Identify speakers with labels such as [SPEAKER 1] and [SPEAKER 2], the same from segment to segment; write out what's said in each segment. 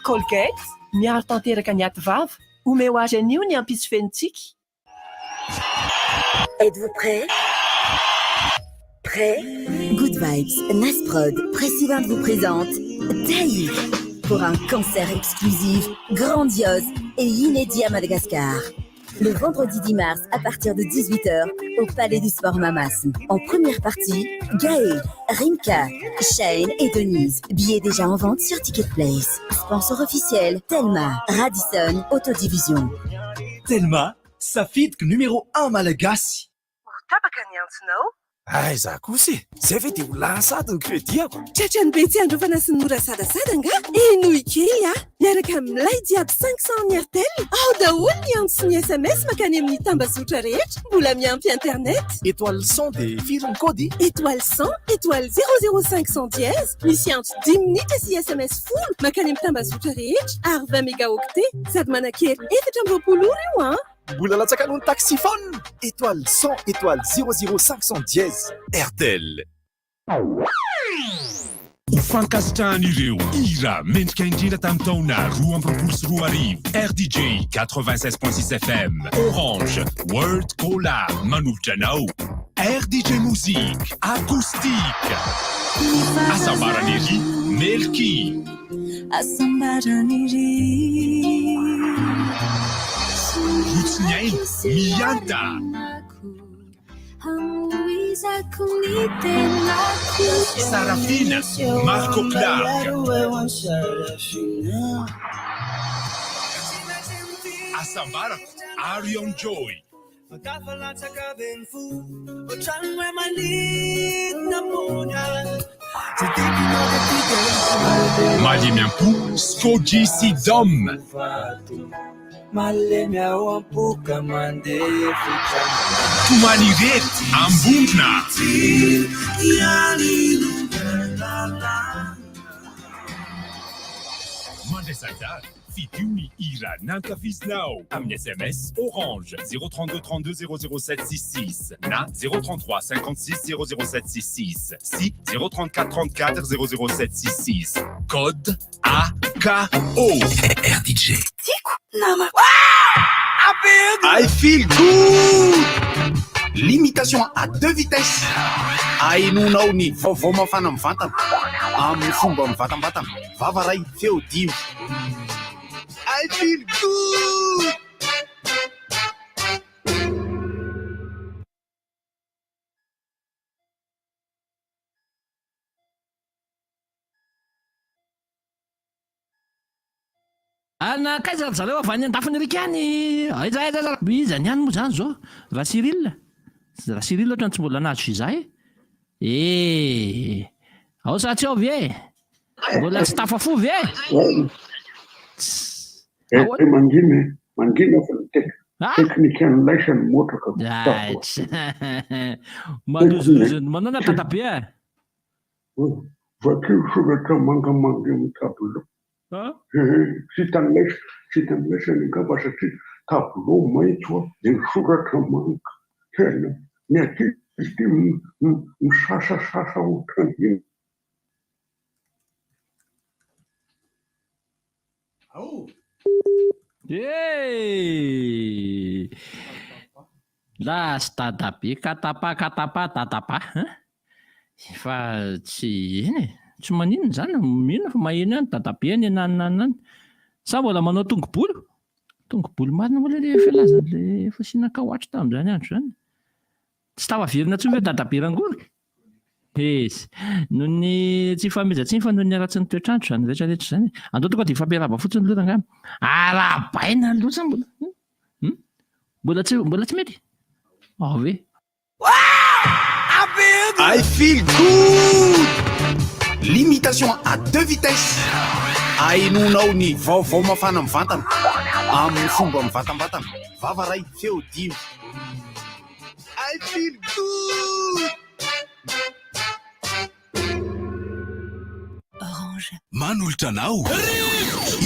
[SPEAKER 1] Colgate miaro tanteraka ny aty vava omeo azy anio ny ampisy fenitsika.
[SPEAKER 2] Êtes-vous prêt? Prêt? Good Vibes, Nasprod, Pressivante vous présente Taïf pour un concert exclusif, grandiose et inédit à Madagascar. Le vendredi 10 mars à partir de 18h au Palais du Sport Mamas. En première partie, Gaë, Rimka, Shane et Denise. Billets déjà en vente sur Ticketplace. Sponsor officiel, Telma, Radisson, Autodivision.
[SPEAKER 3] Telma, safidiko numéro 1 malagasy.
[SPEAKER 4] Tapaka ny antsinao?
[SPEAKER 3] Za kosa zay ve dia ho lasady ny krediako.
[SPEAKER 4] Tratrany be tsy androfana sy ny mora sadasada nga enoy kely a miaraka amin'ilay jiaby 500 ny artel ao daholo ny antso ny sms makany amin'ny tambazotra rehetra mbola miampy internet.
[SPEAKER 3] Étoile 100 dia firy ny kody?
[SPEAKER 4] Étoile 100 étoile 00500 dièse misy antso 10 minitra sy sms full makany amin'ny tambazotra rehetra ary 20 mégaoctet sady manakely 720 io a.
[SPEAKER 3] Mbola latsakanao ny taxifone. Étoile 100 étoile 00500 dièse RTL.
[SPEAKER 5] Fankasitrahan'ireo ira mendrika indrindra tamin'ny taona 2024 RDJ 96.6 FM Orange World Collab manolotra anao RDJ Musique Acoustique Asambarany ery Melky
[SPEAKER 6] Asambarany ery
[SPEAKER 5] Routsinyainy Mianta Sarafina Marco Clark Asambara Arion Joy Malimiampo Skoji Sidom Tumani Ret Ambuna Mandesada Fituni Ira Nankafiznao Amni SMS Orange 032 32 00766 Na 033 56 00766 Si 034 34 00766 Code AKO RDJ
[SPEAKER 2] Nama.
[SPEAKER 3] I feel good. Limitation à 2 vitesses. Ainonao ny vaovao mafana amin'ny vatana amin'ny fomba mivatambatana vavaray feo dimy. I feel good.
[SPEAKER 7] Kaiza zareo avy any andafiny rika any. Aiza iza ny any moa zany zao. Raha Cyril ohatra ny tsy mbola nazo izay. Ao sa tsy ao ve? Mbola tsy tafafo ve?
[SPEAKER 8] Mangina teknikian'ilay sy ny motraka.
[SPEAKER 7] Malozolozony manana tatabe a.
[SPEAKER 8] Voiture soratra mangamanga amin'ny tableau. Sitan'ilay sy ny gaba satria tableau maitso dia soratra manga. Tena ny ankizy misasasasa ohatrany.
[SPEAKER 7] Las tatabe katapa. Fa tsy eny tsy maninona zany mino fa maheno any tatabe any nananany. Sa mbola manao tongobolo marina mbola le filaza le fasiana kaoatry tamin'izany andro zany. Tsy tafaverina tsy hoe tatabe rangory. Noho ny tsy famezatsiny fa noho ny aratsy ny toetrandro zany rehetrarehetra zany. Andao tonga dia fampiarahaba fotsiny loha ngamba. Arabaina loatra mbola tsy mety. Ve?
[SPEAKER 3] I feel good. Limitation à 2 vitesses. Ainonao ny vaovao mafana amin'ny vatana amin'ny fomba mivatambatana vavaray feo dimy. I feel good.
[SPEAKER 2] Orange.
[SPEAKER 5] Manolotra anao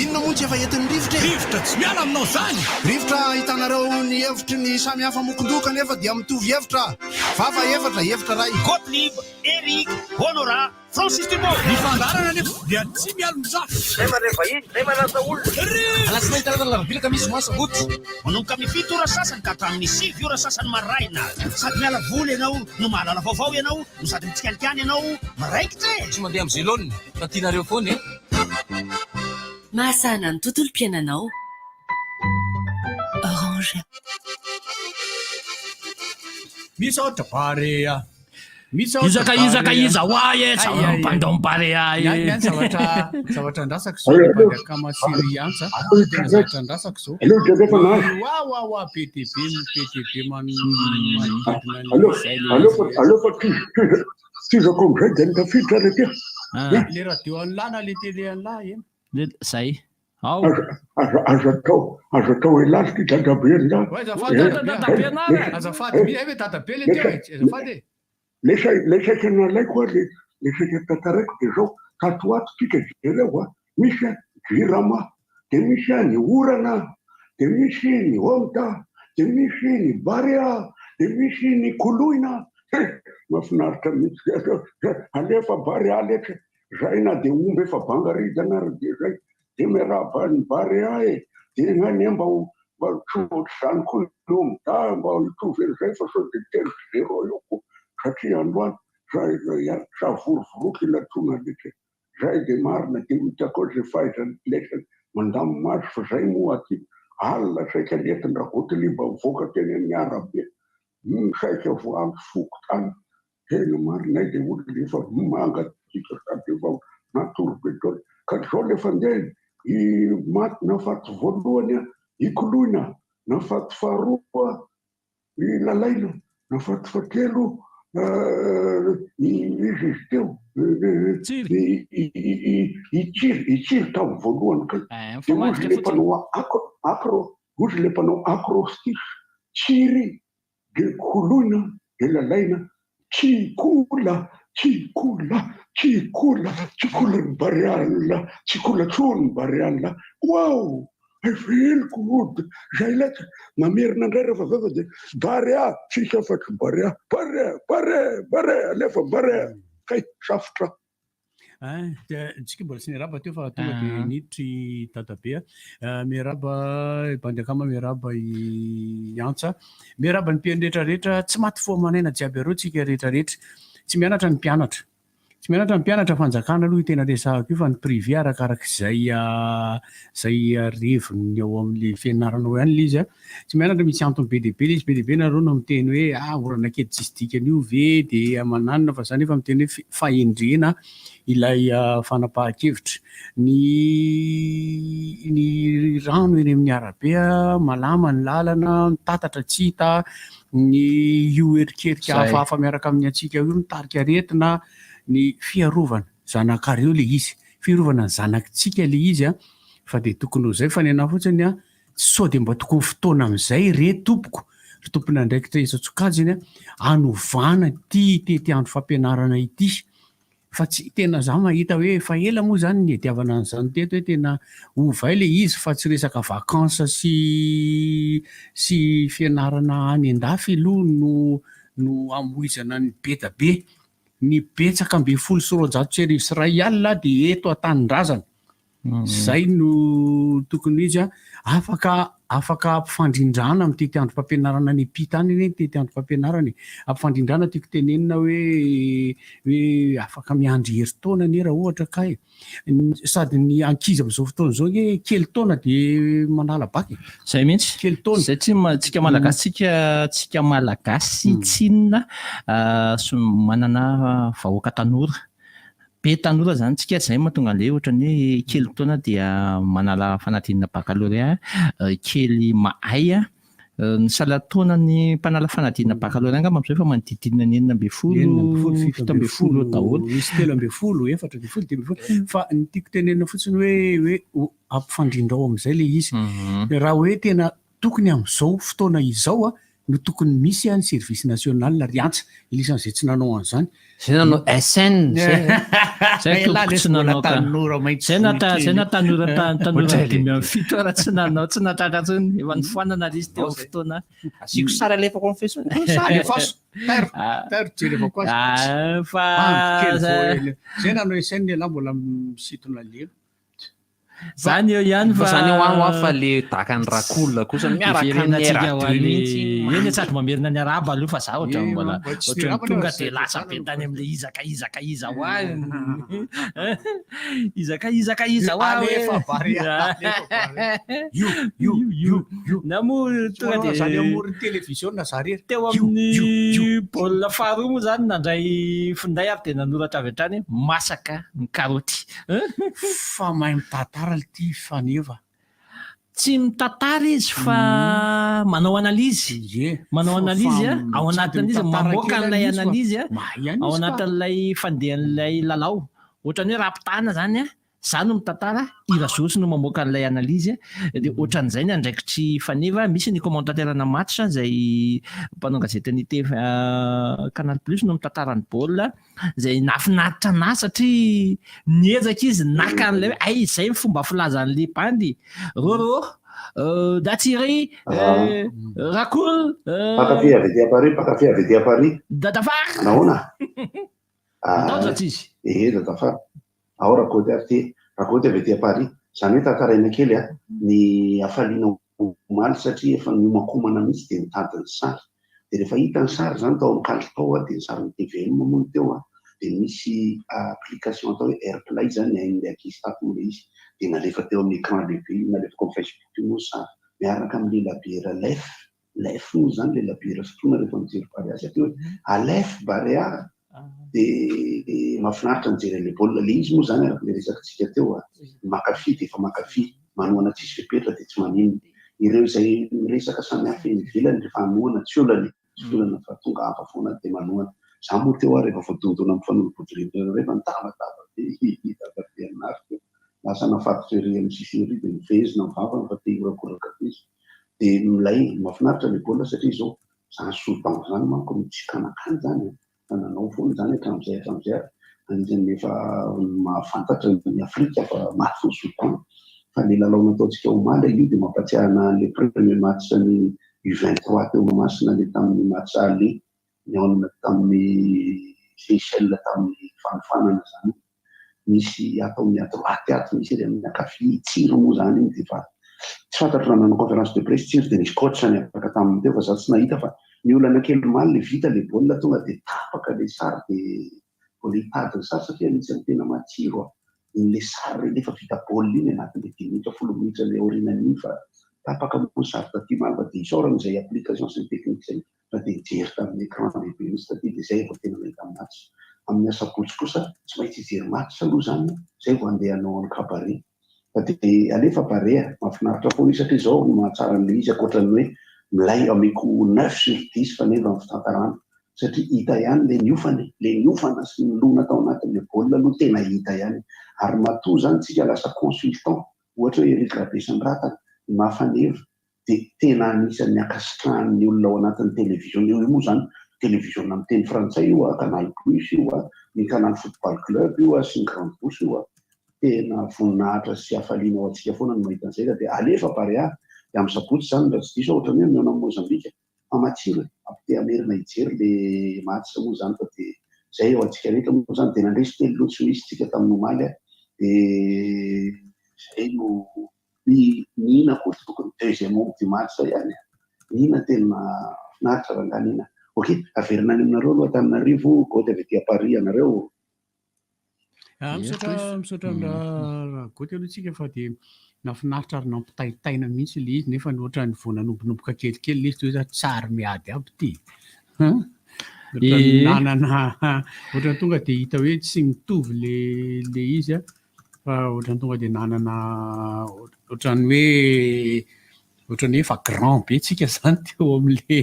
[SPEAKER 9] inona moa tsy efa entin'ny rivotra
[SPEAKER 5] tsy miala aminao zany
[SPEAKER 9] rivotra hitanareo ny hevitry ny samy hafa mokondoka nefa dia mitovy hevitra fafa hevitra ray
[SPEAKER 5] Gottlieb, Eric, Honora, Francis Dumont mifandarana nefa dia tsy miala mizaha
[SPEAKER 10] zay mandeha vahiny zay manasa olona
[SPEAKER 9] alasina hitanatana larabilaka misy masaboty
[SPEAKER 5] manomboka amin'ny 7 ora sasany ka hatramin'ny 7 ora sasany maraina sady miala voly ianao no mahalala vaovao ianao no sady mitsikanikany ianao maraikitra
[SPEAKER 9] tsy mandeha amin'ny zélone fa tianareo foana e
[SPEAKER 6] mahasana ny tontolo mpiainanao Orange
[SPEAKER 11] misaotra barea
[SPEAKER 7] izaka hoay e mpandom-barea
[SPEAKER 11] e zavatra andrasako zao mandaka masiry antsa tena zavatra andrasako zao wa PTB
[SPEAKER 8] tizako amizay dia nitafiditra le tia
[SPEAKER 11] le radio an'lahy na le télé an'lahy eny
[SPEAKER 7] zay ao
[SPEAKER 8] azo atao elasy ty dadabe an'lahy
[SPEAKER 11] azafady mi ve dadabe le teo azafady
[SPEAKER 8] le saika nalaiko a le saika tataraiko dia zao tatoato tika jereo a misy jirama dia misy ny orana dia misy ny omta dia misy ny barea dia misy ny koloina mafinaritra mihitsy alefa barea letra zay na dia omby efa bangaridana ary dia zay dia miaraba ny barea e dia ngany mba tsotra zany koa omta mba hitovy zay fa so dia tery zero eo ko satria androany sa vorovoroky latona letra zay dia marina dia hitako zay fahaizany lesany mandamy maso fa zay moa aty alina saika letiny raha Gottlieb mivoaka teny amin'ny arabe saika vo amin'ny foko tany tena marinay dia olona efa manga tika sady efa natorobe taony ka zao le fandeha i maty nafaty voalohany i koloina nafaty faharoa i lalaina nafaty fatelo izy teo itsiry tamin'ny voalohany ka dia ozy le mpanao acrostic tsiry dia koloina dia lalaina tsikola ny barianla tsikola tsony barianla wow efeliko ody zay latra mamerina indray rehefa veva dia barea tsika afatry barea alefa barea kay safotra
[SPEAKER 11] tsika mbola sy miaraba teo fa tonga dia niditry dadabe miaraba bandakama miaraba i antsa miaraba ny mpiaino rehetrarehetra tsy maty fo manaina jiaby areo tsika rehetrarehetra tsy mianatra ny mpianatra fanjakana aloha tena resahako io fa ny privé arakarak'izay revony ao amin'le fianaranao ihany le izy tsy mianatra misy antony be dehibe le izy be dehibe nareo no miteny hoe orana kely tsisy dikany io ve dia mananina fa zany efa miteny hoe fahendrena ilay fanapahan-kevitra ny rano eny amin'ny arabe malama ny lalana mitatatra tsy hita ny io erikerika hafahafa miaraka amin'ny atsika io mitarika aretina ny fiarovana zanakareo le izy fiarovana ny zanakitsika le izy fa dia tokony ho zay fa ny ana fotsiny sao dia mba tokony fotoana amin'izay re tompoko ry tompona andraikitra isa-tsokajiny anovana tety andro fampianarana ity fa tsy tena za mahita hoe fa ela moa zany ny hediavana n'izany teto hoe tena ovay le izy fa tsy resaka vakansa sy fianarana any an-dafy aloha no amoizana ny betabe ny betsaka amby 16 sy ray alina dia eto an-tanindrazana zay no tokony izy afaka ampifandrindrana amin'ny tety andro fampianarana ny epitany eny tety andro fampianarana ampifandrindrana tiako tenenina hoe afaka miandry herintaona ny raha ohatra ka sady ny ankizy amin'izao fotoana izao hoe kely taona dia manala baky
[SPEAKER 7] zay mihitsy
[SPEAKER 11] kely taona
[SPEAKER 7] zay tsika malagasy malagasy tsinona manana vahoaka tanora be tanora zany tsika zay mahatonga an'ilay ohatra ny hoe kely taona dia manala fanadinana baccalauréat kely mahay ny salatona ny mpanala fanadinana baccalauréat angamba amin'izay fa manodidinina ny 17 daholo
[SPEAKER 11] misy 13 14 fa ny tiako tenenina fotsiny hoe ampifandrindrao amin'izay le izy raha hoe tena tokony amin'izao fotoana izao no tokony misy any service national riantsa ilisan'izay tsy nanao an'izany
[SPEAKER 7] zay nanao SN zay tsy nanao
[SPEAKER 11] tanora
[SPEAKER 7] zay natanora tanora 5 raha tsy nanao tsy natratra tsony efa nifoanana izy teo fotoana asiko sary alefako amin'ny Facebook
[SPEAKER 11] jerevako azy
[SPEAKER 7] fa
[SPEAKER 11] zay nanao SN la mbola misitona leo
[SPEAKER 7] zany eo ihany fa
[SPEAKER 12] zany eo fa le dakany rakolona kosa miaraka
[SPEAKER 7] eny tsary mamerina ny araba aloha fa za ohatra mbola tonga de lasa be tany am'le izaka ho izaka ho na mo tonga de
[SPEAKER 11] zany amoriny télévision za rery
[SPEAKER 7] teo amin'ny baolina faharoa moa zany nandray finday ary de nanoratra avy hatrany masaka ny karoty
[SPEAKER 11] fa mahay mitantara ty faneva
[SPEAKER 7] tsy mitantara izy fa manao analizy ao anatin'izy mamoaka n'ilay analizy ao anatin'ilay fandehan'ilay lalao ohatrany hoe raha-pitana zany za no mitantara irazosy no mamoaka n'ilay analizy de ohatran'izay ny andraikitry faneva misy ny commentateur-na match zay mpanao gazetenité Canal Plus no mitantara ny baolina zay nafinaritra anazy satria niezaka izy naka an'ilay hoe ay izay ny fomba filazan'le bandy roro Datsiri Rakoul
[SPEAKER 8] pakafy avy aty Paris
[SPEAKER 7] Dadafar
[SPEAKER 8] naona
[SPEAKER 7] izy
[SPEAKER 8] Dadafar ao rakoty avy aty Paris zany hoe tantaraina kely ny afaliana omaly satria efa niomakomana mihitsy de mitady ny sary de rehefa hita ny sary zany tao amin'ny kalitao de ny sary ny TVM mono teo de misy application atao hoe airplay zany ain'le ankizy takon'le izy de nalefa teo amin'ny écran lehibe nalefako amin'ny Facebook io moa sary miaraka amin'ny labiera lef moa zany le labiera fotoana rehefa mijery Barea satria hoe alef Barea de mahafinaritra mijery le baolina le izy moa zany araka le resakitsika teo makafy de efa makafy manoana tsisy fepetra de tsy manino ireo izay miresaka samy hafa eny ivelany rehefa anoana tsy olana fa tonga hafa foana de manoana za moa teo rehefa voadondona amin'ny fanolobodirindreo rehefa nitabataba de hitabe aminariko lasa nafatotra ery amin'ny sisy ery de mivezina mivavana fa te irakoraka izy de milay mahafinaritra le baolina satria zao zany Soudan zany manko mitsikanakan zany nanao foana zany hatramin'izay anisan'ny efa mahafantatra ny Afrika fa mafy ny Soudan fa le lalao nataontsika omaly io de mampatsiahana le premier match ny U23 teo masina le tamin'ny match aller niaonana tamin'ny Seychelles tamin'ny fanofanana zany misy atao amin'ny droite ato misy ery amin'ny akafy tsiro moa zany iny de fa tsy fantatra raha nanao conférence de presse tsiro de nisy coach ny afaka tamin'ny teo fa za tsy nahita fa ny olana kely maly le vita le baolina tonga de tapaka le sary de le hitady ny sary satria anisany tena matsiro le sary rehefa vita baolina iny anatin'le 10 minitra 10 minitra le orinan'iny fa tapaka moa sary taty maly fa de isaorana izay application sy ny technique zay fa de hijery tamin'ny écran lehibe misy taty de zay vao tena mahita match amin'ny asabotsy kosa tsy maintsy hijery match aloha zany zay vao andeha hanao amin'ny cabaret fa de alefa Barea mahafinaritra foana izy satria zao no mahatsara an'le izy ankoatran'ny hoe milay amiko 9/10 fa neva amin'ny fitantarana satria hita ihany le niofana sy ny lona tao anatin'le baolina aloha tena hita ihany ary matoa zany tsika lasa consultant ohatra hoe Eric Rabesandrata mafaneva de tena anisan'ny akasitrahan'ny olona ao anatin'ny télévision io moa zany télévision amin'ny teny frantsay io Canal Plus io ny Canal Football Club io sy ny Grande Bourse io tena voninahitra sy hafaliana ao antsika foana no mahita an'izay de alefa Barea de amin'ny sabotsy zany raha tsy diso ohatra hoe miona Mozambika fa matsiro ampite amerina hijery le match moa zany fa de zay eo antsika rehetra moa zany de nandresy telo loatra misy tsika tamin'ny omaly de zay no nina koa tokony deuxième homme du match ihany nina tena finaritra raha nganina ok averina any aminareo aloha Antananarivo Gody avy aty Paris anareo
[SPEAKER 11] misaotra raha Gody aloha tsika fa de nafinaritra ary nampitaitaina mihitsy le izy nefa ohatra ny vao nanombonomboka kelikely le izy toy za tsary miady aby ty nanana ohatra tonga de hita hoe tsy mitovy le izy fa ohatra tonga de nanana ohatrany hoe efa grand be tsika zany teo amin'le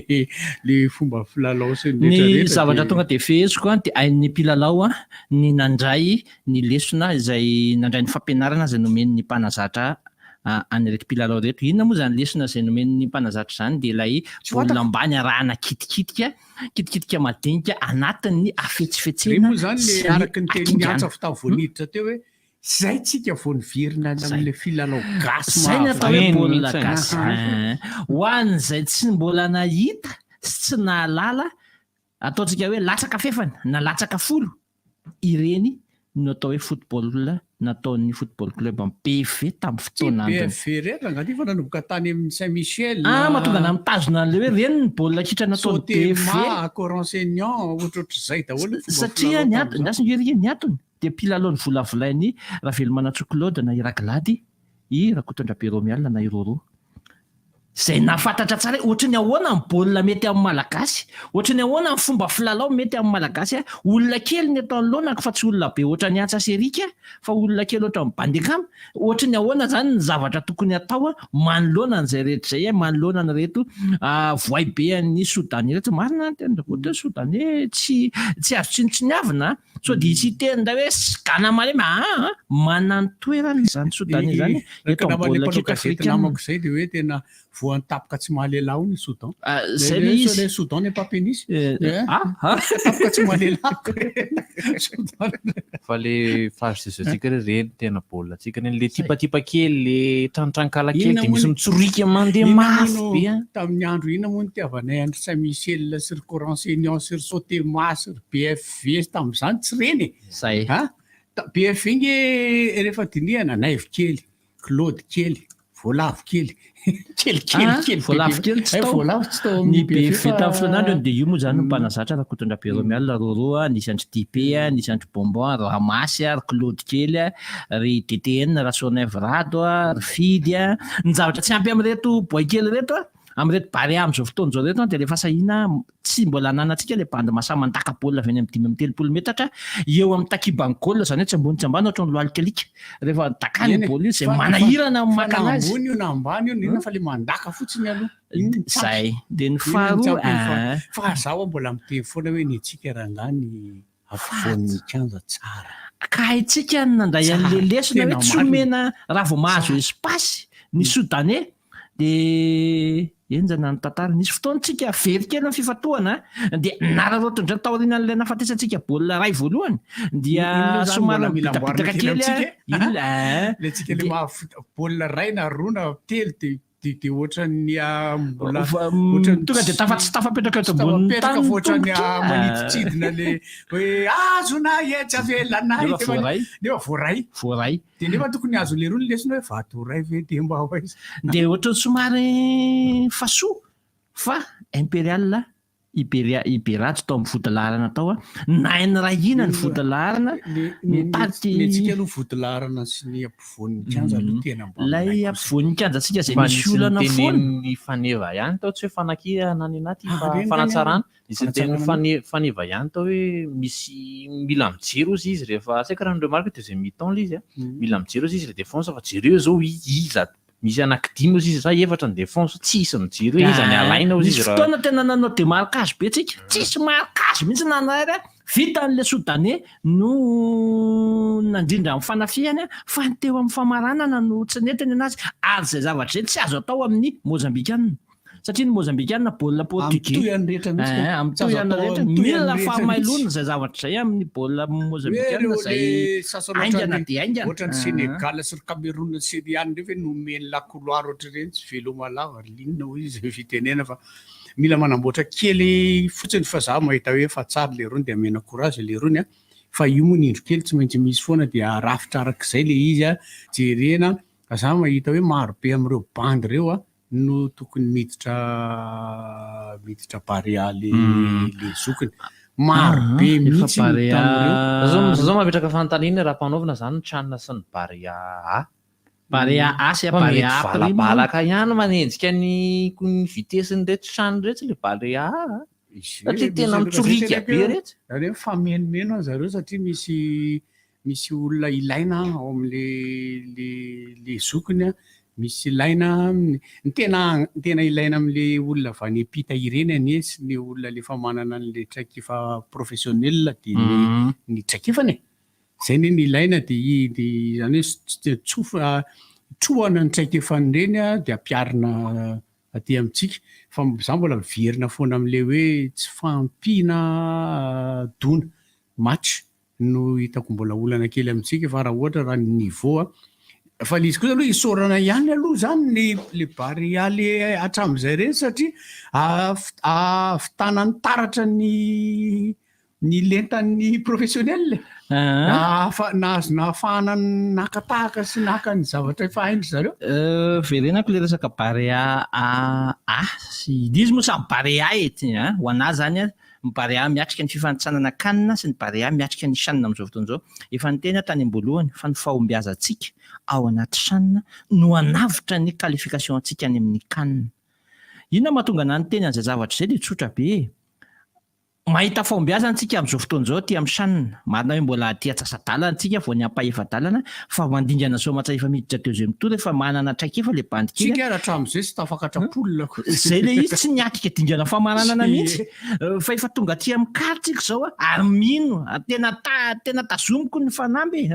[SPEAKER 11] le fomba filalao sy
[SPEAKER 7] ny zavatra tonga de feheziko de ain'ny mpilalao ny nandray ny lesona izay nandray ny fampianarana izay nomeny ny mpanazatra anyreto mpilalao reto. Inona moa zany lesona izay nomen'ny mpanazatra zany dia ilay baolina ambany arahana kitikitika madinika anatin'ny afetsifetsena.
[SPEAKER 11] Moa zany le araky ny teny antsa fitao voaniditra teo hoe zay tsika voanivirina amin'le filalao gasy
[SPEAKER 7] zay ny atao hoe baolina gasy. Ho an'izay tsy mbola nahita sy tsy nahalala ataontsika hoe latsaka fefana na latsaka folo, ireny no atao hoe football nataon'ny football club amin'ny PV tamin'ny fotoana andro.
[SPEAKER 11] PV rehetra angaty fa nanomboka tany amin'ny Saint-Michel.
[SPEAKER 7] Mahatonga na mitazona an'le hoe reny ny baolina kitra nataon'ny PV.
[SPEAKER 11] Corps enseignant ohatrohatr'izay daholo.
[SPEAKER 7] Satria ny antony dia mpilalao ny volavolainy Ravelomanatsy Claude na Iraglady, i Rakotondra Beromial na Iroro. Zay nafantatra tsara ohatra ny ahoana ny baolina mety amin'ny malagasy, ohatra ny ahoana ny fomba filalao mety amin'ny malagasy. Olona kely ny atao loanako fa tsy olona be ohatra ny Antsa Serika fa olona kely ohatra ny Bandekam. Ohatra ny ahoana zany ny zavatra tokony atao manoloana an'izay rehetra zay, manoloana ny reto voay be ny Soudanais reto. Marina ny tena ohatra Soudanais tsy azo tsinotsiniavina, so dia tsy tenda hoe gana mare manana toerana izany Soudanais zany eto amin'ny baolina kitra africaine.
[SPEAKER 11] Zay dia hoe tena voan'ny tapaka tsy mahalelao ny Soudan.
[SPEAKER 7] Zay le izy.
[SPEAKER 11] Le Soudan n'est pas pénis. Tapaka tsy mahalelao.
[SPEAKER 12] Fa le fahazoazoantsika reny tena baolina tsika le tipatipa kely le tranotrankala kely dia misy mitsorika mandeha mafy be.
[SPEAKER 11] Tamin'ny andro ina moa ny tiavanay andro Saint-Michel sur Corps enseignant sur Sotema sur BFV tamin'izany tsy reny.
[SPEAKER 7] Zay.
[SPEAKER 11] BFV inge rehefa dinihana Naivo kely, Claude kely, Voalavo kely.
[SPEAKER 7] Voalavo kely tsy tao. Ny BFV tamin'ny fotoanandro dia io moa zany no mpanazatra Rakotondra Beromial, Roro, nisy andro Tipe, nisy andro Bonbon, Ramasy, Claude kely, ry DTN, Rasonève Rado, ry Fidy. Ny zavatra tsy ampy amin'reto boay kely reto amin'reto bary amin'izao fotoana izao reto dia rehefa sahina tsy mbola ananantsika le bandy masa mandaka baolina avy any amin'ny 5-telopolo metatra eo amin'ny takibany goal zany hoe tsy ambony tsy ambany ohatra ny loalikalika. Rehefa dakany ny baolina izay manahirana maka anazy.
[SPEAKER 11] Ambony io na ambany io inona fa le mandaka fotsiny aloha.
[SPEAKER 7] Zay dia ny faharoa.
[SPEAKER 11] Fa zaho mbola miteny foana hoe ny antsika rahangany afovoan'ny kianja tsara.
[SPEAKER 7] Ka haitsika nandray an'le lesona hoe tsy omena ravomahazo espasy ny Soudanais dia enjana ny tantara. Nisy fotoantsika very kely amin'ny fifatohana dia nararotondrany taorianan'ilay nafatesantsika baolina ray voalohany dia somary bitapitaka kely.
[SPEAKER 11] Le tsika le baolina ray na roa na telo dia ohatran'ny mbola
[SPEAKER 7] tonga dia tafapetraka eto ambony tany
[SPEAKER 11] ohatran'ny manititsidina le hoe azona etsy avelana nefa voaray dia nefa tokony azo le roa ny lesona hoe vato ray ve dia mba ho izy
[SPEAKER 7] dia ohatran'ny somary fasoa fa impérial Iberia tsy tao amin'ny vodalarana tao nainy rahina ny vodalarana
[SPEAKER 11] netsika aloha vodalarana sy ny ampovoan'ny kianja aloha tena
[SPEAKER 7] lay ampovoan'ny kianja tsika zay misy olana foana
[SPEAKER 12] ny faneva ihany tao tsy hoe fanaky anany anaty fanatsarana isy teny faneva ihany tao hoe misy mila mijero izy rehefa saika raha nireo marika deuxième mi-temps izy mila mijero izy le défense fa jereo zao iza misy anankidimy izy za efatra ny défense tsisy mijero izy ny alaina izy
[SPEAKER 7] raha fotoana tena nanao démarquage be tsika tsisy marquage mihitsy nanary vita an'le Soudanais no nandrindra amin'ny fanafiany fa ny teo amin'ny famaranana no tsy netiny anazy ary zay zavatra zay tsy azo atao amin'ny Mozambikanina satria ny Mozambikanina baolina portugais amin'ny toerana rehetra mila fahamailona zay zavatra zay amin'ny baolina Mozambikanina zay aingana dia aingana
[SPEAKER 11] ohatran'ny Sénégal sy Cameroun syriane rehefa nomeny la couloir ohatr'ireny tsy veloma lava linona hoy izy fitenena fa mila manamboatra kely fotsiny fa za mahita hoe fa tsara le rony dia amena courage le rony fa io moa ny indro kely tsy maintsy misy foana dia rafitra arak'izay le izy jerena za mahita hoe maro be amin'ireo bandy reo no tokony miditra Barea le zokiny maro be mihitsy
[SPEAKER 12] zao mametraka fanontaniana raha mpanaovana zany ny tranona sy ny
[SPEAKER 7] Barea sy Barea
[SPEAKER 12] balabalaka ihany manenjika ny vitesiny rehetra trano rehetra le Barea satria tena mitsorika be rehetra
[SPEAKER 11] rehefa famenomeno an zareo satria misy olona ilaina ao amin'le zokiny misy ilaina ny tena ilaina amin'le olona avy any ampita ireny sy ny olona lefa manana an'le traikefa professionnel dia ny traikefany zay ny ilaina dia zany hoe tsofa trohana ny tsaika efa nireny a dia ampiarina aty amintsika fa za mbola miverina foana amin'ilay hoe tsy fampiana dona match no hitako mbola olana kely amintsika fa raha ohatra raha ny niveau fa lizy kosa aloha isaorana ihany aloha zany le barialy hatramin'izay reny satria ahavitana ny taratra ny lentan'ny professionnel nahafahana nakatahaka sy naka ny zavatra efa haindry zareo
[SPEAKER 7] verenako le resaka barea sy dizy moa samy barea ety ho anazy zany ny barea miatrika ny fifanitsanana kanina sy ny barea miatrika ny chanina amin'izao fotoana izao efa niteny tany am-boalohany fa ny fahombiazantsika ao anaty chanina no anavitra ny qualification antsika any amin'ny kanina inona mahatonga na ny teny an'izay zavatra izay dia tsotra be mahita fahombiazantsika amin'izao fotoana izao ty amin'ny chanina marina hoe mbola aty atsasa-dalana antsika vao ny ampahefa-dalana fa mandingana somatsa efa miditra teo zay mitory efa manana traikefa le bandikely
[SPEAKER 11] tsika hatramin'izay sy tafakatrapolona
[SPEAKER 7] zay le izy tsy niatrika dingana famaranana mihitsy fa efa tonga aty amin'ny karitsika zao ary mino tena tazomiko ny fanamby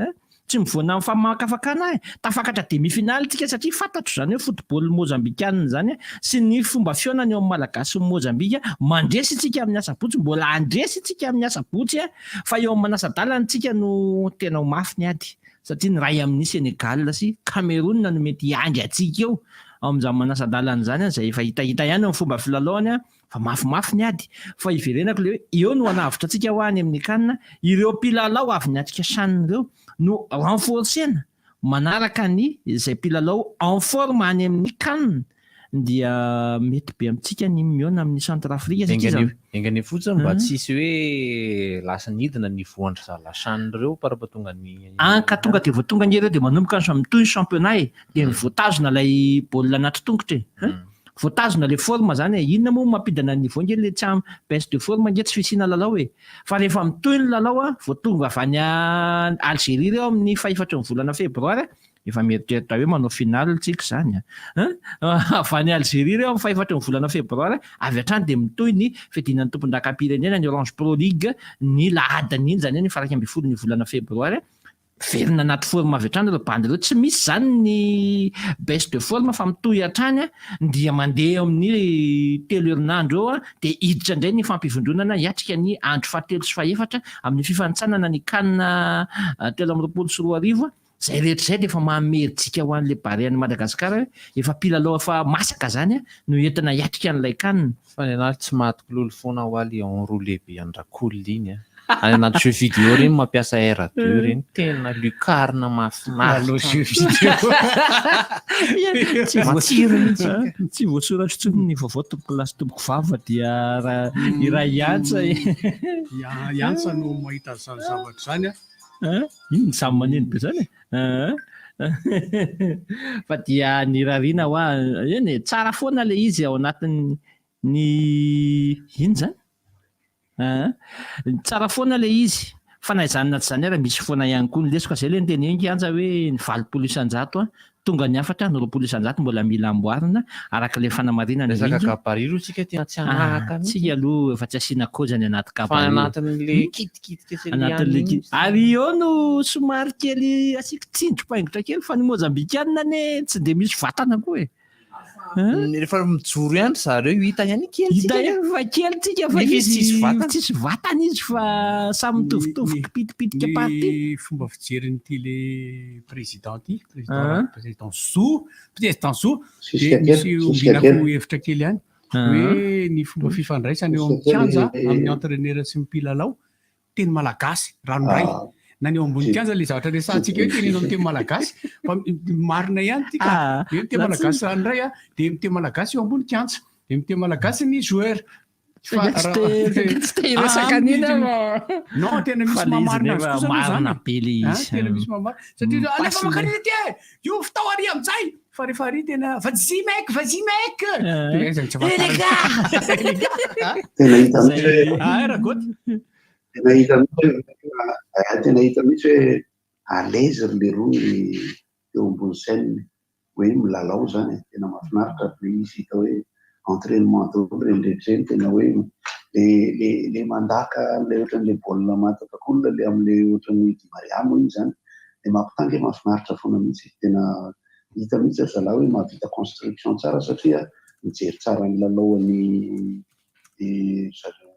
[SPEAKER 7] tsy mivoana amin'ny famakafakana tafakatra demi-finaly tsika satria fantatro zany hoe football mozambikanina zany sy ny fomba fionany eo amin'ny malagasy mozambika mandresy tsika amin'ny asabotsy mbola andresy tsika amin'ny asabotsy fa eo amin'ny manasa-dalana tsika no tena ho mafy ny ady satria ny ray amin'ny Senegal sy Cameroun no mety hiandry atsika eo amin'izany manasa-dalana zany zay efa hitahita ihany amin'ny fomba filalaony fa mafimafy ny ady fa iverenako le hoe eo no hanavitra atsika ho any amin'ny kanina ireo mpilalao avy niatrika chanina ireo no renforcena manaraka ny izay mpilalao en forme any amin'ny kanina dia mety be amintsika ny miona amin'ny Centrafrika
[SPEAKER 12] engany fotsiny mba tsisy hoe lasa nidina ny voandry zalashanina ireo parapatonga ny
[SPEAKER 7] ka tonga dia voatonga ny ireo dia manomboka mitohy ny championnat dia voatazona ilay baolina anaty tongotra voatazona le forme zany inona moa mampidana ny niveau ngely tsy baisse de forme nge tsy fisina lalao fa rehefa mitohy ny lalao voatonga avy any Algérie reo amin'ny faefatra ny volana febroary efa mieritreritra hoe manao final tsika zany avy any Algérie reo amin'ny faefatra ny volana febroary avy hatrany dia mitohy ny fidinan'ny tompon-daka-pirenena ny Orange Pro League ny lahadany iny zany ny faraka ambin'ny folo ny volana febroary verina anaty forme avy hatrany ireo bandy ireo tsy misy zany ny baisse de forme fa mitohy hatrany dia mandeha amin'ny 3 herinandro eo dia hiditra indray ny fampivondronana hiatrika ny andro 7 sy 8 amin'ny fifanitsanana ny kanina 2024 zay rehetra izay dia efa mameritsika ho an'ilay barean'ny Madagasikara efa mpilalao efa masaka zany no entina hiatrika an'ilay kanina
[SPEAKER 12] fa ny anaty tsy mahatikilolo foana ho aly enroulé be andrakolina iny any anaty jeu vidéo reny mampiasa R2 reny tena lucarne mafinaritra
[SPEAKER 7] tsy voasoratra tsony ny vaovao tompoko lasy tompoko vava dia iray iantsa
[SPEAKER 11] iantsa no mahita zany zavatra zany
[SPEAKER 7] iny samy maneno be zany fa dia ny rariana hoa eny tsara foana le izy ao anatin'ny iny zany tsara foana le izy fa naizanona tsy zany ara misy foana ihany koa ny lesika zay le nyteny eny kianja hoe ny 20 isan-jato tonga ny 4 ny 20 isan-jato mbola mila amboarina araka le fanamarinana
[SPEAKER 12] resaka gabariro tsika tena tsy anaraka
[SPEAKER 7] tsika aloha efa tsy asiana kozany anaty
[SPEAKER 12] fa anatin'le kitikitika
[SPEAKER 7] ary eo no somary kely asika tsindro-paingotra kely fa ny mozambikanina ne tsy dia misy vatana koa
[SPEAKER 12] rehefa mijoro ihany zareo hita ihany
[SPEAKER 7] hita fa kely tsika fa tsisy vatana izy fa samy mitovitovy kipitipitika party
[SPEAKER 11] fomba fijeriny le président Zou dia misy ombinako hevitra kely ihany hoe ny fomba fifandraisana eo amin'ny kianja amin'ny entraîneur sy mpilalao teny malagasy ranoray na ny eo ambony kianja le zavatra resantsika hoe teneno amin'ny teny malagasy fa marina ihany tika dia miteny malagasy ranoray dia miteny malagasy eo ambony kianja dia miteny malagasy ny joueur non tena misy mamarina azy kosa
[SPEAKER 7] marina be le izy
[SPEAKER 11] tena misy mamarina satria alefa makarina ty io ftao ary amin'izay fa rehefa ary tena vas-y mec
[SPEAKER 8] ragoty tena hita mihitsy hoe alaizy le roa ny eo ambony saine hoe milalao zany tena mahafinaritra le izy hita hoe entraînement daholo renydrehetreny tena hoe le mandaka le ohatran'le baolina matatak'olona le amin'le ohatran'ny dimariamo iny zany le mampitangy mahafinaritra foana mihitsy tena hita mihitsy zalahy hoe mahavita construction tsara satria mijery tsara ny lalaoany zareo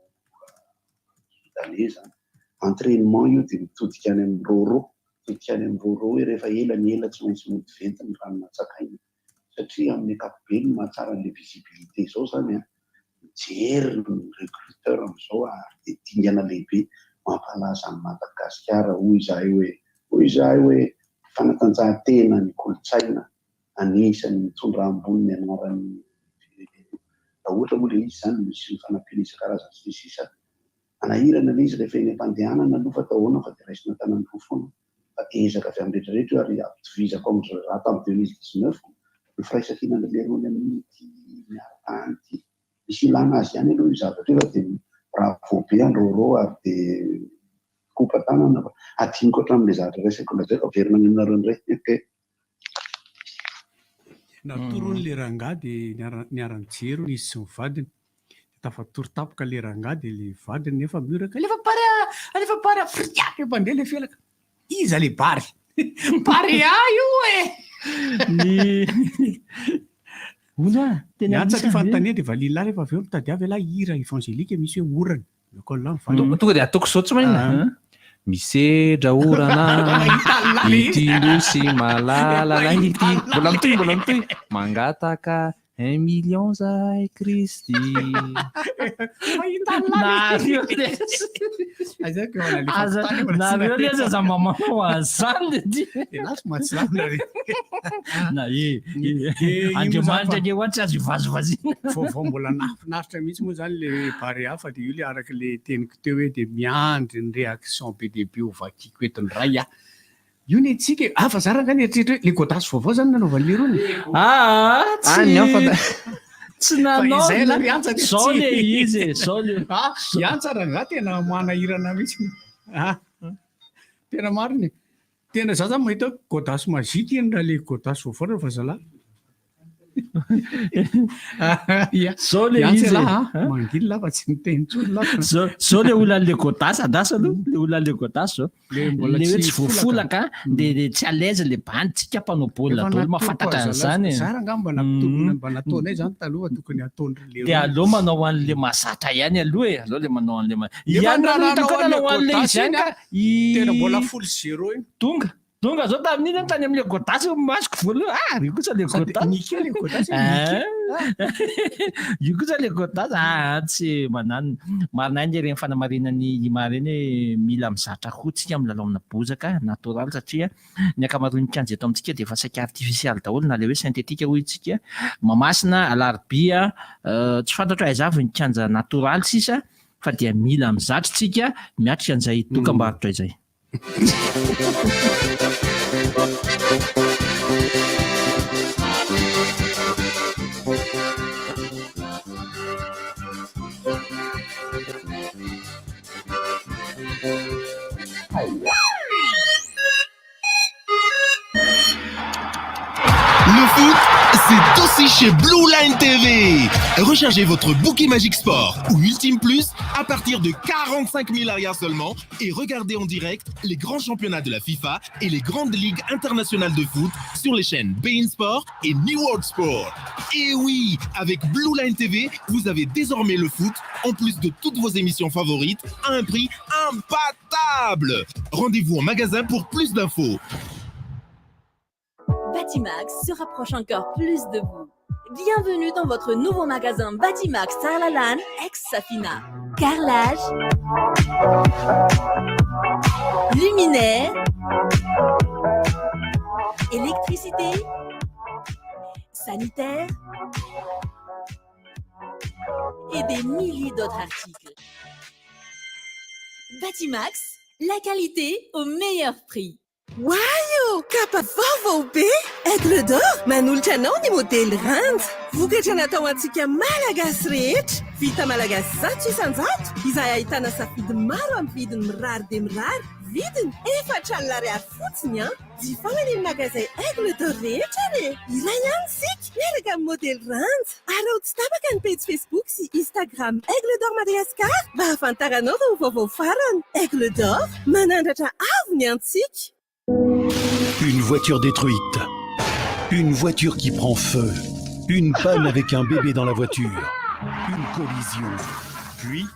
[SPEAKER 8] sudanais zany entraînement io dia mitodika any amin'ny roro hoe rehefa ela tsy maintsy mody vety ny ranonatsakaina satria amin'ny ankapobeny mahatsara an'ilay visibilité zao zany a mijery ny recruteur amin'izao ary dia dingana lehibe mampalaza ny Madagasikara hoy izahay hoe fanatanjahantena ny kolotsaina anisany mitondra ambony ny anaran'ny raha ohatra moa ilay izy zany misy ny fanampiana isan-karazany sisa anahirana ilay izy rehefa eny am-pandehanana aloha fa atahoana fa dia raisina tanany roa foana fa ezaka avy amin'ny rehetrarehetra ary ampitovizako amin'ny raha tamin'ny 2019 ny firaisan-kinana lerony amin'ny miaratany ity misy ilana azy ihany aloha io zavatra io dia raha voabe androro ary dia kopa tanana fa adiniko hatramin'ilay zavatra resaka lazay fa verina aminareo indray
[SPEAKER 11] natoron'le rangahy dia niara-nijery izy sy ny vadiny tafatory tapoka le rangahy dia le vadiny nefa mioraka alefa parea friaka mpandeha le felaka iza le bary parea io niatsa ty fanontania dia valila rehefa avy eo mitady avy lahy hira évangélika misy hoe orana
[SPEAKER 12] tonga dia ataoko zao tsy mainona misedra orana ity nosy malalana ity mbola mitohy mangataka 1 million zahay Kristy
[SPEAKER 7] nareo leza za mamanao azany andriamanitra ane ohatsy azo ivazovazina
[SPEAKER 11] vaovao mbola nafinaritra mihitsy moa zany le pare hafa dia io le araka le teniko teo hoe dia miandry ny réaction be dia be ovakiko etiny ray a io ny tsika fa zaranga ny eritretra hoe le godasy vaovao zany nanaovan'le rony
[SPEAKER 7] tsy nanao zao le izy
[SPEAKER 11] iantsa rangahy tena manahirana mihitsy tena mariny tena za zany mahita godasy mazika eny raha le godasy vaovao raha fa zalahy
[SPEAKER 7] zao le izy
[SPEAKER 11] mangilina fa tsy miteny tsony
[SPEAKER 7] zao le olan'le godasy adasa aloha le olan'le godasy zao le hoe tsy voafolaka dia tsy alaise le banitsika mpanao baolina baolina mahafantatra an'izany
[SPEAKER 11] zara nga mba nataonay zany taloha tokony ataondry
[SPEAKER 7] dia aloha manao an'le masatra ihany aloha aloha le manao an'le ihananao an'le izy ihany ka
[SPEAKER 11] tena mbola 0-0
[SPEAKER 7] tonga zao tamin'iny tany amin'le godasy masoko voaloha io kosa le godasy io kosa le godasy tsy manano marina ny reny fanamarinany imary eny mila mizatra hotsika amin'ny lalao bozaka natoraly satria ny ankamaroany kianja eto amintsika dia efa saika artifisialy daholo na le hoe syntetika hoy itsika mamasina alarobia tsy fantatra aiza avy ny kianja natoraly sisa fa dia mila mizatra tsika miatrika an'izay dokam-barotra izay
[SPEAKER 13] Le foot, c'est aussi chez Blue Line TV. Rechargez votre bouquet Magic Sport ou Ultime Plus à partir de 45 000 arrières seulement et regardez en direct les grands championnats de la FIFA et les grandes ligues internationales de foot sur les chaînes beIN Sport et New World Sport. Et oui, avec Blue Line TV, vous avez désormais le foot en plus de toutes vos émissions favorites à un prix imbattable. Rendez-vous en magasin pour plus d'infos.
[SPEAKER 2] Batimax se rapproche encore plus de vous. Bienvenue dans votre nouveau magasin Batimax Talalan ex-Safina. Carrelage, luminaire, électricité, sanitaire et des milliers d'autres articles. Batimax, la qualité au meilleur prix.
[SPEAKER 4] Wow! Kapa vaovao be! Aigle d'or! Manolotra anao ny modely randy! Vokatra natao antsika malagasy rehetra! Vita malagasy zato isan-jato! Izay ahitana safidy maro amin'ny vidiny mirary dia mirary! Vidiny 4,000 ariary fotsiny an! Jifaina any amin'ny magasin Aigle d'or rehetra re! Ilay ihany sika! Miaraka amin'ny modely randy! Ary tsy tapaka ny page Facebook sy Instagram Aigle d'or Madagascar mba hafantaranao ireo vaovao farany! Aigle d'or manandratra avo ny antsika!
[SPEAKER 3] Une voiture détruite,
[SPEAKER 14] Une voiture qui prend feu. Une panne avec un bébé dans la voiture. Une collision. Puis,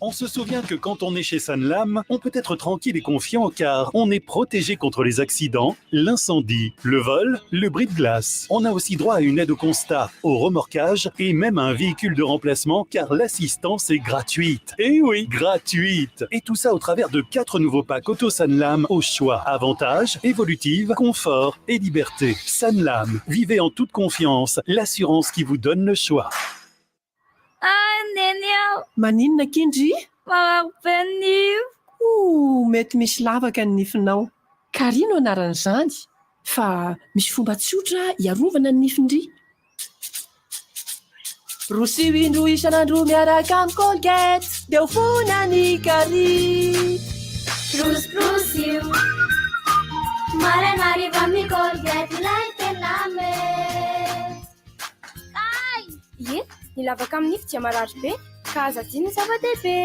[SPEAKER 14] on se souvient que quand on est chez Sanlam, on peut être tranquille et confiant car on est protégé contre les accidents, l'incendie, le vol, le bris de glace. On a aussi droit à une aide au constat, au remorquage et même à un véhicule de remplacement car l'assistance est gratuite. Et oui, gratuite. Et tout ça au travers de 4 nouveaux packs Auto Sanlam au choix. Avantages, évolutive, confort et liberté. Sanlam, vivez en toute confiance, l'assurance qui vous donne le choix.
[SPEAKER 1] Maninona Kindry? Mety misy lavaka ny nifinao. Karino anaran'izany? Fa misy fomba tsotra iarovana ny nifindry. Rosio indroa isan'andro miaraka amin'ny Colgate dia ho fona ny kary.
[SPEAKER 15] Rosio maraina hariva amin'ny Colgate ilay tena mety.
[SPEAKER 16] Ny lavaka amin'ny nify dia marary be ka aza adino ny zava-dehibe.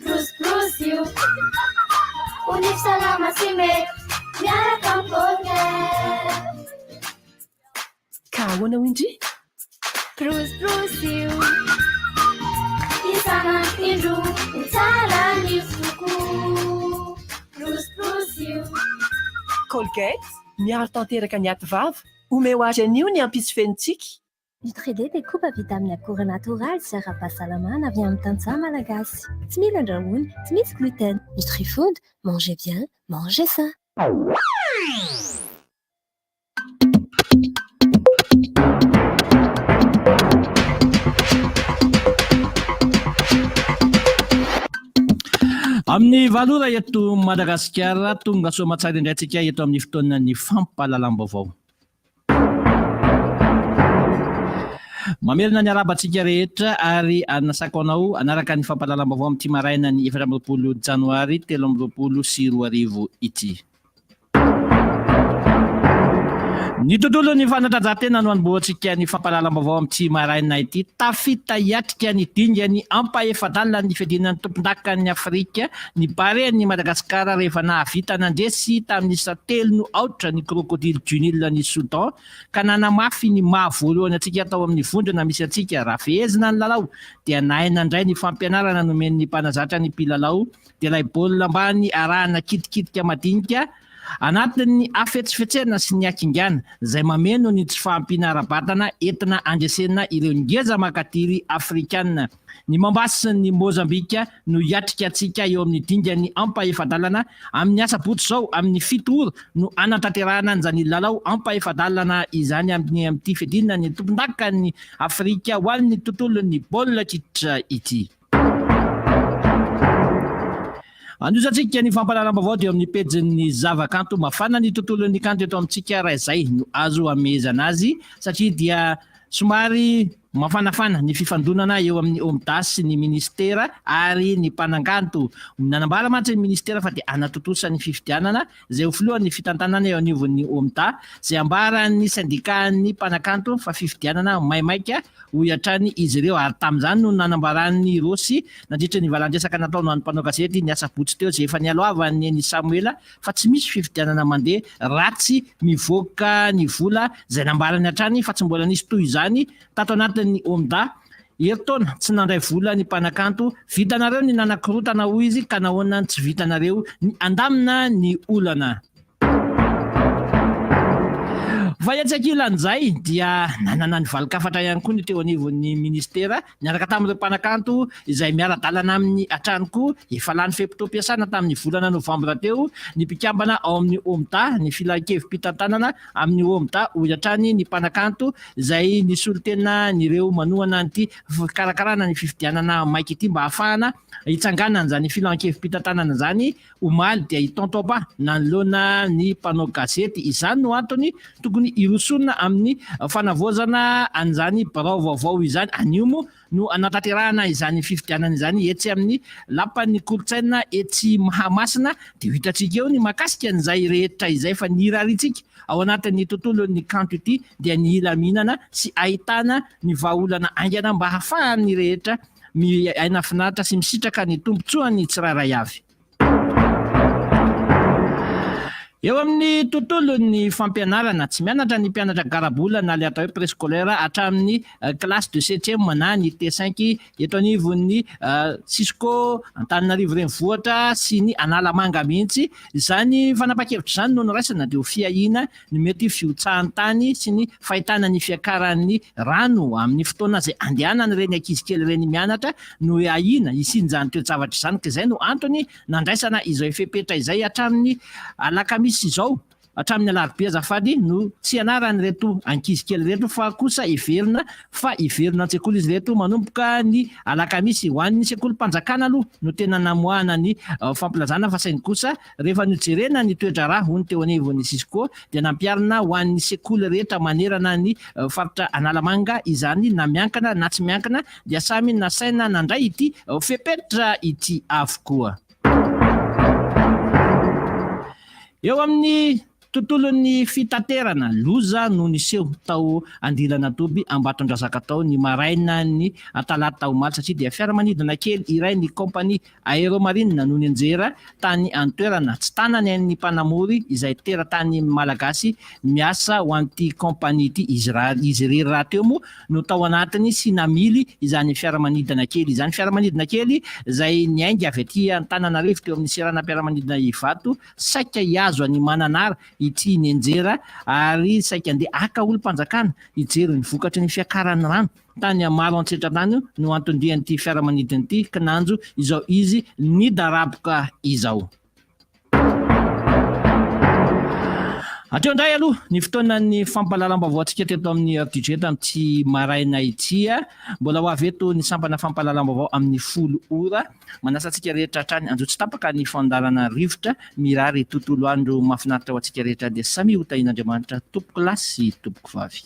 [SPEAKER 15] Rosio ho nify salama sy mety miaraka amin'ny Colgate.
[SPEAKER 1] Ka ahoana ho indry?
[SPEAKER 15] Rosio isan'andro ny tsara nify kokoa. Rosio
[SPEAKER 1] Colgate, miaro tanteraka ny aty vava. Omeo azy anio ny ampisy-fenitsika.
[SPEAKER 17] Nutri-D découpe à vitamines accours naturel sert à pasalamana vient en tanza malagasy. Tsy mila andrahoina, tsy misy gluten. Nutri-Food, mangez bien, mangez sain.
[SPEAKER 7] Amin'ny valora eto Madagasikara tonga soamatsara indray antsika eto amin'ny fotoana ny fampahalalam-baovao. Mamerina ny arabantsika rehetra ary anasako anao anaraka ny fampahalalam-baovao amin'ity maraina ny 20 Janoary 2024 ity. Ny tontolo ny fanatanjahantena no anomboantsika ny fampahalalam-baovao amin'ity maraina ity. Tafita hiatrika ny dingany ampaefadalina ny fiadinan'ny tompon-dakan'ny Afrika ny paren'ny Madagasikara rehefa nahavita nandresy tamin'ny isa 3 ny crocodile dunile ny Soudan ka nanamafy ny mahavoalohany antsika atao amin'ny vondrona misy antsika raha fehezina ny lalao dia nahaina indray ny fampianarana nomen'ny mpanazatra ny mpilalao dia ilay baolina ambany arahana kitikitika madinika anatin'ny afetsifetserina sy ny akingana izay mameno ny tsy fahampiana-arabatana entina andresena ireo ngeza makatiry afrikanina. Ny Mombasa sy ny Mozambika no hiatrika antsika eo amin'ny dingany ampaefadalana amin'ny asabotsy izao amin'ny 7 ora no anatanterahana an'izany lalao ampaefadalana izany amin'ity fiadinana ny tompon-dakan'ny Afrika ho an'ny tontolon'ny baolina kitra ity. Anjosantsika ny fampahalalam-baovao dia amin'ny pejin'ny zavakanto mafana ny tontolon'ny kanto eto amintsika raha izay no azo amezana azy satria dia somary mafanafana ny fifandonana eo amin'ny OMDA sy ny ministera ary ny mpananganto. Nanambara mantsy ny ministera fa dia anatotosa ny fifidianana izay ho filohan'ny fitantanana eo anivon'ny OMDA izay ambaran'ny syndicat-ny mpananganto fa fifidianana maimaika ho hiatrany izy ireo ary tamin'izany no nanambaran'ny Rosy nandritra ny valandresaka nataony an'ny mpanao gazety ny asabotsy teo izay efa nialoavany ny Samuela fa tsy misy fifidianana mandeha ratsy mivoaka ny vola izay nambarany hatrany fa tsy mbola nisy toy izany tato anatin'ny OMDA. Eritaona tsy nandray vola ny mpanakanto, vitanareo ny nanakirotana hoy izy ka nahoana tsy vitanareo ny andamina ny olana. Fa iatsakilan'izay dia nanana ny valikafatra ihany koa ny teo anivon'ny ministera niaraka tamin'ireo mpanakanto izay miara-dalana amin'ny hatrany koa efa lany fehim-potoam-piasana tamin'ny volana novambra teo ny mpikambana ao amin'ny OMDA ny filan-kevim-pitantanana amin'ny OMDA ho hiatrany ny mpanakanto izay nisolitena nyreo manohana nyity fikarakarana ny fifidianana maika ity mba hahafahana hitsangana an'izany filan-kevim-pitantanana izany omaly dia hitontoba nanoloana ny mpanao gazety izany no antony tokony irosona amin'ny fanavoazana an'izany birao vaovao izany anio moa no anatanterahana izany fifidianana izany etsy amin'ny lapan'ny kolotsaina etsy Mahamasina dia hitantsika eo ny makasika an'izay rehetra izay fa niraritsika ao anatin'ny tontolon'ny kanto ity dia ny ilaminana sy ahitana ny vahaolana aingana mba hahafahan'ny rehetra aina finaritra sy misitraka ny tombontsoany tsirairay avy. Eo amin'ny tontolon'ny fampianarana tsy mianatra ny mpianatra garabola na le atao hoe préscolaire hatramin'ny classe de 7e na ny T5 eto anivon'ny Cisco Antananarivo renivohitra sy ny Analamanga mihitsy. Izany fanapa-kevitra izany no noraisana dia ho fiahina ny mety fiotsahan-tany sy ny fahitana ny fiakaran'ny rano amin'ny fotoana izay andehanana ireny ankizy kely ireny mianatra no ahina isinjany toe-javatra izany. Ka izay no antony nandraisana izao efepetra izay hatramin'ny alakamisy izao, hatramin'ny alarobia azafady no tsy ianarany reto ankizy kely reto fa kosa iverina an-tsekoly izy reto manomboka ny alakamisy. Ho an'ny sekolim-panjakana aloha no tena namoahana ny fampilazana fa saingy kosa rehefa nojerena ny toetra rà hony teo anivon'ny Cisco dia nampiarina ho an'ny sekoly rehetra manerana ny faritra Analamanga izany na miankana na tsy miankana dia samy nasaina nandray ity fepetra ity avokoa. Eo amin'ny tontolon'ny fitaterana, loza no niseho tao Andilana Toby Ambatondrazaka tao ny maraina ny talata tao omaly satria dia fiaramanidina kely iray ny kompania aéromarine no nianjera tany an-toerana tsy tanany ny mpanamory izay teratany malagasy miasa ho an'ity kompania ity. Izy irery raha teo moa no tao anatiny sy namily izany fiaramanidina kely izany. Fiaramanidina kely izay niainga avy aty Antananarivo teo amin'ny seranam-piaramanidina Ivato saika hiazo any Mananara ity nianjera ary saika andeha aka olo-mpanjakana hijery ny vokatry ny fiakaran'ny rano tany maro antsetra tany no antondian'ity fiaramanidina ity kinanjo izao izy ny daraboka izao. Ateo indray aloha ny fotoanan'ny fampahalalam-baovao antsika teto amin'ny RDJ amin'ity maraina ity, mbola ho avy eto ny sampana fampahalalam-baovao amin'ny 10 ora. Manasa antsika rehetra hatrany anjo tsy tapaka ny fandarana rivotra mirary tontolo andro mahafinaritra ho antsika rehetra dia samy ho tahin'Andriamanitra tompoko lahy sy tompoko vavy.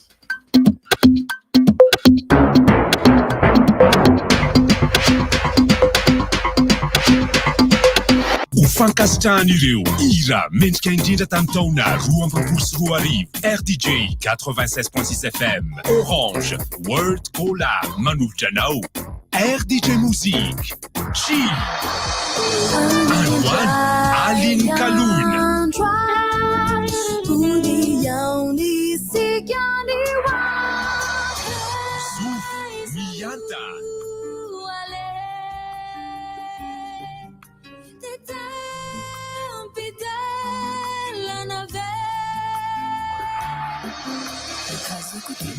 [SPEAKER 18] Fankasitrahan'ireo hira mendrika indrindra tamin'ny taona 2024 RDJ 96.6 FM Orange World Collab manolotra anao RDJ Musique Chi Antoine Aline Kaloun Zouf Mianta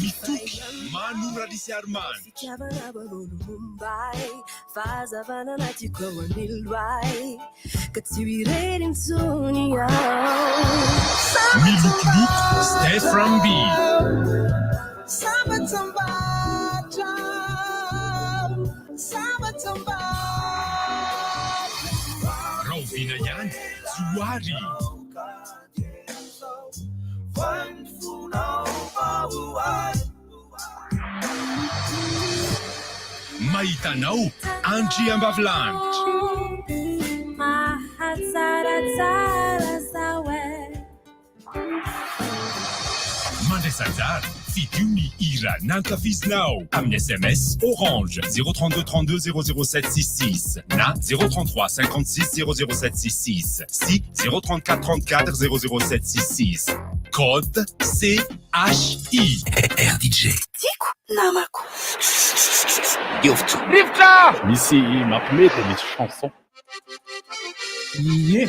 [SPEAKER 18] Mituki Manura di Armand Milukluk Steph Rambi Rovina Yan Zuari Maitanao Angie Ambavlanche Mandesazar Fiduni Ira Nankafiznao Amne SMS Orange 032 32 00766 Na 033 56 00766 Si 034 34 00766 Code CHI RDJ
[SPEAKER 19] Tico Namako
[SPEAKER 18] Rivotra
[SPEAKER 14] Misy mampimety misy chanson.
[SPEAKER 11] Ie,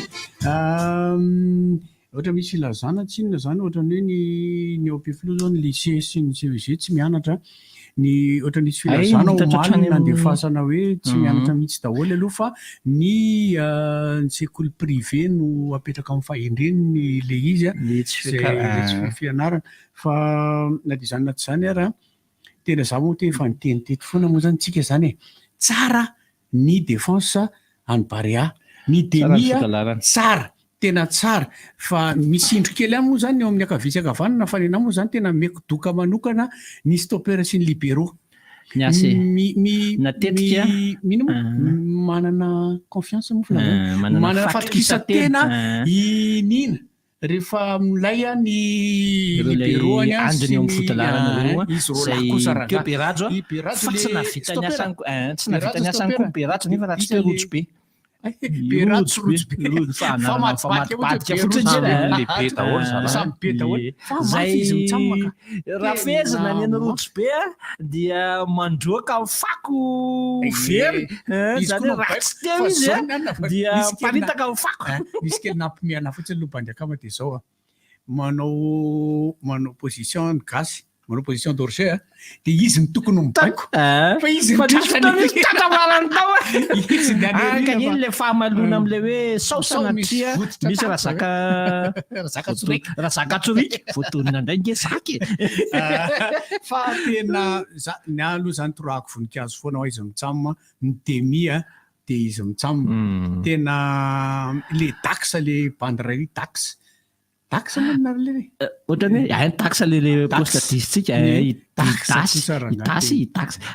[SPEAKER 11] ohatra misy ilazana tsinona zany ohatran'ny hoe ny ampifilo zao ny lycée sy ny CEG tsy mianatra ny ohatra nisy filazana omaly nandefasana hoe tsy mianatra mihitsy daholo aloha fa ny sekoly privé no apetraka amin'ny fahendreny le izy zay fianarana fa na dia zany na tsy zany ara tena za moa te efa nitenitety foana moa zany tsika zany tsara ny défense any Barea ny Denia tsara tena tsara fa misy indro kely ihany moa zany eo amin'ny akavitsy akavanana fa nena moa zany tena meko doka manokana ny stoppeur sy ny libéraux manana confiance moa manana fatkisatena inina rehefa milay ny libéraux any
[SPEAKER 7] andriny eo amin'ny fotolarana
[SPEAKER 11] izy rola
[SPEAKER 7] teo Perajo fa tsy navita ny asany koa Perajo nefa raha tsy rojo be Raha fezina ny any rojo be dia mandroaka fako very zany ratsy teo izy dia paritaka amin'ny fako.
[SPEAKER 11] Misy kely nampimiana fotsiny lobandiakama dia zao manao position gasy, manao position d'orcher dia izy ny tokony mibaiko fa izy tatamarany tao ka iny le fahamalona amin'ilay hoe saosana tria misy razaka tsorika voatonina indray nge saky fa tena ny aloha zany torahako voninkazo foana izy mitsamo ny demi dia izy mitsamo tena le taxe le banderairie taxe manarale
[SPEAKER 7] ohatrany hoe taxe le poste distrika itasy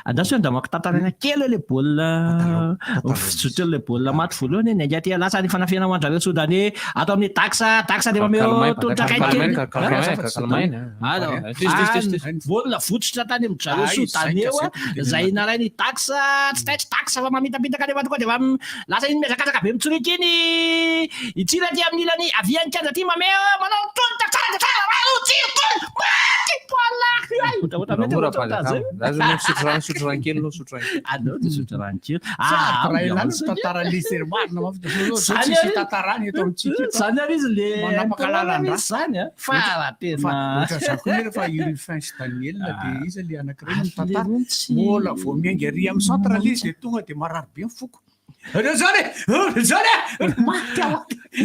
[SPEAKER 7] andaso anda makitantaraina kely le baolina fizotra le baolina maty voalohany ny angaty lasa ny fanafiana ho andrareo sodany ato amin'ny taxe dia mameo tondrakaiky baolina vototra tany amin'ny zareo sodany eo zay naray ny taxe tsy taitsy taxe fa mamitapitaka le matokoa dia lasa iny mezakazaka be mitsorika iny itsira ty amin'ny ilany aviany kanja ty mameo manao tonta tsara tsara
[SPEAKER 12] sotro rankely no sotro
[SPEAKER 7] rankely
[SPEAKER 11] tantara lisy marina mafy tantarany eto amintsika
[SPEAKER 7] zany ary izy le
[SPEAKER 11] manapakalalana
[SPEAKER 7] zany fa tena
[SPEAKER 11] fa Urifin sy Daniel dia izy le anankiray mitantara mola vao miainga ary amin'ny centre lisy dia tonga dia marary be mifoko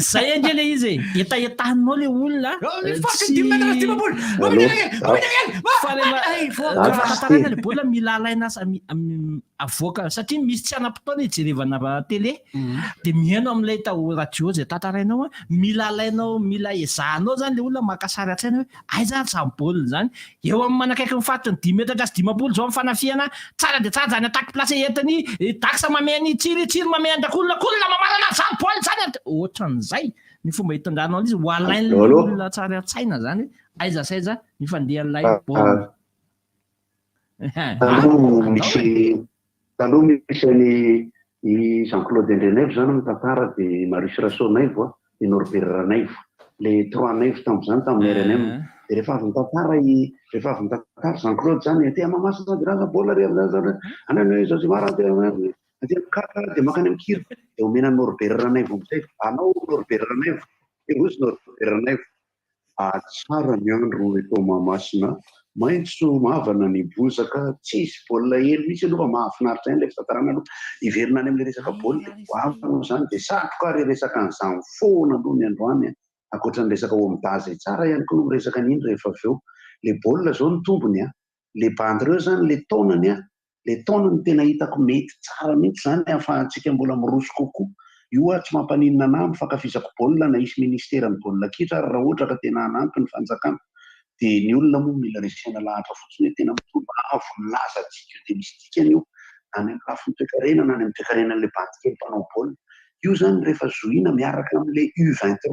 [SPEAKER 7] zay andre le izy etaetahanao le olona fatantarana le bola milalaina avoaka satria misy tsy anam-potoana ijerevana télé dia mihaino amin'ilay tao radio zay tantarainao milalainao mila ezahanao zany le olona makasary an-tsaina hoe aiza samy baolina zany eo amin'ny manakaiky ny fatony 10 metatra sy 10 zao amin'ny fanafiana tsara dia tsara zany attaque place entiny taxa mameny tsiritsiry mameny andakolona mamarana zany baolina zany ohatran'izay ny fomba hitondrahanao izy ho alain'le olona tsara an-tsaina zany aiza saiza mifandehan'ilay baolina
[SPEAKER 8] taloha misy ny Jean-Claude Ndrenaivo zany mitantara dia Marius Rasonaivo dia Norbert Ranaivo le 3 Naivo tamin'izany tamin'ny RNM dia rehefa avy mitantara Jean-Claude zany aty mamasina diraza baolina re anany Josimar aty kaka dia makany amin'ny kira dia omena Norbert Ranaivo amin'izay anao Norbert Ranaivo rozy Norbert Ranaivo tsara ny andro eto Mahamasina maintso mahavana ny bozaka tsisy baolina hely misy aloha fa mahafinaritra izany le fitantarana aloha iverina any amin'ilay resaka baolina hoavana zany dia satroka ary resaka an'izany foana aloha ny androany ankoatra ny resaka omda zay tsara ihany koa no resaka n'iny rehefa avy eo le baolina zao ny tombony le bandereo zany le taonany le taonany tena hitako mety tsara mihitsy zany ahafahantsika mbola miroso kokoa io tsy mampaninona anahy mifankafizako baolina na isy ministera ny baolina kitra ary raha ohatra ka tena hanampy ny fanjakana dia ny olona moa mila resena lahatra fotsiny hoe tena mitomba avolaza tsika io dia misy dikany io na ny amin'ny lafiny toe-karena na ny amin'ny toe-karenan'ilay bandikely mpanao baolina io zany rehefa zohina miaraka amin'ilay U23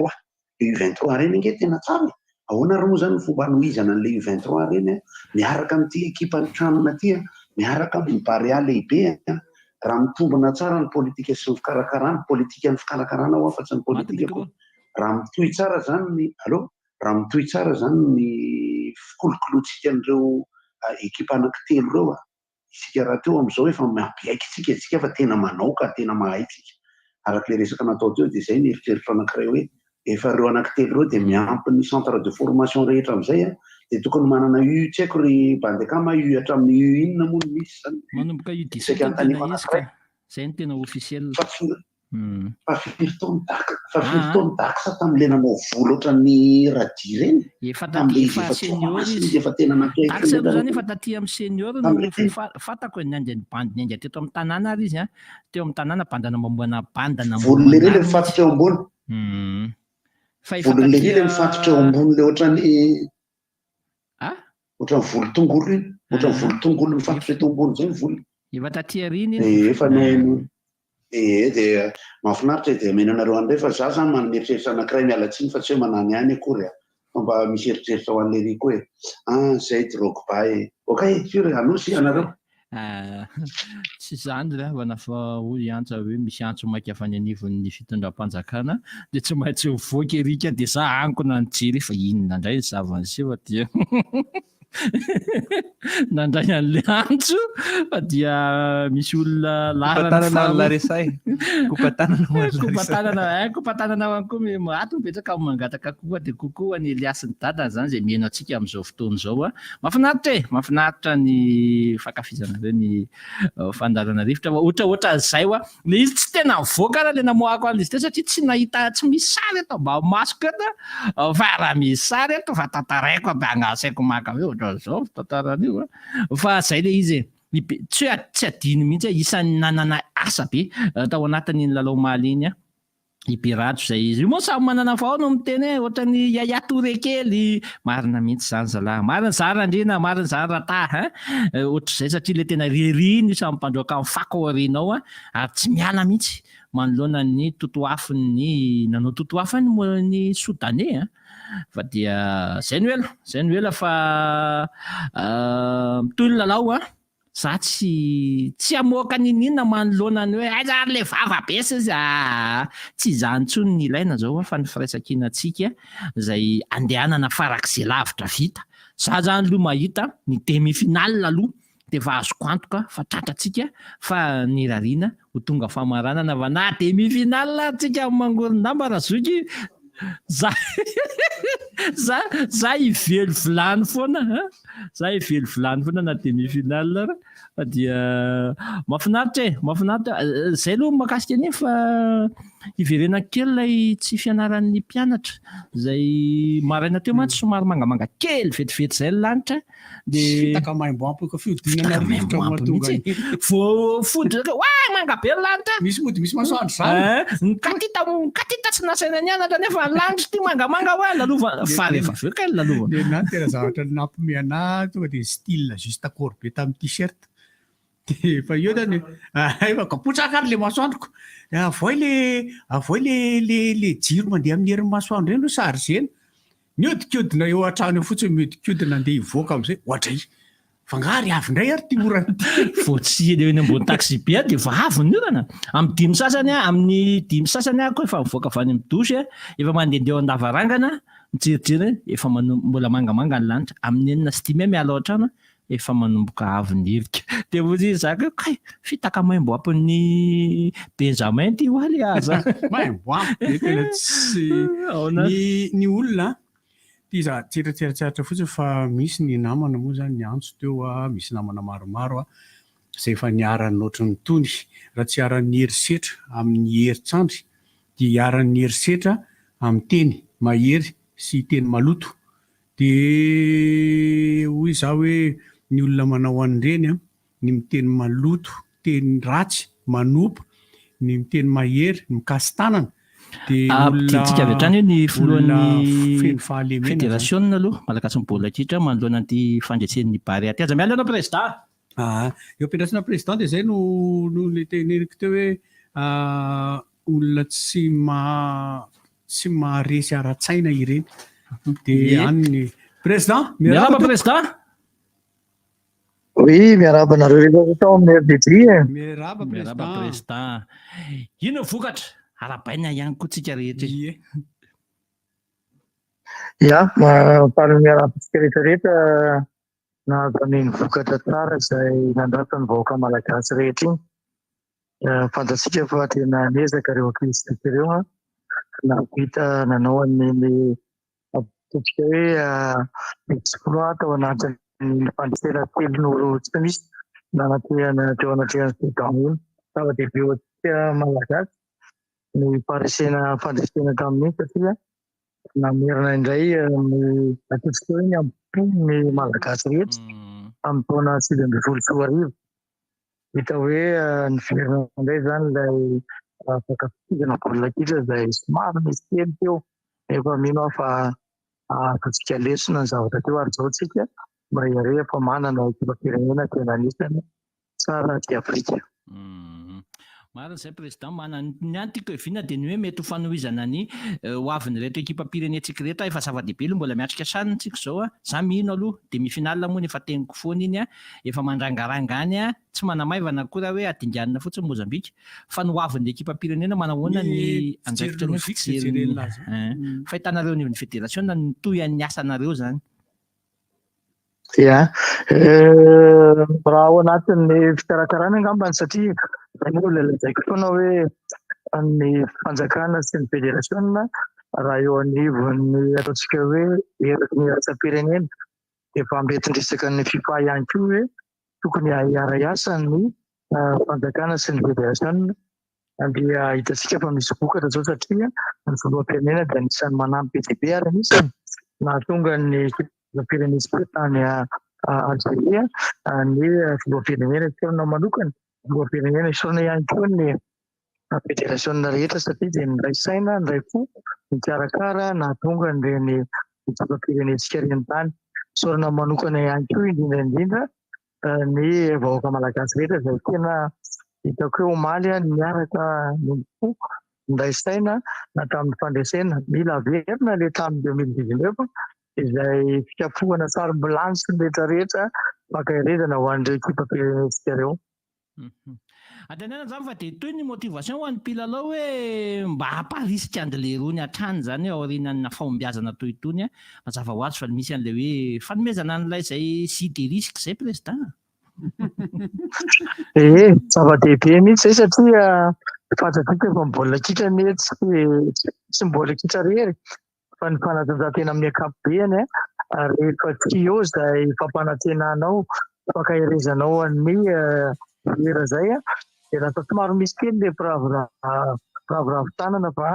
[SPEAKER 8] le U23 reny nge tena tsara ahoana ary moa zany ny fomba hanohizana an'ilay U23 reny miaraka amin'ity ekipa ny tranona ty miaraka amin'ny barea lehibe raha mitombona tsara ny politika sy ny fikarakarana politika ny fikarakarana ho afa-tsy ny politika koa raha mitohy tsara zany ny raha mitohy tsara zany ny fikolokolotsika an'ireo ekipa anankitelo ireo isika raha teo amin'izao efa mampiaiky tsika fa tena manao ka tena mahay tsika arak'ilay resaka natao teo dia izay ny eritreritro anankiray hoe efa ireo anankitelo ireo dia miampy ny centre de formation rehetra amin'izay dia tokony manana U tsy haiko ry bandekama U hatramin'ny U inona moa no misy zany
[SPEAKER 7] manomboka U17 tena isika zay ny tena officiel
[SPEAKER 8] fa firy taona daksa tamin'ilay nanao vola ohatran'ny radi reny
[SPEAKER 7] efa taty efa senior izy daksa aloha zany efa taty amin'ny senior no fatako ny andeha ny bandy ny andeha teto amin'ny tanàna ary izy teo amin'ny tanàna bandana mamboana bandana
[SPEAKER 8] volony lery le mifatotra eo ambony volony lery le mifatotra eo ambony le ohatran'ny volo tongolo iny ohatran'ny volo tongolo mifatotra eto ambony zay ny volony
[SPEAKER 7] efa taty ariny
[SPEAKER 8] efa dia mahafinaritra dia menanareo andray fa za zany manana eritreritra anankiray mialatsiny fa tsy hoe manany ihany akory fa mba misy eritreritra ho an'lery koa hoe zay Drogba okay firy anosy anareo
[SPEAKER 7] Tsy izany ravana fa hoy antsa hoe misy antso maika avy any anivon'ny fitondram-panjakana dia tsy maintsy mivoaka erika dia za ankona ny jery fa inona indray ny zavany seho dia nandray an'le antso fa dia misy olona kopatanana koa maty mipetraka amin'ny mangataka koa dia kokoa ny Eliasy ny dadany zany izay mihaino antsika amin'izao fotoana izao a. Mahafinaritra ny fankafizana ireo ny fandarana rivotra ohatrohatra izay le izy tsy tena mivoaka raha le namoahako an'izy teo satria tsy nahita tsy misy sary eto mba masoko eto fa raha misy sary eto fa tantaraiko aby agnasaiko maka hoe ohatran'izao tantaran'io fa izay le izy tsy adiny mihitsy isan'ny nanana asa be tao anatin'ny lalao mahaliana Ipirato izay izy io moa samy manana vao no miteny hoe ohatran'ny Yaya Touré kely marina mihitsy zany zalahy marina zany Randrina marina zany Rata ohatr'izay satria le tena ririny samy mpandroaka amin'ny fako aorianao ary tsy miala mihitsy manoloana ny totoafiny nanao totoafany ny Soudanais fa dia zay ny ela fa mitohy ny lalao za tsy amoaka ninina manoloana ny hoe zary le vava be izy tsy izany intsony ny ilaina zao fa ny firaisan-kina antsika izay andehanana farak'izay lavitra vita za zany aloha mahita ny demi-finale aloha dia efa azoko antoka fa tratrantsika fa ny rariana ho tonga famaranana fa na demi-finale antsika mangorondamba razoky za ivelo vilany foana na demi-finale fa dia mahafinaritra zay aloha mahakasika an'iny fa iverena kely ilay tsy fianaran'ny mpianatra izay maraina teo mantsy somary mangamanga kely vetivety izay ny lanitra dia
[SPEAKER 11] fitaka maimbo ampy fiodinana rivotra mahatonga
[SPEAKER 7] fodika hoe manga be ny lanitra
[SPEAKER 11] misy mody misy masoandro zany
[SPEAKER 7] katita tsy nasaina ny anatra nefa ny lanitra ty mangamanga hoe lalova fa rehefa aveo kay lalova
[SPEAKER 11] dia na tena zavatra nampomena tonga dia style juste corbet amin'ny t-shirt dia fa io zany efa kapotsaka ary le masoandroko avoy le jiro mandeha amin'ny herin'ny masoandro eny no sarzena miodikodina eo an-trano eo fotsiny miodikodina andeha hivoaka amin'izay ohatray fangary avy indray ary ty orana
[SPEAKER 7] fotsy eo eny ambony taxi be dia efa avy ny orana amin'ny dimy sasany ahako efa mivoaka avy any amin'ny dosy efa mandehandeha an-davarangana mijerijery efa mbola mangamanga ny lanitra amin'ny enina sy dimy miala ao an-trano efa manomboka avy ny irika dia ozy zaka kay fitaka maimbo ampin'ny Benjamin ty hoaly aza
[SPEAKER 11] maimbo ampy tena tsy ny olona tia za tseritreritra fotsiny fa misy ny namana moa zany ny antso teo misy namana maromaro izay efa niarany ohatry ny tony raha tsy iaran'ny herisetra amin'ny herintsandry dia iaran'ny herisetra amin'ny teny mahery sy teny maloto dia hoy za hoe ny olona manao an'ireny ny miteny maloto teny ratsy manopo ny miteny mahery mikastanana
[SPEAKER 7] tiditsika avy hatrany ny filohan'ny fédération aloha malagasy ny baolina kitra manoloana an'ity fandretsen'ny bary aty aza miala anao président
[SPEAKER 11] eo ampiandrasana président dia zay no le teneniko teo hoe olona tsy maharesy ara-tsaina ireny dia anyny président
[SPEAKER 7] miaraba président
[SPEAKER 10] oui miarabanareo rehefa tao amin'ny RDJ
[SPEAKER 11] miaraba
[SPEAKER 7] président ino vokatra arabaina ihany koa tsika rehetra
[SPEAKER 10] ia mampaly miarabantsika rehetrarehetra nahazo ny vokatra tsara izay nandratan'ny vahoaka malagasy rehetra iny fantatsika fa tena nezaka reo ankizy ireo nahavita nanao an'iny totsika hoe exploit tao anatin'ny fandresena telon'olo tsy misy nanatehana teo anatrehana Soudan iny zava-dehibe oatsika malagasy ny fandresena tamin'iny satria namerina indray ny atotsika hoe ny ampony malagasy rehetra amin'ny taona 2024 hita hoe niverina indray zany ilay fakafizana baolina kitra izay somary misy kely teo efa mino aho fa atotsika lesona ny zavatra teo ary zao tsika mba iare fa manana ekipa-pirenena tena anisany tsara ty Afrika.
[SPEAKER 7] Marina izay président ny antiako eviana dia ny hoe mety ho fanohizana ny ho avin'ny reto ekipa pirenetsika reto efa zava-dehibe mbola miatrika sanitsika zao za mino aloha dia mifinalina moa ny efa teniko foana iny efa mandrangaranga any tsy manamaivana koa raha hoe adinganina fotsiny Mozambika fa ny ho avin'ny ekipa pirenena manahoana ny andraikitra ny fijery fahitanareo ny fédération ny toy an'ny asanareo zany.
[SPEAKER 10] Ia, raha ao anatin'ny fikarakarana angambany satria zany olona lazaiko foana hoe ny fanjakana sy ny fédération raha eo anivon'ny ataontsika hoe eraky ny rasa-pirenena dia efa miretin-dresaka ny FIFA ihany koa hoe tokony hiara-iasa ny fanjakana sy ny fédération dia hitantsika fa misy vokatra zao satria ny filoham-pirenena dia anisan'ny manampy be dia be ary anisany nahatonga ny filohampirenena tany Algérie ny filoham-pirenena esorina manokana filoham-pirenena esorina ihany koa ny fédération rehetra satria dia ny ray saina ny ray fo mikarakara nahatonga ireny ekipa pirenetsika reny tany esorina manokana ihany koa indrindra ny vahoaka malagasy rehetra izay tena hitako hoe omaly miaraka ny fo ny ray saina na tamin'ny fandresena mila averina le tamin'ny 2019 izay fikapohana sarom-bilany sy ny rehetrarehetra makairezana ho an'ireo ekipa pirenetsika ireo.
[SPEAKER 7] Antanàna zany fa dia toy ny motivation ho an'ny mpilalao hoe mba hamparisika an'ilay rony hatrany zany ao aorian'ny fahombiazana toy itony mazava ho azy fa misy an'ilay hoe fanomezana an'ilay izay sy de risque izay président.
[SPEAKER 10] Zava-dehibe mihitsy izay satria fantatsika fa mbola kitra ny tsy mbola kitra rery fa ny fanatanjahantena amin'ny ankapobeny rehefa trio izay fampanantenanao fankahirezanao an'ny hira izay dia lasa somary misy kely le firavoravo-tanana fa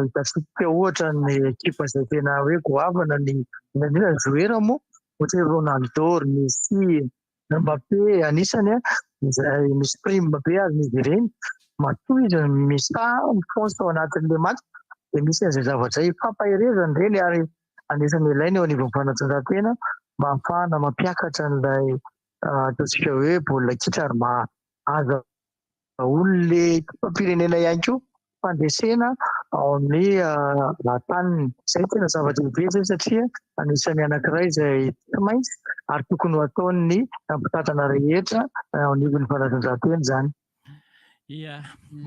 [SPEAKER 10] hitantsika ohatra ny ekipa izay tena hoe goavana ny joueur moa ohatra hoe Ronaldo, Messi, Mbappé anisany izay misy prime be azy ireny matoa izy mifonsa ao anatin'ilay match dia misy an'izay zavatra izay fampahirezana ireny ary anisan'ny ilaina eo anivon'ny fanatanjahantena mba ahafahana mampiakatra an'ilay ataontsika hoe baolina kitra ary mahazo olona ekipa-pirenena ihany koa fandresena ao amin'ny taniny izay tena zava-dehibe izay satria anisan'ny anankiray izay tsy maintsy ary tokony ho ataon'ny mpitantana rehetra ao anivon'ny fanatanjahantena zany.
[SPEAKER 7] Ia,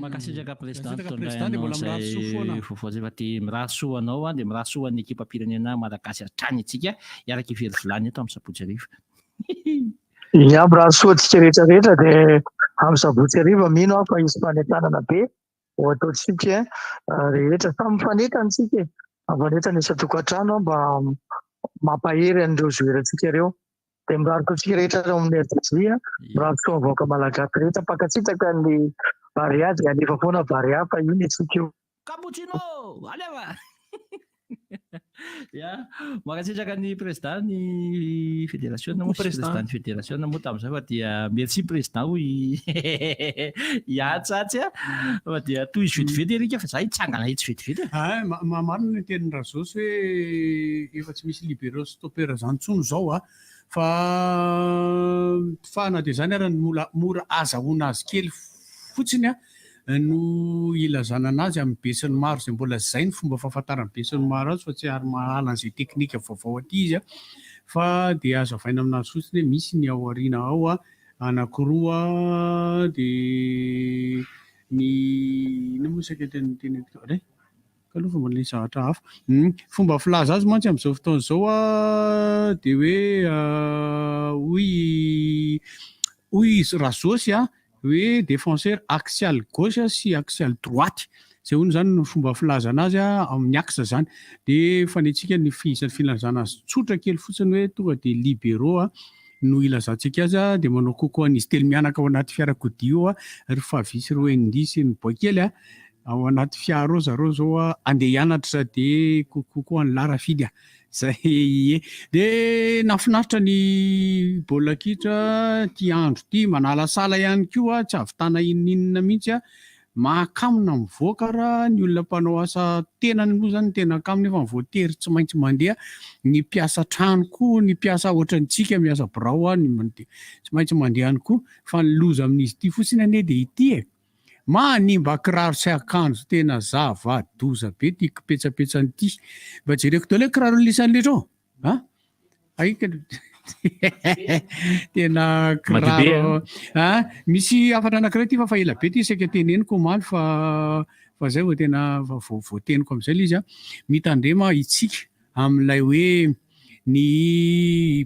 [SPEAKER 7] makasitraka président tondrayanao izay fofoazay fa dia mirahasoa anao dia mirahasoa ny ekipa pirenena malagasy hatrany itsika hiaraka ivery vilany eto amin'ny sabotsy ariva.
[SPEAKER 10] Ia, mirahasoa antsika rehetrarehetra dia amin'ny sabotsy ariva mino aho fa isy fanentanana be ho ataontsika rehetra samy mifanentana tsika mifanentana isa-tokantrano mba mampahery an'ireo joueurantsika ireo dia miraroko antsika rehetra amin'ny RDC miraroko vahoaka malagasy rehetra mpakatsitaka ny Barea dia alefa foana Barea fa iny itsika io.
[SPEAKER 7] Cappuccino aleva. Ia, makasitraka ny président ny fédération moa président ny fédération moa tamin'izay fa dia merci président hoy hiatsatsy fa dia toy izy vetivety erika fa za hitsangana hitsy vetivety.
[SPEAKER 11] Marina ny tenin'ny Razosy hoe efa tsy misy libéraux stoppeur zany intsony zao fa na dia zany ary mora azahoana azy kely fotsiny no ilazana anazy amin'ny besiny maro izay mbola zay ny fomba fahafantarany besiny maro azy fa tsy ary mahala an'izay teknika vaovao aty izy fa dia azavaina aminazy fotsiny hoe misy ny ao aoriana ao anankiroa dia ny moasaka teny kalofa mbola ny zavatra hafa fomba filaza azy mantsy amin'izao fotoana izao dia hoe hoy Razosy hoe défenseur axial gauche sy axial droite izay hono zany no fomba filaza anazy amin'ny axe zany dia fanetsika ny filazana azy tsotra kely fotsiny hoe tonga dia libéraux no ilazantsika azy dia manao kokoa an'izy telo mianaka ao anaty fiarakodia ry favisy ro endisy ny boakely ao anaty fiara zareo zao andeha hianatra dia kokoa ny larafidy zay dia nafinaritra ny baolina kitra ty andro ty manalasala ihany koa tsy ahavitana inonina mihitsy mahakamina mivoaka raha ny olona mpanao asa tena moa zany tena akamina efa mivoatery tsy maintsy mandeha ny mpiasa trano koa ny mpiasa ohatrantsika miasa birao tsy maintsy mandeha ihany koa fa ny loza amin'izy ity fotsiny ane dia ity manimba kiraro sy akanjo tena zava-doza be tiako petsapetsany ity mba jereko teo le kiraro lisan'ny letrao aika tena kiraro misy afatra anankiray ty fa ela be ty saka teneniko omaly fa zay vao tena voateniko am'izay le izy mitandrema itsika amin'ilay hoe ny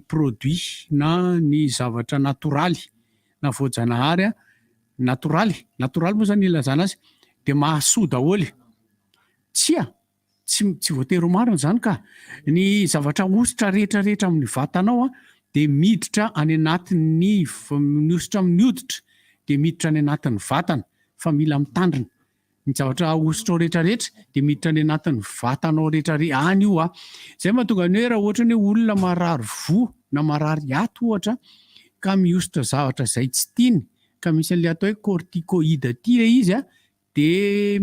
[SPEAKER 11] produit na ny zavatra natoraly na voajanahary natoraly moa zany ilazana azy de mahasoa daholy tsy voatery ho marina zany ka ny zavatra ositra rehetrarehetra amin'ny vatanao de miditra any anatin'ny ositra amin'ny hoditra de miditra any anatin'ny vatana fa mila mitandrina ny zavatra ositra rehetrarehetra de miditra any anatin'ny vatanao rehetrarehetra any io zay mahatonga ny hoe raha ohatra ny hoe olona marary vo na marary ato ohatra ka miositra zavatra zay tsy tiany ka misy an'le atao hoe corticoïde ty le izy de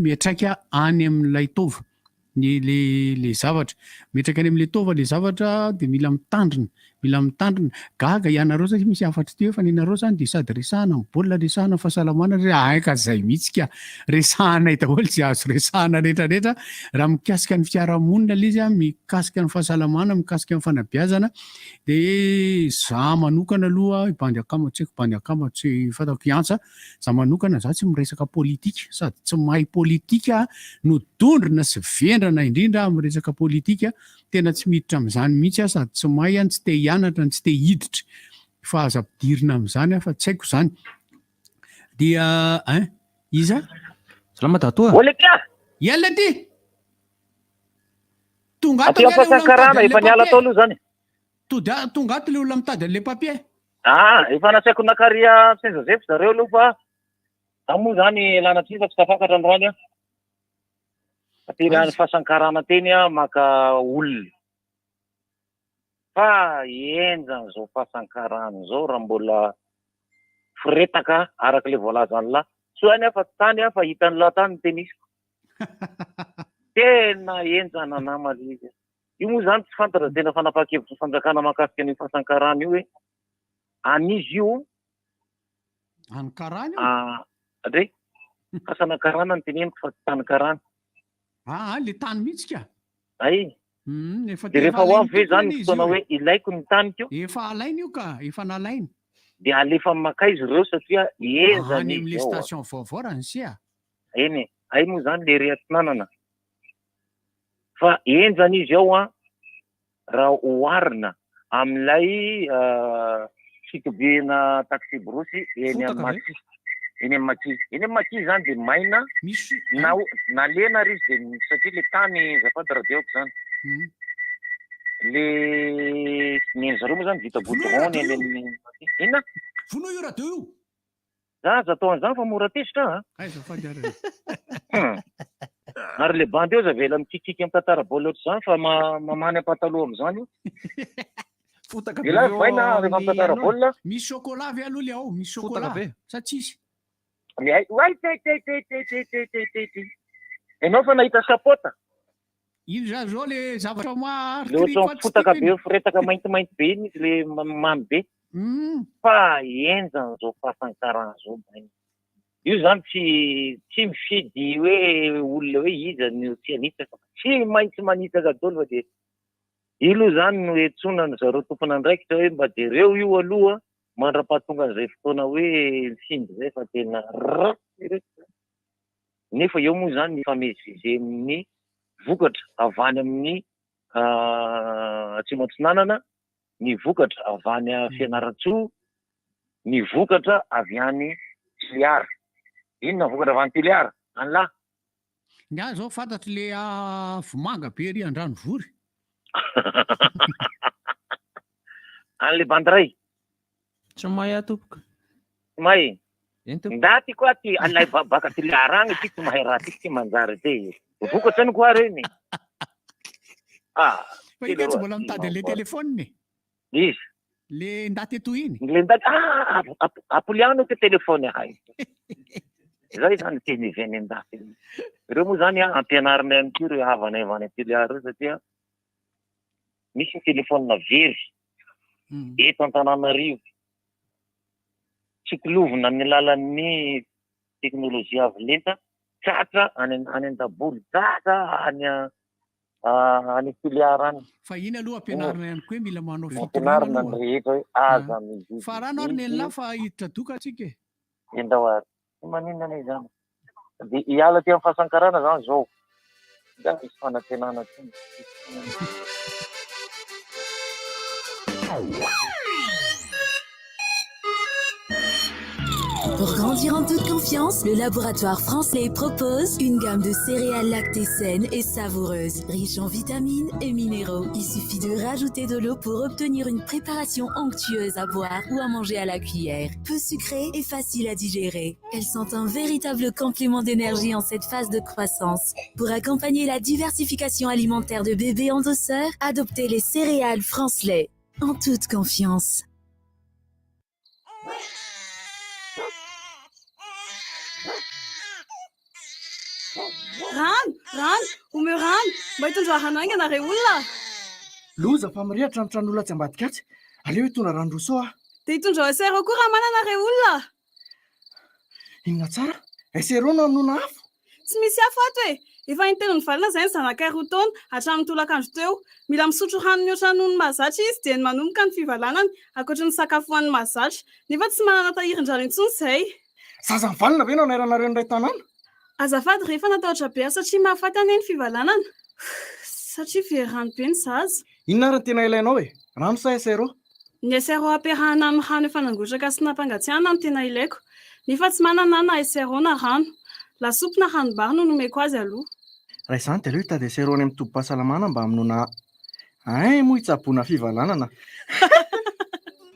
[SPEAKER 11] miatraika any amin'ilay tova le zavatra miatraka any amin'le tova le zavatra de mila mitandrina gaga ianareo zay misy afatra ty hoe fa nenareo zany de sady resahana mibaolina resahana fahasalamana aika zay mihitsy ka resahanay daholo tsy azo resahana rehetrarehetra raha mikasika ny fiarahamonina le izy mikasika ny fahasalamana mikasika ny fanabeazana de za manokana aloha bandy akama tsy fatako iantsa za manokana za tsy miresaka politika sady tsy mahay politika no dondrina sy vendrana indrindra amin'ny resaka politika tena tsy miditra amin'izany mihitsy sady tsy mahay tsy te hianatra tsy te hiditra fa aza ampidirina amin'izany fa tsy haiko zany dia iza
[SPEAKER 19] salama tatoa
[SPEAKER 11] iala ty tonga ato le olona mitady an'le papier
[SPEAKER 19] efa nasaiko nakaria Saint Joseph zareo aloha fa za moa zany lanatsisa tsy tafakatra androany aterahany fahasankarana teny maka olona fa enjany zao fahasankarana zao raha mbola firetaka araka le voalazany lahy soany fa tany fa hitany lahy tany tenisiko tena enjana namana izy io moa zany tsy fantatra tena fanapakevitra fanjakana makasika ny fahasankarana io hoe anizy io
[SPEAKER 11] any karana
[SPEAKER 19] adre fahasankarana ny teneniko fa tany karana
[SPEAKER 11] le tany mihitsy ka
[SPEAKER 19] de rehefa ho avy hoe zany fotoana hoe ilaiko ny tany keo
[SPEAKER 11] efa alainy io ka efa nalainy
[SPEAKER 19] de alefa maka izy ireo satria enjany
[SPEAKER 11] any am'le station vaovao raha nysia
[SPEAKER 19] eny ay moa zany le rehatsinanana fa enjany izy ao raha oharina amin'ilay sikobena taxi brosy eny amin'ny Maty zany de maina na lena ry izy de satria le tany zafady radioako zany le neny zareo moa zany vita goudron eny amin'ny inona
[SPEAKER 11] vono io radio io
[SPEAKER 19] za atao an'izany fa mora tesitra ary le bandy eo zavela mikikiky amin'ny tantara baoly ohatry zany fa mamany ampataloha amin'izany io vaina rehefa amin'ny tantara baolina
[SPEAKER 11] misy chocolat ve aloha le ao misy chocolat sa tsisy
[SPEAKER 19] enao fa nahita sapota
[SPEAKER 11] ino zany zao le zavatra
[SPEAKER 19] le ohatran'ny fotaka be firetaka maintimainty be iny izy le mamy be fa enjany zao fahasankarana zao io zany tsy mifidy hoe olona hoe iza no tsy anitsaka tsy maintsy manitsaka daholo fa de io aloha zany no etsonany zareo tompona andraikitra hoe mba jereo io aloha mandra-pahatonga an'izay fotoana hoe simby zay fa tena nefa eo moa zany mifamezivezy amin'ny vokatra avany amin'ny atsimatsinanana ny vokatra avany Fianaratsoa ny vokatra avy any Tiliara inona vokatra avy any Tiliara an'lahy
[SPEAKER 11] nga zao fantatry le vomanga be ry Andranovory
[SPEAKER 19] an'le bandiray
[SPEAKER 12] tsy mahay atompoka
[SPEAKER 19] mahay ndaty koa ty alay baka Tiliara agny ty tsy mahay raha ty tsy manjary te vokatra ny koa reny
[SPEAKER 11] fa ika tsy mbola mitady le telefôny
[SPEAKER 19] izy
[SPEAKER 11] le ndaty eto iny
[SPEAKER 19] le ndaty apoliano ty telefôny hay zay zany teny iveny ndaty ireo moa zany ampianarinay amty reo havanay avany Tiliara reo satria misy telefônina very eto Antananarivo tsy kilovina amin'ny alalan'ny teknôlôjia avy lenta tratra any an-daboly tratra any filiarany.
[SPEAKER 11] Fa iny aloha ampianarina ihany koa mila manao
[SPEAKER 19] fitonarana ny rehetra hoe aza mividy.
[SPEAKER 11] Fa raha ary nelahy fa hiditra doka atsika.
[SPEAKER 19] Endao ary tsy maninona izany. Dia hiala ty amin'ny fahasankarana zany zao. Da misy fanantenana ty.
[SPEAKER 2] Pour grandir en toute confiance, le laboratoire français propose une gamme de céréales lactées saines et savoureuses, riches en vitamines et minéraux. Il suffit de rajouter de l'eau pour obtenir une préparation onctueuse à boire ou à manger à la cuillère. Peu sucrée et facile à digérer. Elles sont un véritable complément d'énergie en cette phase de croissance. Pour accompagner la diversification alimentaire de bébés en douceur, adoptez les céréales France-lait en toute confiance.
[SPEAKER 20] Rano, omeo rano, mba hitondra rano aingana re olona.
[SPEAKER 21] Loza fa mirehatra ny tran'olona tsy ambadika atsy. Aleo hitondra rano roso ah.
[SPEAKER 20] Dia hitondra esero koa raha manana re olona.
[SPEAKER 21] Inona tsara? Esero no aminona afo?
[SPEAKER 20] Tsy misy afo ato e. Efa nitenony valina izay ny zanakay roa taona hatramin'ny tolakandro teo. Mila misotro rano mihoatra noho ny mahazatra izy dia ny manomboka ny fivalanany ankoatra ny sakafo hoan'ny mahazatra. Nefa tsy manana tahirin-drano intsony izay.
[SPEAKER 21] Zaza mivalina ve no anairanareo ny ray tanàna?
[SPEAKER 20] Azafady rehefa natahotra be satria mahafaty ane ny fivalanana. Satria very rano be ny zaza.
[SPEAKER 21] Inona ary ny tena ilainao e? Rano sa esero?
[SPEAKER 20] Ny esero ampiarahana amin'ny rano efa nangotraka sy nampangatsiahana no tena ilaiko. Nefa tsy manana na esero na rano. Lasopy na ranom-bary no nomeko azy aloha.
[SPEAKER 21] Raha izany dia aleo hitady esero any amin'ny tobi-pahasalamana mba hamonoana moa hitsaboana fivalanana.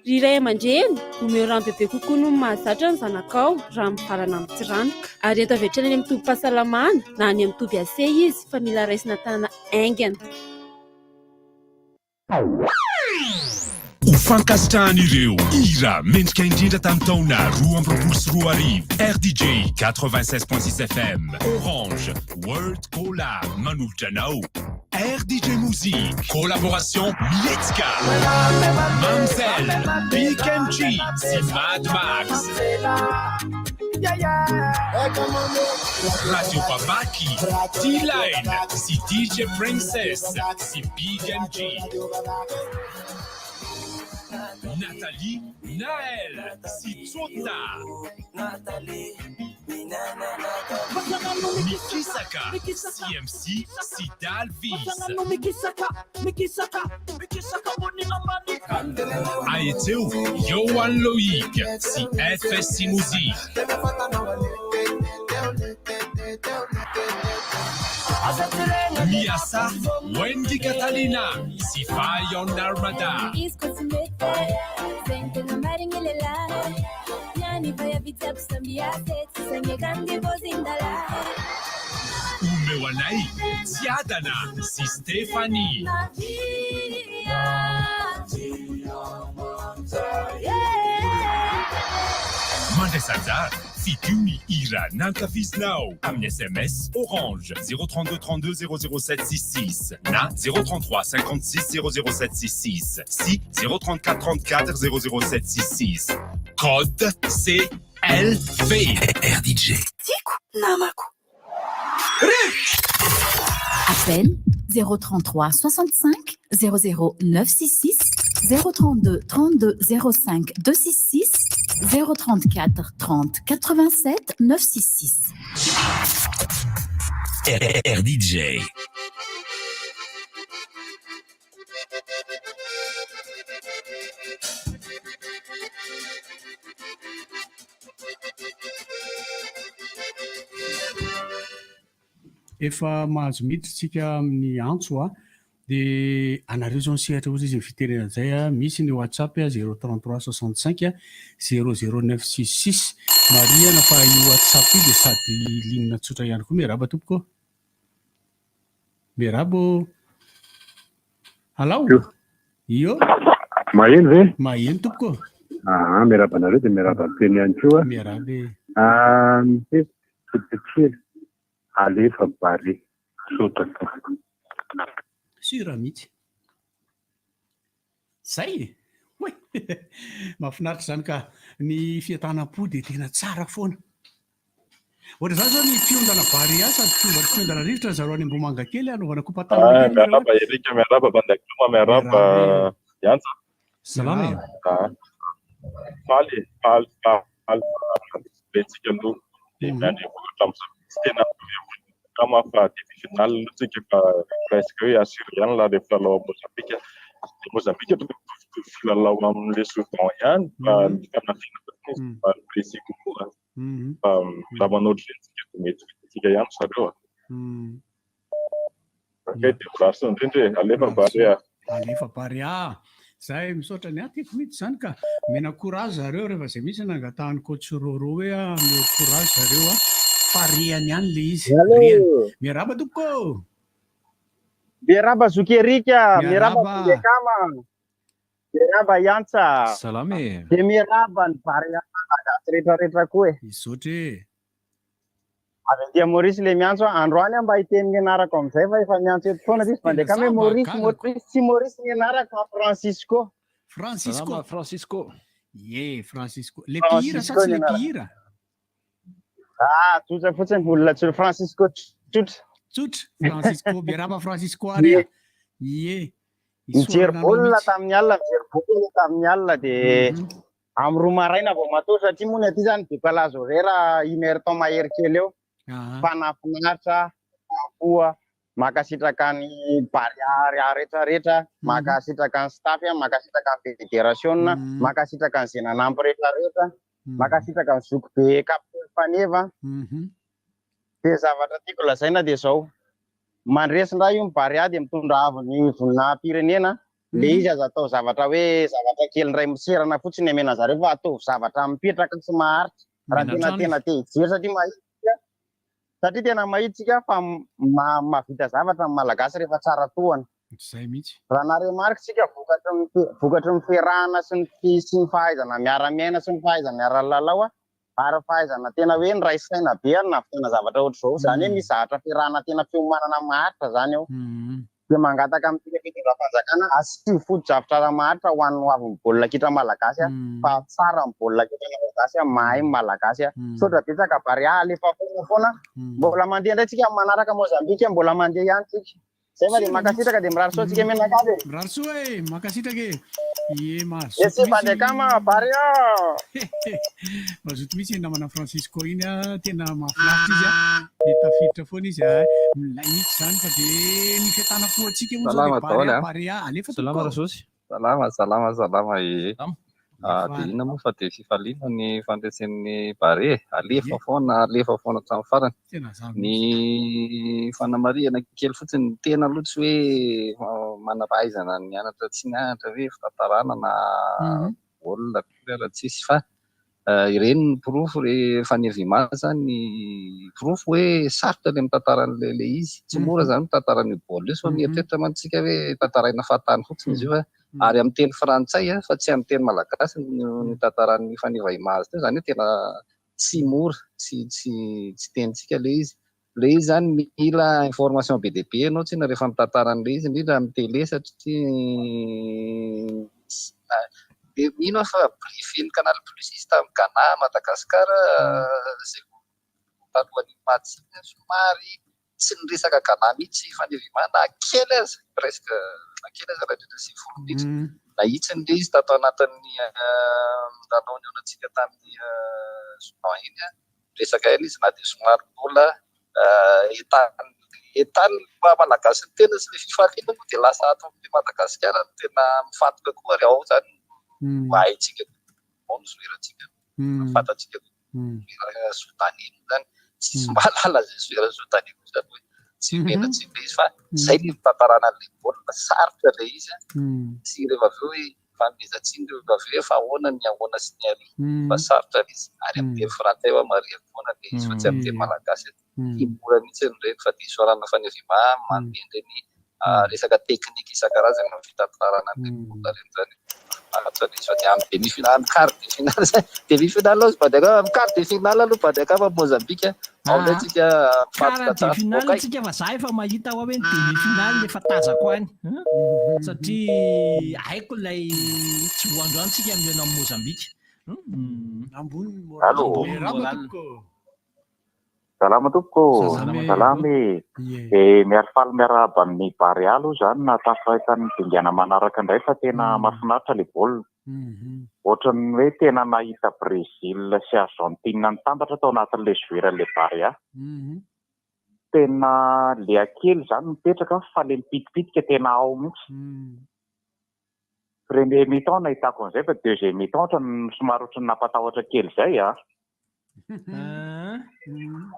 [SPEAKER 22] Ry iray aman-dreny, omeo rano bebe kokoa no mahazatra ny zanakao raha mivalana amin'ny tsiranoko. Ary eto avy hatrany any amin'ny tobi-pahasalamana na any amin'ny toby ase izy fa mila raisina tanana aingana.
[SPEAKER 18] Fankasitrahan'ireo hira mendrika indrindra tamin'ny taona 2024. RDJ 96.6 FM Orange World Collab manolotra anao. RDJ Musique collaboration Mietzka Mamsel Big MG sy Mad Max. Radio Babaki D-Line sy DJ Princess sy Big MG. Nathalie, Naël, Sitsota, Mikisaka, CMC, Sidalvis, Aeteu, Johan Loïc, si FSC Musique. Miasa, Wendy Catalina, si Fayon Armada. Umewanai, Tiadana, si Stéphanie. Mandesazar, Fitumi Ira Nankafiznao, Amne SMS Orange 032 32 00766 Na 033 56 00766 Si 034 34 00766 Code CLV RDJ
[SPEAKER 2] Tiku Namaku. Appel 033 65 00 966 032 32 05 266 034 30 87 966.
[SPEAKER 18] RDJ.
[SPEAKER 11] Efa mahazo miditsika amin'ny antso dia anareo zao nisehatra ozy izy ny fitenena izay misy ny WhatsApp 033 65 00966 Maria na fa io WhatsApp io dia sady linina tsotra ihany koa. Miaraba tompoko. Miarabo. Alao. Io.
[SPEAKER 23] Maheno ve?
[SPEAKER 11] Maheno tompoko.
[SPEAKER 23] Miaraba anareo dia miaraba teny ihany koa.
[SPEAKER 11] Miarabe.
[SPEAKER 23] Kely alefa bary sotako.
[SPEAKER 11] Sura mihitsy. Zay. Oe. Mahafinaritra zany ka ny fiatanam-po dia tena tsara foana. ohatra zany zao ny fiondana vary sady fomba fiondana rivotra zareo any Ambomanga kely anaovana kopatalana kely.
[SPEAKER 5] Miaraba Erika, miaraba Bandakiloma, miaraba Yantsa.
[SPEAKER 6] Salama.
[SPEAKER 5] Faly letsika aloha dia miandry vohitra amin'izay tena kama fa demi-finale tsika fa presque hoe assurian la rehefa lalao Mozambique. Mozambique filalao amin'le Soudan ihany fa ny fanafina précis kokoa fa raha manao ohatr'izay tsika mety tsika ihany zareo. Okey, dia varso indrindra alefa barea.
[SPEAKER 11] Alefa barea. Zay misaotra ny aty mihitsy zany ka mena courage zareo rehefa izay misy nangatahany coach Roro hoe ameo courage zareo pariany ihany le izy. Miaraba tompoko.
[SPEAKER 21] Miaraba Zokerika, miaraba Bekama. Miaraba Yantsa.
[SPEAKER 6] Salame.
[SPEAKER 21] Dia miaraba ny baria rehetrarehetra koa e.
[SPEAKER 11] Misaotra.
[SPEAKER 21] Avy dia Maurice le miantso androany mba hiteny mianarako amin'izay fa efa miantso eto foana izy mandeka hoe Maurice tsy Maurice mianarako fa Francisco.
[SPEAKER 6] Francisco.
[SPEAKER 11] Francisco. Le pihira sa tsy le pihira?
[SPEAKER 21] Tsotra fotsiny olona tsotra Francisco tsotra.
[SPEAKER 11] Tsotra Francisco miaraba Francisco ary.
[SPEAKER 21] Mijery baolina tamin'ny alina, mijery baolina tamin'ny alina dia amin'ny roa maraina vao matoa satria moa ny aty zany décalage horaire 1 heure temps mahery kely eo. Fanafinaritra koa makasitraka ny bariary rehetrarehetra, makasitraka ny staff, makasitraka ny fédération, makasitraka ny zenanampy rehetrarehetra, makasitraka ny zoko be kapiteny Faneva. Dia zavatra tiako lazaina dia izao. Mandresindra io mibaria dia mitondra avy vonina-pirenena. Le izy aza atao zavatra hoe zavatra kely iray miserana fotsiny amena zareo fa atao zavatra mipetraka sy maharitra raha tena te hijery satria mahitsika. Satria tena mahitsika fa mahavita zavatra ny malagasy rehefa tsara tohana.
[SPEAKER 11] Zay mihitsy.
[SPEAKER 21] Raha naremaritsika vokatry ny fiarahana sy ny fahaizana miara-miaina sy ny fahaizana miara-lalao ary fahaizana tena hoe ny ray-saina be ary nahavitana zavatra ohatr'izao. Zany hoe misy zavatra fiarahana tena fiomanana maharitra zany ao. Dia mangataka amin'ity fitondra fanjakana asio foto-javatra raha maharitra ho an'ny avy ny baolina kitra malagasy fa tsara ny baolina kitra malagasy mahay malagasy. Saotra betsaka baria alefa foana mbola mandeha indray tsika manaraka Mozambique mbola mandeha ihany tsika. Zay fa dia makasitraka dia mirary soa tsika menakavy.
[SPEAKER 11] Mirary soa e, makasitraka e.
[SPEAKER 21] Ese bandekama baria.
[SPEAKER 11] Mazoto mihitsy namana Francisco iny tena mahafinaritra izy dia tafiditra foana izy milay mihitsy zany fa dia ny fiatana foantsika moa zao dia baria alefa tokoa.
[SPEAKER 9] Salama. Dia ina moa fa dia fifaliana ny fandresen'ny bare alefa foana hatramin'ny farany. Ny fanamariana kely fotsiny tena aloha tsy hoe manam-pahaizana mianatra tsy mianatra hoe fitantarana na baolina raha tsisy fa ireny ny pirofo rehefa nevima zany pirofo hoe sarotra le mitantara an'le izy. Tsy mora zany mitantara ny baolina io fa mieritreritra mantsika hoe tantaraina fahatany fotsiny izy io ary amin'ny teny frantsay fa tsy amin'ny teny malagasy ny tantaran'ny faneva image teo zany hoe tena tsy mora tsy tenitsika le izy. Le izy zany mila information be dia be ianao tsena rehefa mitantara an'le izy indrindra amin'ny télé satria dia mino fa briefing Canal Plus izy tamin'ny Ghana, Madagasikara zay talohan'ny match somary tsy niresaka Ghana mihitsy fanevima na kely aza presque na kely aza raha indrindra 90 minitra nahitsiny le izy tato anatin'ny lalao neonantsika tamin'ny Soudan iny resaka eny izy na dia somary mbola entany malagasy ny tena sy le fifaliana moa dia lasa ato amin'ny Madagasikara tena mifantoka koa ary ao zany haitsika monosoerantsika fantatsika sodaniny zany tsisy mbalala zay soera sodaniny zany hoe tsy menatsy le izy fa zay ny tantarana an'le baolina sarotra le izy sy rehefa avy eo hoe fanomezantsiny rehefa avy eo fa ahoana ny ahoana sy ny ary fa sarotra le izy ary amin'ny teny frantsay wa maria foana le izy fa tsy amin'ny teny malagasy mora mihitsy ireny fa diso arana fanevima manome ireny resaka teknika isan-karazany amin'ny fitantarana an'le baolina reny zany. Demi-finale, quart de finale, demi-finale aloha badaka amin'ny quart de finale aloha badaka fa Mozambique ao tsika
[SPEAKER 7] quart de finale tsika fa za efa mahita hoe demi-finale efa tazako any satria haiko ilay tsy voandroany tsika amin'ilay amin'ny Mozambique.
[SPEAKER 11] Ambony
[SPEAKER 9] Allô.
[SPEAKER 11] moral.
[SPEAKER 3] Salama tompoko. Salamy. Miary faly miarahaba amin'ny Bary aloha zany natafahitany dingana manaraka indray fa tena mahafinaritra ilay baolina. Ohatran'ny hoe tena nahita Brésil sy Argentina nitambatra tao anatin'ilay joueran'ilay Bary. Tena le akely zany mipetraka fa le mipitipitika tena ao mihitsy. Premier mi-temps nahitako an'izay fa deuxième mi-temps ohatrany somary ohatrany napatahotra kely zay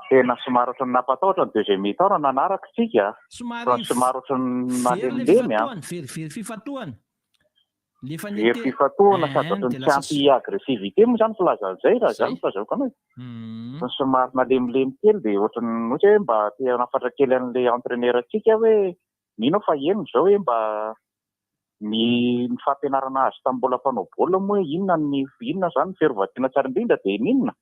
[SPEAKER 3] Tena somary ohatrany napatahotra ny deuxième mi-temps nanaraka tsika. Somary ohatrany nalemilemy
[SPEAKER 7] Very fifatohana.
[SPEAKER 3] Very fifatohana sady ohatrany tsy ampy agressivité moa zany filazan'izay raha zany fahazaoko anao. Somary nalemilemy kely dia ohatrany hoe mba te hanafatra kely an'ilay entraîneur antsika hoe mino fa eno zao hoe mba ny fampianarana azy tamin'ny mbola mpanao baolina moa inona zany fiarovan-tena tsara indrindra dia inona?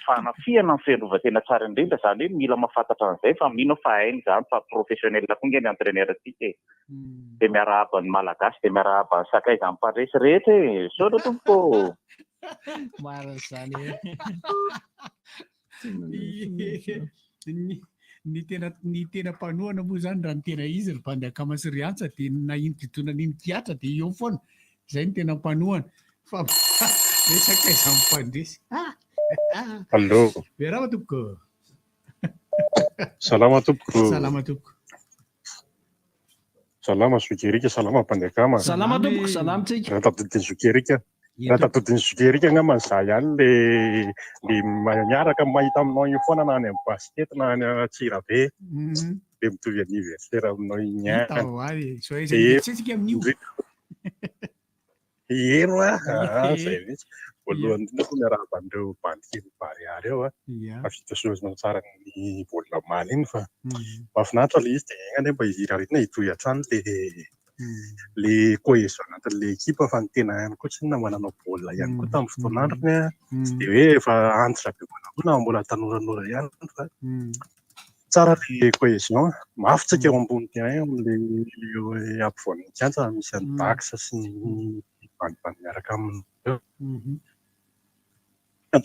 [SPEAKER 3] Fanafihana ny fiarovan-tena tsara indrindra zany hoe mila mahafantatra an'izay fa mino fa hainy zany fa professionnel koa ny entraîneur atsika dia miarahaba ny malagasy dia miarahaba ny sakay izany mparesy rehetra saotra tompoko.
[SPEAKER 7] Maro zany
[SPEAKER 11] ny tena mpanohana moa zany raha ny tena izy ry Bandakama sy Riantsa dia nainodidona n'iny tiatra dia eo foana izay ny tena mpanohana fa resaka izany mpandresy.
[SPEAKER 23] Allo.
[SPEAKER 11] Miarahaba tompoko.
[SPEAKER 23] Salama tompoko.
[SPEAKER 11] Salama tompoko.
[SPEAKER 23] Salama Zokerika, salama Bandakama.
[SPEAKER 7] Salama tompoko, salama tsika.
[SPEAKER 23] Ratatodiny Zokerika. Ratatodiny Zokerika angamba za ihany le miaraka mahita aminao io foana na any amin'ny basket na any Antsirabe. Dia mitovy anniversaire aminao iny eno zay mihitsy. Voalohany indrindra koa miarahaba an'ireo bandikely Bariary eo avita sozina tsara ny baolina maly iny fa mahafinaritra ilay izy dia aingany mba irariana hitohy hatrany le cohésion anatin'ilay ekipa fa ny tena ihany koa tsy mananao baolina ihany koa tamin'ny fotoan'androny tsy dia hoe efa antitra be manao na mbola tanoranora ihany fa tsara le cohésion mafy tsika eo ambony terrain amin'ilay ampovoan'ny kianja misy an'ny Dax sy ny bandibany miaraka aminy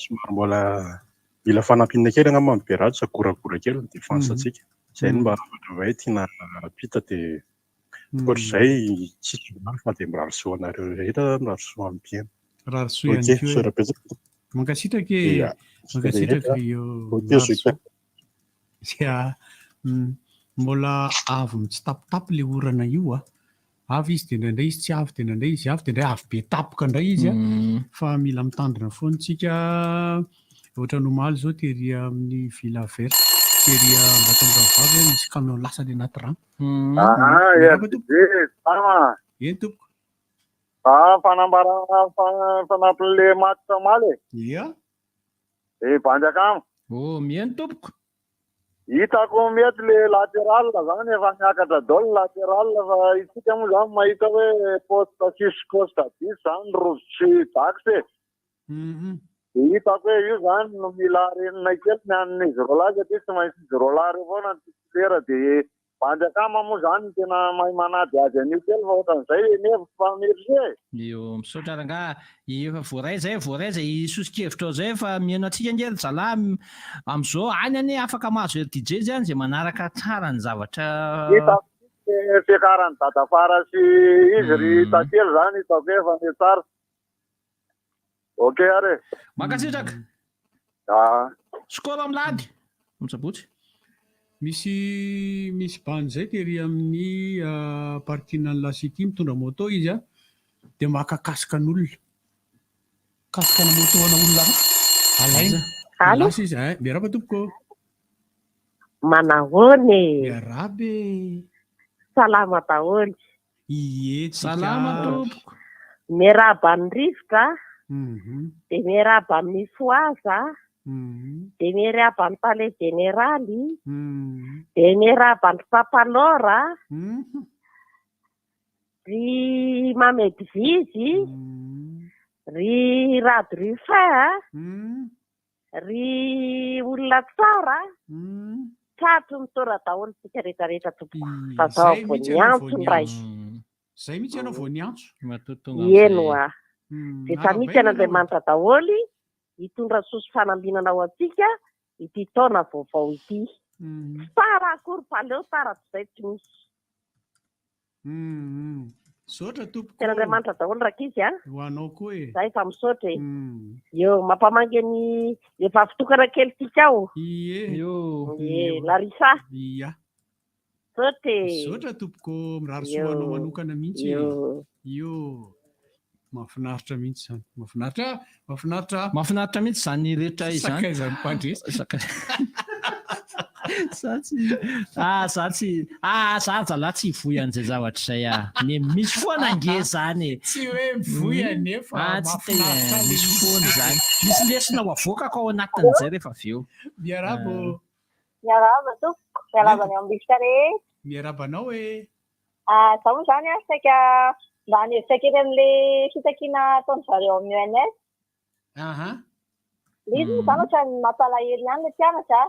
[SPEAKER 23] somary mbola mila fanampiana kely angamba miperado sa goragola kely ny défense atsika izay ny mba raha tiana pita dia ohatr'izay tsy somary fa dia mirarisoa anareo rehetra mirarisoa amin'ny piana.
[SPEAKER 11] Rarisoa ihany koa. Mankasitraka io mbola avy mitsitapitapy ilay orana io avy izy dia indraindray izy tsy avy dia indraindray izy avy dia indray avy be tapoka indray izy fa mila mitandrina foana tsika ohatra nomaly zao tery amin'ny Villa Verte tery Mbatomboravavy misy camion lasany anaty rano. Eny tompoko.
[SPEAKER 21] Fanampi'le match maly. Bandakama.
[SPEAKER 7] Mihaino tompoko.
[SPEAKER 21] Hitako mety le latéral zany efa miakatra daholo latéral fa isika moa zany mahita hoe poste 6 zany rovitry Dax. Hitako hoe io zany no mila renina kely ny an'ny Zorola satria tsy maintsy Zorola reo foana ny titulaire dia Bandakama moa zany tena mahay manady azy an'io kely fa ohatran'izay nefa famirse.
[SPEAKER 7] Io misaotra ranga efa voaraiza isosokevitra ao zay fa mihaino antsika ngery zala amin'izao any any afaka mahazo DJ zany izay manaraka tsara ny zavatra.
[SPEAKER 21] Fiakarany dadafara sy izy ry tately zany hitako efa ny tsara. Okey are.
[SPEAKER 7] Makasitraka. Skôra milady. Mitsabotsy.
[SPEAKER 11] Misy bany zay tery amin'ny partina ny Lasity mitondra moto izy dia makakasika n'olona. Kasika na moto ana olona alaina.
[SPEAKER 4] Allo.
[SPEAKER 11] Izy miarahaba tompoko.
[SPEAKER 4] Manahony.
[SPEAKER 11] Miarabe.
[SPEAKER 4] Salama daholo.
[SPEAKER 7] Salama tompoko.
[SPEAKER 4] Miarahaba ny rivotra. Dia miarahaba amin'ny foaza. Dia miarahaba ny palais généraly. Dia miarahaba ny papalora. Ry Mamedy Vizy. Ry Rady Rufin. Ry olona tsara. Tsatro mitora daholo tsika rehetrarehetra tompoko. Fa zao vao niantso ny ray.
[SPEAKER 11] Zay mihitsy ianao vao niantso.
[SPEAKER 4] Eno dia samy misy an'Andriamanitra daholo hitondra soso fanambinana ao antsika ity taona vaovao ity. Tsara akory paleo tara izay tsy misy.
[SPEAKER 11] Sotra tompoko.
[SPEAKER 4] Ten'Andriamanitra daholo rakizy a.
[SPEAKER 11] Ho anao koa e.
[SPEAKER 4] Zay fa misaotra e. Eo mampamangy ny efa fitokana kely tika ao.
[SPEAKER 11] Ie.
[SPEAKER 4] Larisa.
[SPEAKER 11] Ia.
[SPEAKER 4] Sotra e.
[SPEAKER 11] Sotra tompoko, mirary soanao manokana mihitsy e. Io. Mahafinaritra mihitsy zany.
[SPEAKER 7] Mahafinaritra mihitsy zany rehetra izany.
[SPEAKER 11] Sakaizany mpandresy.
[SPEAKER 7] Zalahy tsy hivoy an'izay zavatra izay misy foana ange zany.
[SPEAKER 11] Tsy hoe mivoy anefa mahafinaritra
[SPEAKER 7] misy foana zany. Misy lesona ho avoakako ao anatin'izay rehefa avy eo.
[SPEAKER 11] Miarabo.
[SPEAKER 13] Miaraba tompoko. Miaraba ny ambisika rehetra.
[SPEAKER 11] Miarabanao e.
[SPEAKER 13] Zaho zany saika mba hanevisaka kely amin'ilay fitakiana ataony zareo amin'ny ONS. Izy moa zany ohatra ny mampalahelo ihany ilay mpianatra.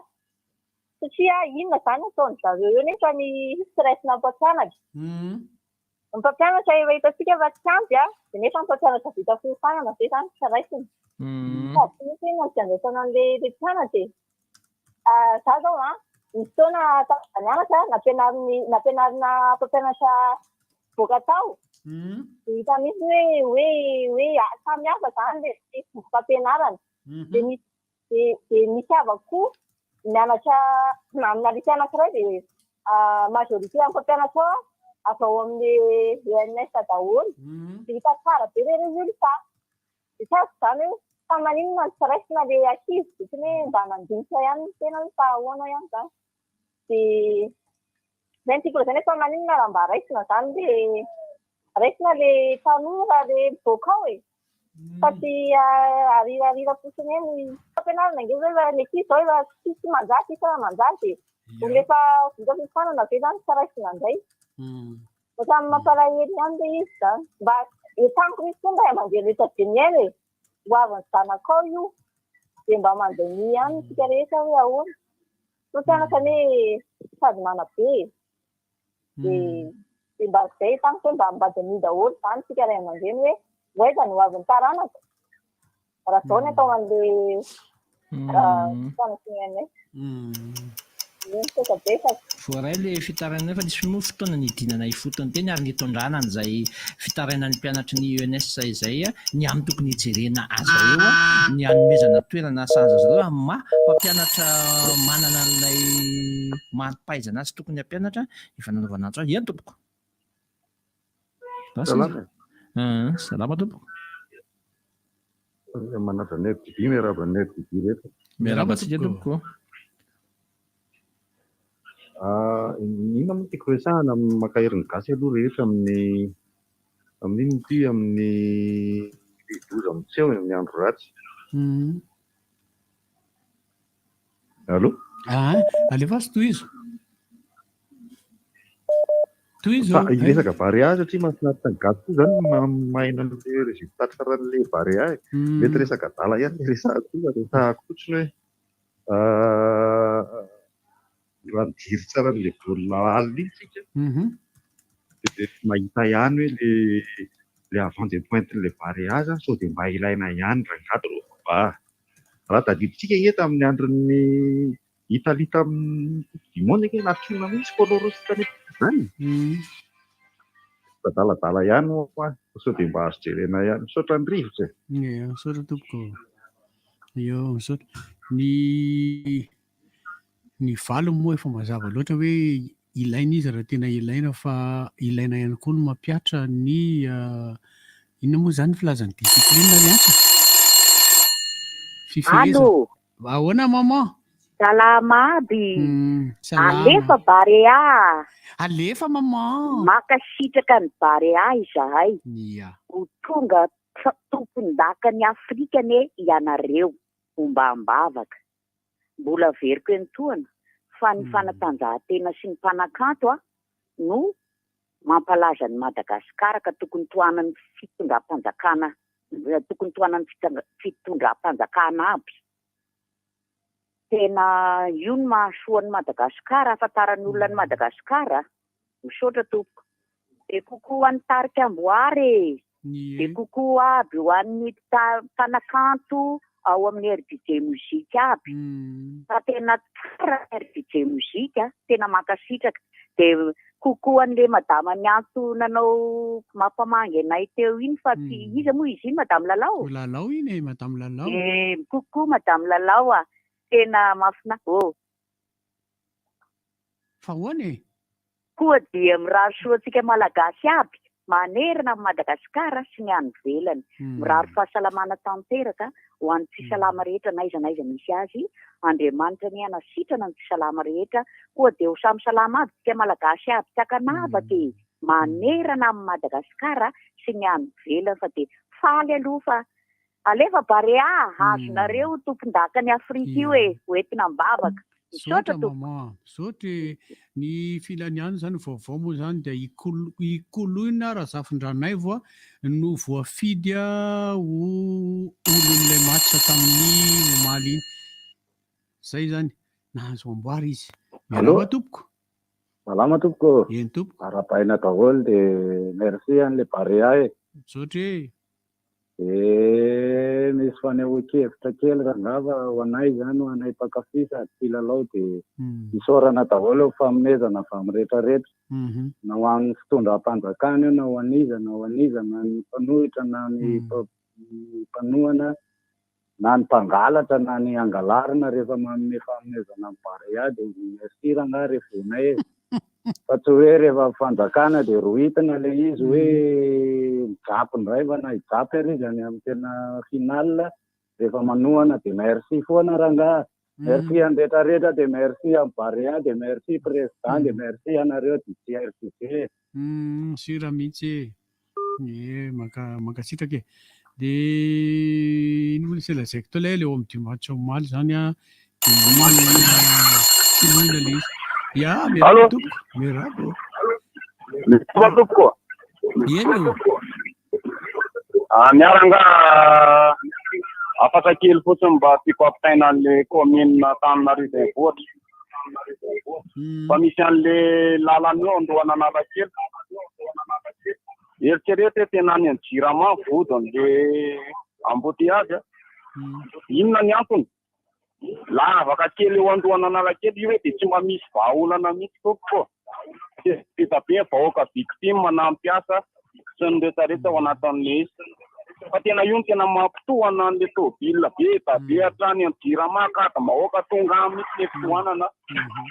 [SPEAKER 13] Satria inona zany ataony zareo eo nefa ny stress na mpampianatra. Ny mpampianatra efa hitantsika fa tsy ampy dia nefa ny mpampianatra vita fiofanana izay zany tsy raisiny. Sady tsy misy inona tsy andraisana an'ilay mpianatra e. Zaho zao misy fotoana nianatra nampianarina mpampianatra boaka tao. Hita mihitsy hoe samy hafa zany ilay fampianarana. Dia misy avako mianatra amina lisy anankiray dia majorité amin'ny mpampianatra avy ao amin'ny ONS daholo. Dia hita tsara be ilay résultat. Dia tsy azo zany hoe fa maninona ny stress na ilay ankizy dia hoe mba mandinika ihany ny tena hoe fa ahoana ihany zany. Dia izay ny tiako lazaina hoe fa maninona raha mba raisina zany dia raisina ilay tanora ilay mivoaka ao e. Fa tsy arirarira fotsiny eny fampianarana ange hoe ny ankizy zao efa tsy manjary isa manjary dia rehefa vita fiofanana be zany tsy raisina an'izay. Ohatran'ny mampalahelo ihany ilay izy zany. Mba tamiko misy koa mba mandeha rehetra be miaina e. Ho avin'ny zanako ao io dia mba mandeha mi ihany isika rehetra hoe ahoana. So mpianatra ny sady manabe dia mba izay tamiko hoe mba mbadiny daholo zany isika ray aman-dreny hoe hoaiza no avin'ny taranaka. Raha izao ny atao an'ilay fanasianay.
[SPEAKER 7] Voaray ilay fitarainay fa nisy moa fotoana nidinana ifotony teny ary nitondrana an'izay fitarainan'ny mpianatra ny UNS izay ny amin'ny tokony hijerena aza eo ny hanomezana toerana sahaza azy ireo amin'ny mpampianatra manana an'ilay mampahaizana azy tokony hampianatra efa nanaovana azy ihany tompoko. Salama tompoko.
[SPEAKER 23] Manavanay biby miarabanay biby rehetra.
[SPEAKER 7] Miarabantsika tompoko.
[SPEAKER 23] Inona moa tiako resahana maka heriny gasy aloha rehetra amin'ny doza amin'ny seho amin'ny andro ratsy. Allo?
[SPEAKER 11] Alefa sy tohizo.
[SPEAKER 23] Resaka barea satria mahafinaritra ny gasy koa zany mahina an'ilay résultat tsaran'ilay barea. Mety resaka dala ihany ilay resahako fotsiny hoe raha nidiry tsara n'ilay baolina alina iny tsika dia mahita ihany hoe ilay avant de pointen'ilay barea zany sao dia mba ilaina ihany rangady raha tadiditsika eto amin'ny andron'ny Italia tamin'ny coupe du monde ke natsoina mihitsy Colorosy tanefa zany. Daladala ihany sao dia mba azo jerena ihany misaotra ny rivotra.
[SPEAKER 11] Misaotra tompoko. Misaotra. Ny valo moa efa mazava loatra hoe ilaina izy raha tena ilaina fa ilaina ihany koa no mampiatra ny inona moa zany filazan'ny disiplinina ny asa.
[SPEAKER 13] Allo.
[SPEAKER 11] Ahoana maman?
[SPEAKER 13] Salama aby. Alefa barea.
[SPEAKER 11] Alefa maman.
[SPEAKER 13] Makasitraka ny barea izahay. Ho tonga tompon-daka ny Afrika ne ianareo fomba ambavaka. Mbola veriko entoana fa ny fanatanjahantena sy ny mpanakanto no mampalaza ny Madagasikara ka tokony tohanan'ny fitondram-panjakana aby. Tena io no mahasoa ny Madagasikara, ahafantaran'ny olona ny Madagasikara. Misaotra tompoko. Dia kokoa an'ny tarika amboary. Dia kokoa aby ho an'ny mpanakanto
[SPEAKER 4] ao amin'ny RPJ mozika aby. Fa tena tsara RPJ mozika, tena mankasitraka. Dia kokoa an'ilay madama Mianto nanao mampamangy anay teo iny fa tsy iza moa izy iny madame Lalao.
[SPEAKER 11] Lalao iny madame Lalao.
[SPEAKER 4] Kokoa madame Lalao tena mafina.
[SPEAKER 11] Fa hoany
[SPEAKER 4] koa dia mirary soantsika malagasy aby manerana amin'ny Madagasikara sy ny any ivelany. Mirary fahasalamana tanteraka ho an'ny tsisalama rehetra naiza misy azy. Andriamanitra ny anasitrana ny tsisalama rehetra. Koa dia ho samy salama aby tsika malagasy aby tsy akanavaka manerana amin'ny Madagasikara sy ny any ivelany. Fa dia faly aloha fa alefa barea azonareo tompon-daka ny Afrika io hoentina mbavaka.
[SPEAKER 11] Sotra mama, sotra ny filaniana zany vaovao moa zany dia ikoloina raha zafin-dranay voa no voafidy olon'ilay matitra tamin'ny omaly iny. Zay zany nahazo amboary izy. Miarama tompoko.
[SPEAKER 1] Malama tompoko.
[SPEAKER 11] Eny tompoko.
[SPEAKER 1] Arapaina daholo dia merci an'ilay barea
[SPEAKER 11] Sotra
[SPEAKER 1] misy fanehoan-kevitra kely rangava ho anay zany ho anay mpakafy sady mpilalao dia misorana daholo fanomezana avy amin'ny rehetrarehetra na ho an'ny fitondram-panjakana io na ho aniza na ny mpanohitra na ny mpanohana na ny mpangalatra na ny angalarina rehefa manome fanomezana amin'ny barea dia merci rangaha rehefa venay fa tsy hoe rehefa fanjakana dia rohitana ilay izy hoe mijapy ndray fa na hijapy ary izy any amin'ny tena finale rehefa manohana dia merci foana rangaha. Merci any rehetrarehetra dia merci amin'ny barea dia merci président dia merci anareo DJ RPJ.
[SPEAKER 11] Sira mihitsy mankasitraka dia ino moa nisy lazaiko tao ilay eo amin'ny dimanche omaly zany tinoina ilay izy. Ya, mirabo tompoko. Mirabo.
[SPEAKER 3] Tompoko.
[SPEAKER 11] Eno.
[SPEAKER 3] Miaranga afaka kely fotsiny mba tiako ampitaina an'ilay commune Antananarivo renivohitra. Fa misy an'ilay lalana eo andohana Analakely. Eritreretra tena any Jirama vodin'ilay embouteillage. Inona ny antony? Lavaka kely eo andohana Analakely io dia tsy mba misy vahaolana mihitsy tompoko. Vita be vahoaka victime nampiasa sy ny rehetrarehetra ao anatin'ilay izy. Fa tena io no tena mampitohana an'ilay tôbila be hatrany amin'ny Jirama ka vahoaka tonga mihitsy ilay fitohanana.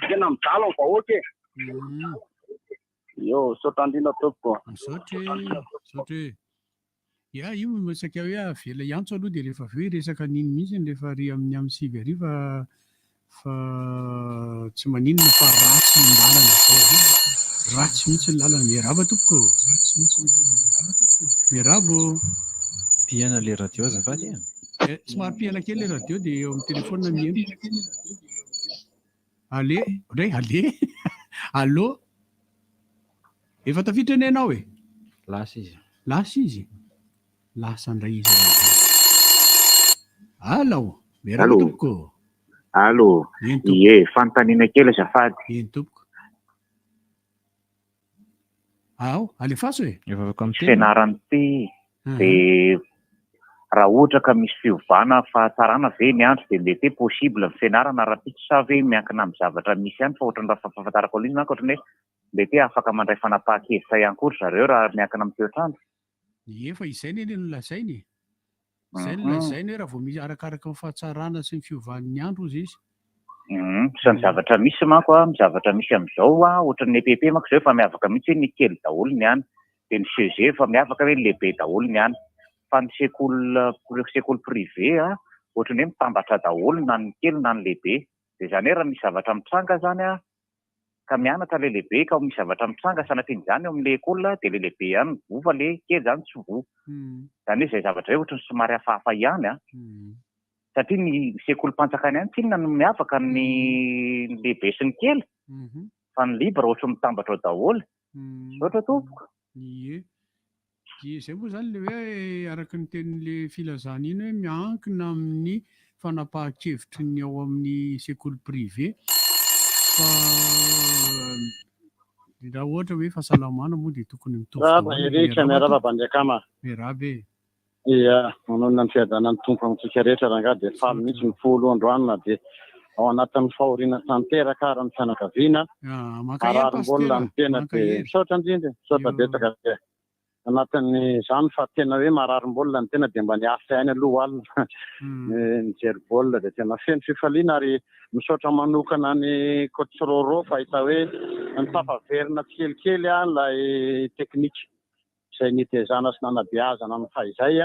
[SPEAKER 3] Tena mijalo ny vahoaka Io sotrandrina tompoko.
[SPEAKER 11] Sotra. Ya, io masaka hoe avela iantso aloha dia rehefa avy hoe resaka niny mihitsy rehefa ry amin'ny sivy hariva fa tsy maninona fa ratsy ny lalana zao. Ratsy mihitsy ny lalana. Miaraba tompoko. Miarabo.
[SPEAKER 12] Piana le radio azafady.
[SPEAKER 11] Somary piana kely le radio dia eo amin'ny telefônina mieno. Ale. Allô. Efa tafiditra ny ianao
[SPEAKER 12] Lasa
[SPEAKER 11] izy. Lasa indray izy. Allô. Miaraba tompoko.
[SPEAKER 3] Allô. Fanontaniana kely azafady.
[SPEAKER 11] Eny tompoko. Alefaso
[SPEAKER 3] fianarany ty dia raha ohatra ka misy fiovana fahatsarana ve ny andro dia mety possible ny fianarana raha ty sa ve miankina amin'ny zavatra misy ihany fa ohatrany raha fahafantarako aloha izy manko ohatrany hoe mety afaka mandray fanapahan-kevitra ihany koa zareo raha miankina amin'ny toetrandro.
[SPEAKER 11] Efa izay ny nolazainy. Izay nolazainy hoe raha vao misy arakaraka ny fahatsarana sy ny fiovan'ny andro izy.
[SPEAKER 3] Sy ny zavatra misy manko ny zavatra misy amin'izao ohatran'ny EPP manko izao efa miavaka mihitsy ny kely daholo ny any dia ny CG efa miavaka hoe lehibe daholo ny any fa ny sekoly privé ohatrany hoe mitambatra daholo na ny kely na ny lehibe dia izany hoe raha misy zavatra mitranga zany ka mianatra ilay lehibe ka misy zavatra mitranga sanatiny izany eo amin'ilay ekôla dia ilay lehibe ihany mivoa fa ilay kely izany tsy voa. Izany hoe izay zavatra hoe ohatrany somary hafahafa ihany satria ny sekolim-panjakana ihany tsinona no miavaka ny lehibe sy ny kely fa ny libra ohatry mitambatra ao daholo. Sotra tompoko.
[SPEAKER 11] Izay moa zany le hoe araka ny tenin'ilay filazana iny hoe miankina amin'ny fanapahan-kevitry ny ao amin'ny sekoly privé fa raha ohatra hoe fahasalamana moa dia tokony mitovy.
[SPEAKER 21] Miaraba Bandrakama.
[SPEAKER 11] Miarabe.
[SPEAKER 1] ia manao ny fiadanany tompo amintsika rehetra raha dia faly mihitsy ny folo androanina dia ao anatin'ny fahoriana tanteraka ary ny fianakaviana ararom-bolona ny tena dia misaotra indrindra misaotra betsaka dia anatin'izany fa tena hoe mararom-bolona ny tena dia mba niasa ainy aloha alina mijery bolina dia tena feno fifaliana ary misaotra manokana ny coach Roro fahita hoe ny tafaverina tsikelikely ilay teknika izay nitezana sy nanabeazana ny fahizay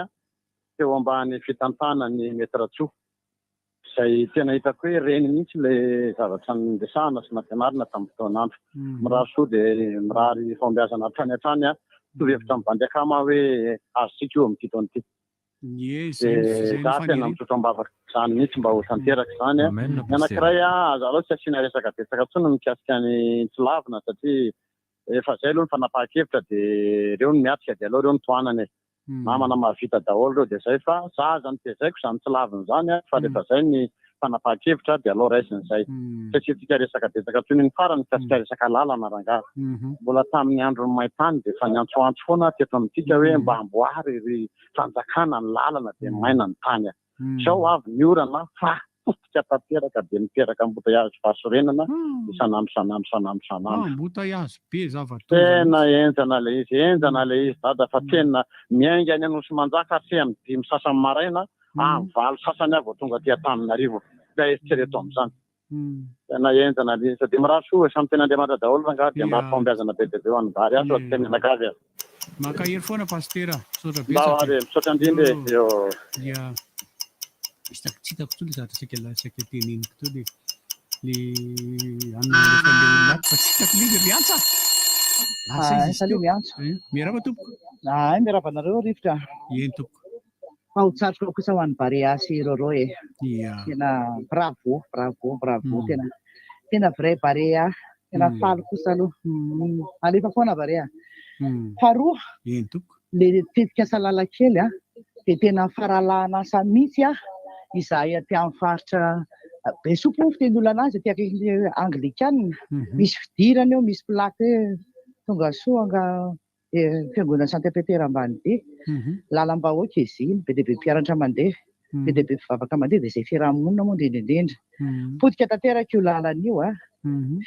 [SPEAKER 1] teo ambany fitantana ny metratsoa izay tena hitako hoe reny mihitsy ilay zavatra nindesahana sy nampianarina tamin'ny fotoanandro mirary soa dia mirary fombiazana hatrany hatrany tovhevitra mibandrakama hoe azosika io amin'ity taona ity za tena misaotra ambavaka izany mihitsy mba ho tanteraka izany ny anankiray aza aloha tsy asiana resaka betsaka tsony mikasika ny tsilavina satria efa izay aloha ny fanapahan-kevitra dia ireo ny miatrika dia aloha ireo ny toanany namana mahavita daholo ireo dia izay fa zaza ny tezaiko izany tsy lavina izany fa rehefa izay ny fanapahan-kevitra dia aloha raisiny izay tsy asiantsika resaka betsaka toy ny farany mikasika resaka lalana rangaha mbola tamin'ny andron'ny maintany dia efa niantsoantso foana teto amintsika hoe mba amboary ry fanjakana ny lalana dia maina ny tany izao avy ny orana fa fototra tanteraka dia miteraka ambotaiazy fahasorenana isanandro tena enjana le izy dada fa tena miainga any anosy manjaka sy amin'ny dimy sasany maraina amin'ny valo sasany avy tonga aty Antananarivo da eritrereto amin'izany tena enjana le izy dia mirary soa samy tena Andriamanitra daholo rangaha dia mirary fombiazana be dia be ho an'ny vary aso tena anakavy
[SPEAKER 11] makahery foana pastera
[SPEAKER 1] misaotra indrindra eo
[SPEAKER 11] tsitako to le zatra saka teneniko to le analefa le olona fa tsitako le riantsa miarava tompoko
[SPEAKER 15] miarava anareo rivotra
[SPEAKER 11] eny tompoko
[SPEAKER 15] mahotsatroka kosa ho an'ny Barea sy Roro tena bravo tena vrai Barea tena faly kosa aloha alefa foana Barea faharoa
[SPEAKER 11] eny tompoko
[SPEAKER 15] le tetika salala kely dia tena faralahana asa mihitsy izahay aty amin'ny faritra be sopo fiteny olana azy aty akaiky Anglikana misy fidirana eo misy plaque hoe tonga soa anga fiangonana Saint-Péter ambany be lalam-bahoaka izy be dia be mpianatra mandeha be dia be mpivavaka mandeha dia izay fiarahamonina moa indrindra potika tanteraka io lalana io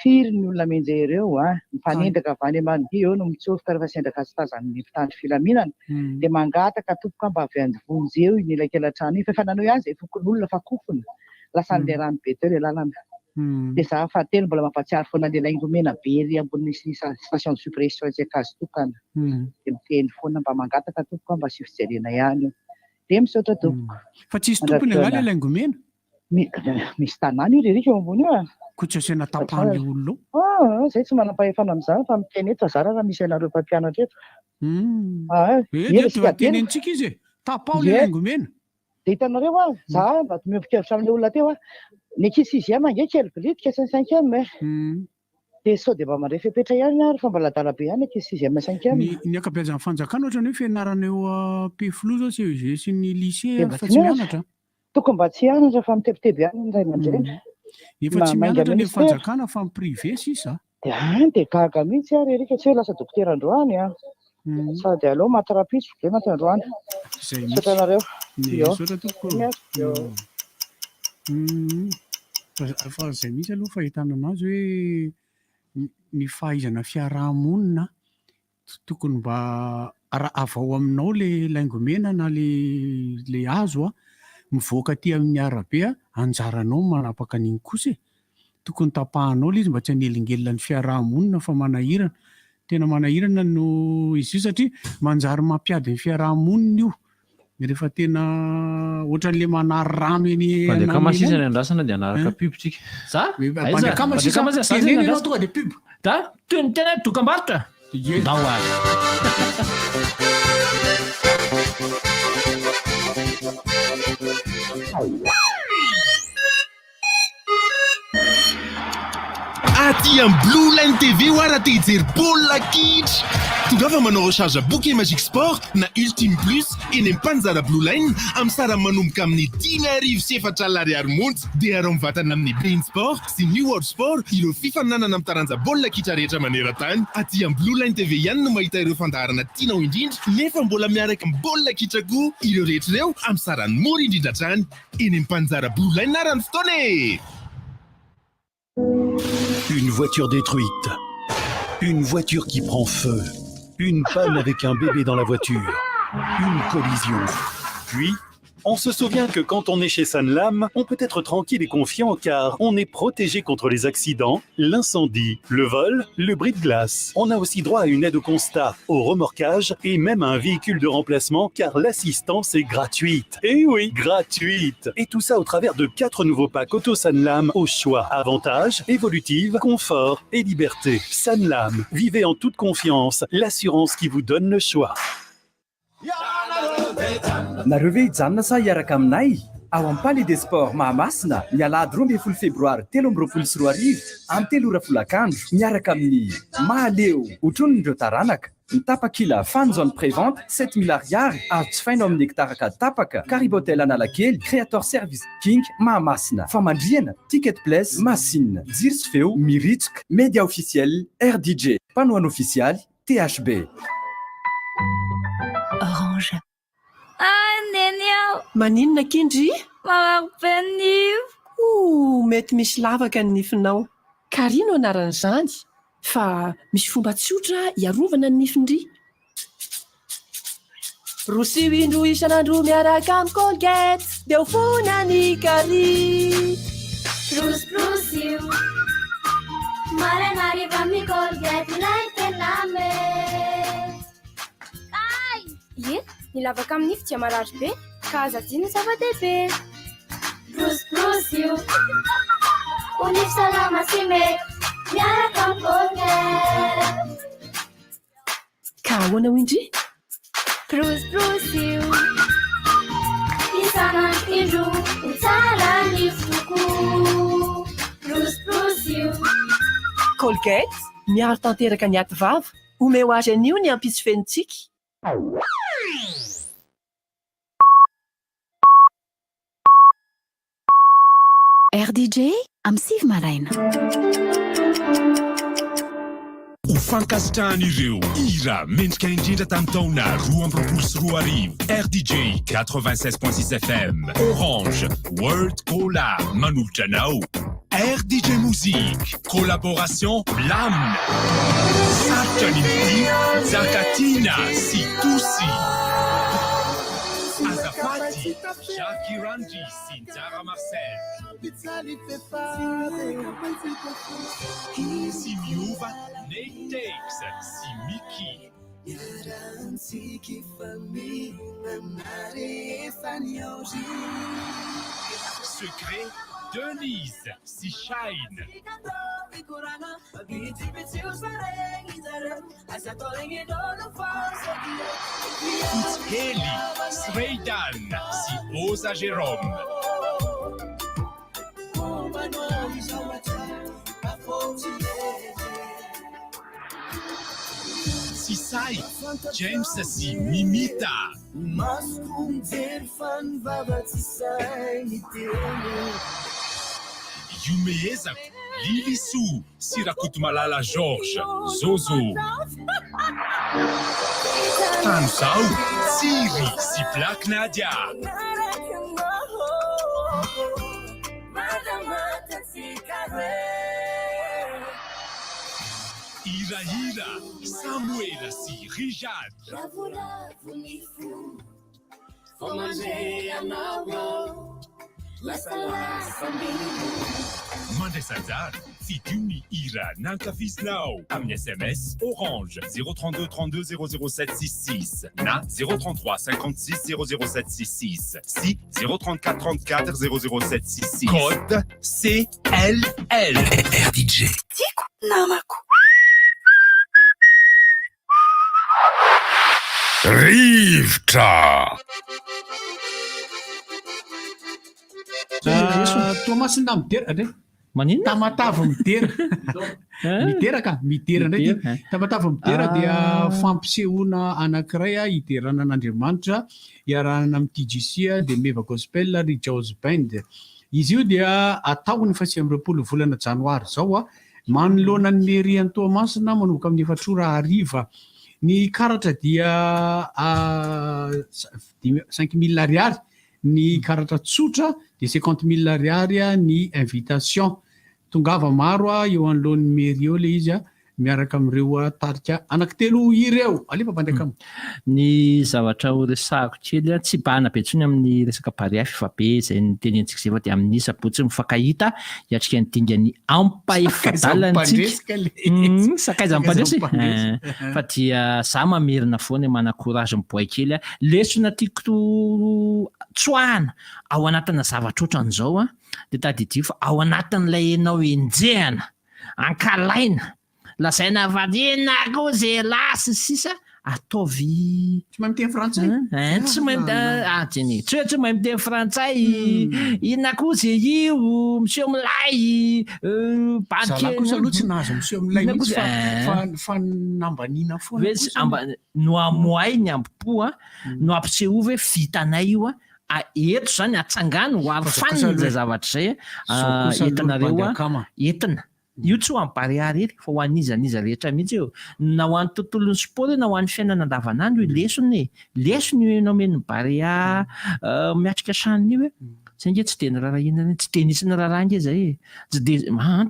[SPEAKER 15] firy ny olona menjay ireo mifanendaka avany Amanidia eo no mitsofoka rehefa sendaka sy tazan'ny mpitandro filaminana dia mangataka tompoka mba avy andivonjy eo inelakelan-trano io fa nanao azy fokony olona fa kofona lasa n'ilay rano be teo ilay lalana dia za fahatelo mbola mampatsiary foana ilay laingomena be ry ambony station de suppression izay kazotokana dia miteny foana mba mangataka tompoka mba sy fijerena ihany dia misaotra tompoko
[SPEAKER 11] fa tsisy tompony angala ilay laingomena
[SPEAKER 15] misy tanàna io ririka eo ambony io
[SPEAKER 11] koa tsy asiana tapahan'le olona
[SPEAKER 15] izay tsy manam-pahefana amin'izany fa miteny eto fa zara raha misy anareo mpampianatra eto
[SPEAKER 11] dia tenentsika izy tapao le laingomena
[SPEAKER 15] dia hitanareo za mba miofikevitra amin'le olona teo ny ankizy 6e ange kely bilitika sy ny 5e dia sao dia mba mandray fepetra ihany rehefa mbola dalabe ihany ankizy 6e 5e
[SPEAKER 11] ny akabeazan'ny fanjakana ohatrany hoe fianarana eo Peflo zao CEG sy ny lycée fa tsy mianatra
[SPEAKER 15] tokony mba tsy hianatra fa mitebiteby ihany ny ray aman-dreny
[SPEAKER 11] efa tsy mianatra ny fanjakana fa privé sisa
[SPEAKER 15] dia gaga mihitsy ary erika tsy hoe lasa dokotera androany sady aleo matrapitso ve maty androany sotra nareo
[SPEAKER 11] sotra tompoko fa izay misy aloha fahitana anazy hoe ny fahaizana fiarahamonina tokony mba avao aminao le laingomena na le hazo mivoaka aty amin'ny arabe anjaranao manapaka an'iny kosa tokony tapahanao le izy mba tsy hanelingelina ny fiarahamonina fa manahirana tena manahirana no izy io satria manjary mampiady ny fiarahamonina io rehefa tena ohatran'le manary rano eny
[SPEAKER 12] bandekama sisa ny andrasana dia anaraka pibo tsika
[SPEAKER 11] bandekama sisa teneny ianao tonga dia pibo
[SPEAKER 12] toy ny tena dokam-barotra dao azy
[SPEAKER 18] aty amin'ny Blue Line TV ho ara te hijery baolina kitra. Tonga fa manao recharge bouquet magique sport na ultime plus eny amin'ny mpanjara Blue Line amin'ny sarany manomboka amin'ny 10,400 ariary montsy dia arao mivatana amin'ny Bein Sport sy New World Sport ireo fifaninanana amin'ny taranja baolina kitra rehetra maneran-tany. Aty amin'ny Blue Line TV ihany no mahita ireo fandaharana tianao indrindra nefa mbola miaraka amin'ny baolina kitra koa ireo rehetra ireo amin'ny sarany mora indrindra hatrany eny amin'ny mpanjara Blue Line narany fotoana e.
[SPEAKER 14] Une voiture détruite. Une voiture qui prend feu. Une panne avec un bébé dans la voiture. Une collision. Puis, on se souvient que quand on est chez Sanlam, on peut être tranquille et confiant car on est protégé contre les accidents, l'incendie, le vol, le bris de glace. On a aussi droit à une aide au constat, au remorquage et même à un véhicule de remplacement car l'assistance est gratuite. Et oui, gratuite. Et tout ça au travers de 4 nouveaux packs Auto Sanlam au choix. Avantages, évolutive, confort et liberté. Sanlam, vivez en toute confiance, l'assurance qui vous donne le choix.
[SPEAKER 16] Nareo ve hijanona sa hiaraka aminay ao amin'ny Palais des Sports Mahamasina ny alahady 12 febroary 2024 amin'ny 3 ora folakandro miaraka amin'ny Mahaleo otronindreo taranaka ny tapakila fanzone prévente 7 000 ariary ary jifainao amin'ny hektaraka tapaka Caribotel Analakely Créateur Service King Mahamasina famandriana Ticket Place Masine jiro sy feo miritsika média officiel RDJ panoana officialy THB
[SPEAKER 17] Orange. Maninona Kindry? Mety misy lavaka ny nifinao. Karino anaran'izany? Fa misy fomba tsotra iarovana ny nifindry. Rosy indro isan'andro miaraka amin'ny Colgate dia ho fona ny kary.
[SPEAKER 24] Prosio maraina hariva amin'ny Colgate ilay tena mety.
[SPEAKER 25] Ie, ny lavaka amin'ny nify dia marary be ka aza adino zava-dehibe.
[SPEAKER 24] Prosio ho nify salama sy mety miaraka amin'ny Colgate.
[SPEAKER 17] Ka ahoana ho indry?
[SPEAKER 24] Prosio isan'andro indro ho tsara nify kokoa. Prosio
[SPEAKER 17] Colgate miaro tanteraka ny aty vava omeo azy anio ny ampisy fenitsika.
[SPEAKER 2] RDJ amin'ny Sivy Maraina.
[SPEAKER 18] Fankasitrahan'ireo ira mendrika indrindra tamin'ny taona 2024 RDJ 96.6 FM Orange World Cola manolotra anao. RDJ Musique collaboration Blam Sarotra Nimti Zakatina sy Tosi Azafady Jackie Randy sy Nzara Marcel sy miova Nate Takes sy Mickey Secret Denise sy Shine It's Haley Sreidan sy Oza Jérôme sy Sai James sy Mimita Yumeezako Lilisu sy Rakotomalala George Zozo Tanzao Tsiri sy Black Nadia Ira Samuel sy Rijad Mandray Sanjary fidimy ira nankafizinao amin'ny SMS Orange 032 32 007 66 na 033 56 007 66 sy 034 34 007 66 code CLL RDJ
[SPEAKER 2] Tiako namako
[SPEAKER 18] Rivotra
[SPEAKER 11] Tomasina midera ade
[SPEAKER 7] Manino?
[SPEAKER 11] Tamatavy midera. Miteraka, midera ndraiky. Tamatavy midera dia fampisehoana anankiray hiderana an'Andriamanitra iarahana amin'ny TGC dia Meva Gospel ry Jazz Band. Izy io dia atao ny 20 volana Janoary zao manoloana ny mairie Toamasina manomboka amin'ny 4 Ny karatra dia 5 000 ariary. Ny karatra tsotra dia 50 000 ariary ny invitation. Tongava maro eo anoloan'ny mairie eo le izy miaraka amin'ireo tarika anankitelo ireo. Alefa bandeka.
[SPEAKER 7] Ny zavatra ho resahako kely tsy bana be intsony amin'ny resaka parià fa be izay ny tenentsika izay fa dia amin'ny sabotsy mifankahita hiatrika ny dingany ampahefadalantsika. Sakaizam-pandresy. Fa dia za mamerina foana mana-courage miboay kely lesona tiako tsoahana ao anatina zavatra ohatran'izao dia tadidio fa ao anatin'ilay enao enjehana ankalaina lazaina variana koa zay lasy sisa ataovy
[SPEAKER 11] tsy mahay miteny frantsay
[SPEAKER 7] tsy mahay tsy mahay miteny frantsay inona koa zay io monsieur Milay
[SPEAKER 11] zalahy kosa aloha tsy nahazo monsieur Milay mihitsy fa nambanina foana
[SPEAKER 7] no amoay ny ampo no ampiseho hoe vitanay io eto zany atsangano ho ary faniny zay zavatra zay entinareo entina io tsy ho an'ny pariary ery fa ho an'izaniza rehetra mihitsy eo na ho an'ny tontolon'ny sport na ho an'ny fiainana andavanandro lesony io enao men'ny parià miatrika saniny io zay nge tsy tena rarahina tsy tenisina rarange zay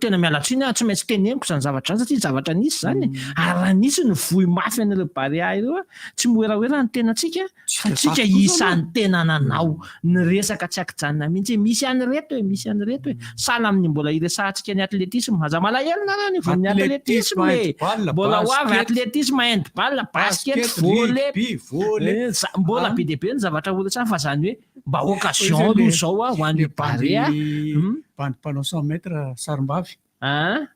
[SPEAKER 7] tena mialatriny tsy maintsy teneniko zany zavatra zany satria zavatra nisy zany ary raha nisy ny vohy mafy an'ireo parià ireo tsy moeraoera ny tenatsika fa tsika isan'ny tena nanao ny resaka tsy akijanona mihitsy misy any reto hoe sala amin'ny mbola iresahantsika ny atletisme aza malahelo na raha ny von'ny atletisme mbola ho avy atletisme handball basket volley mbola be dia be ny zavatra horesana fa zany hoe mba occasion aloha zao ho an'ny parià
[SPEAKER 11] bandimpanao 100 mètres sarim-bavy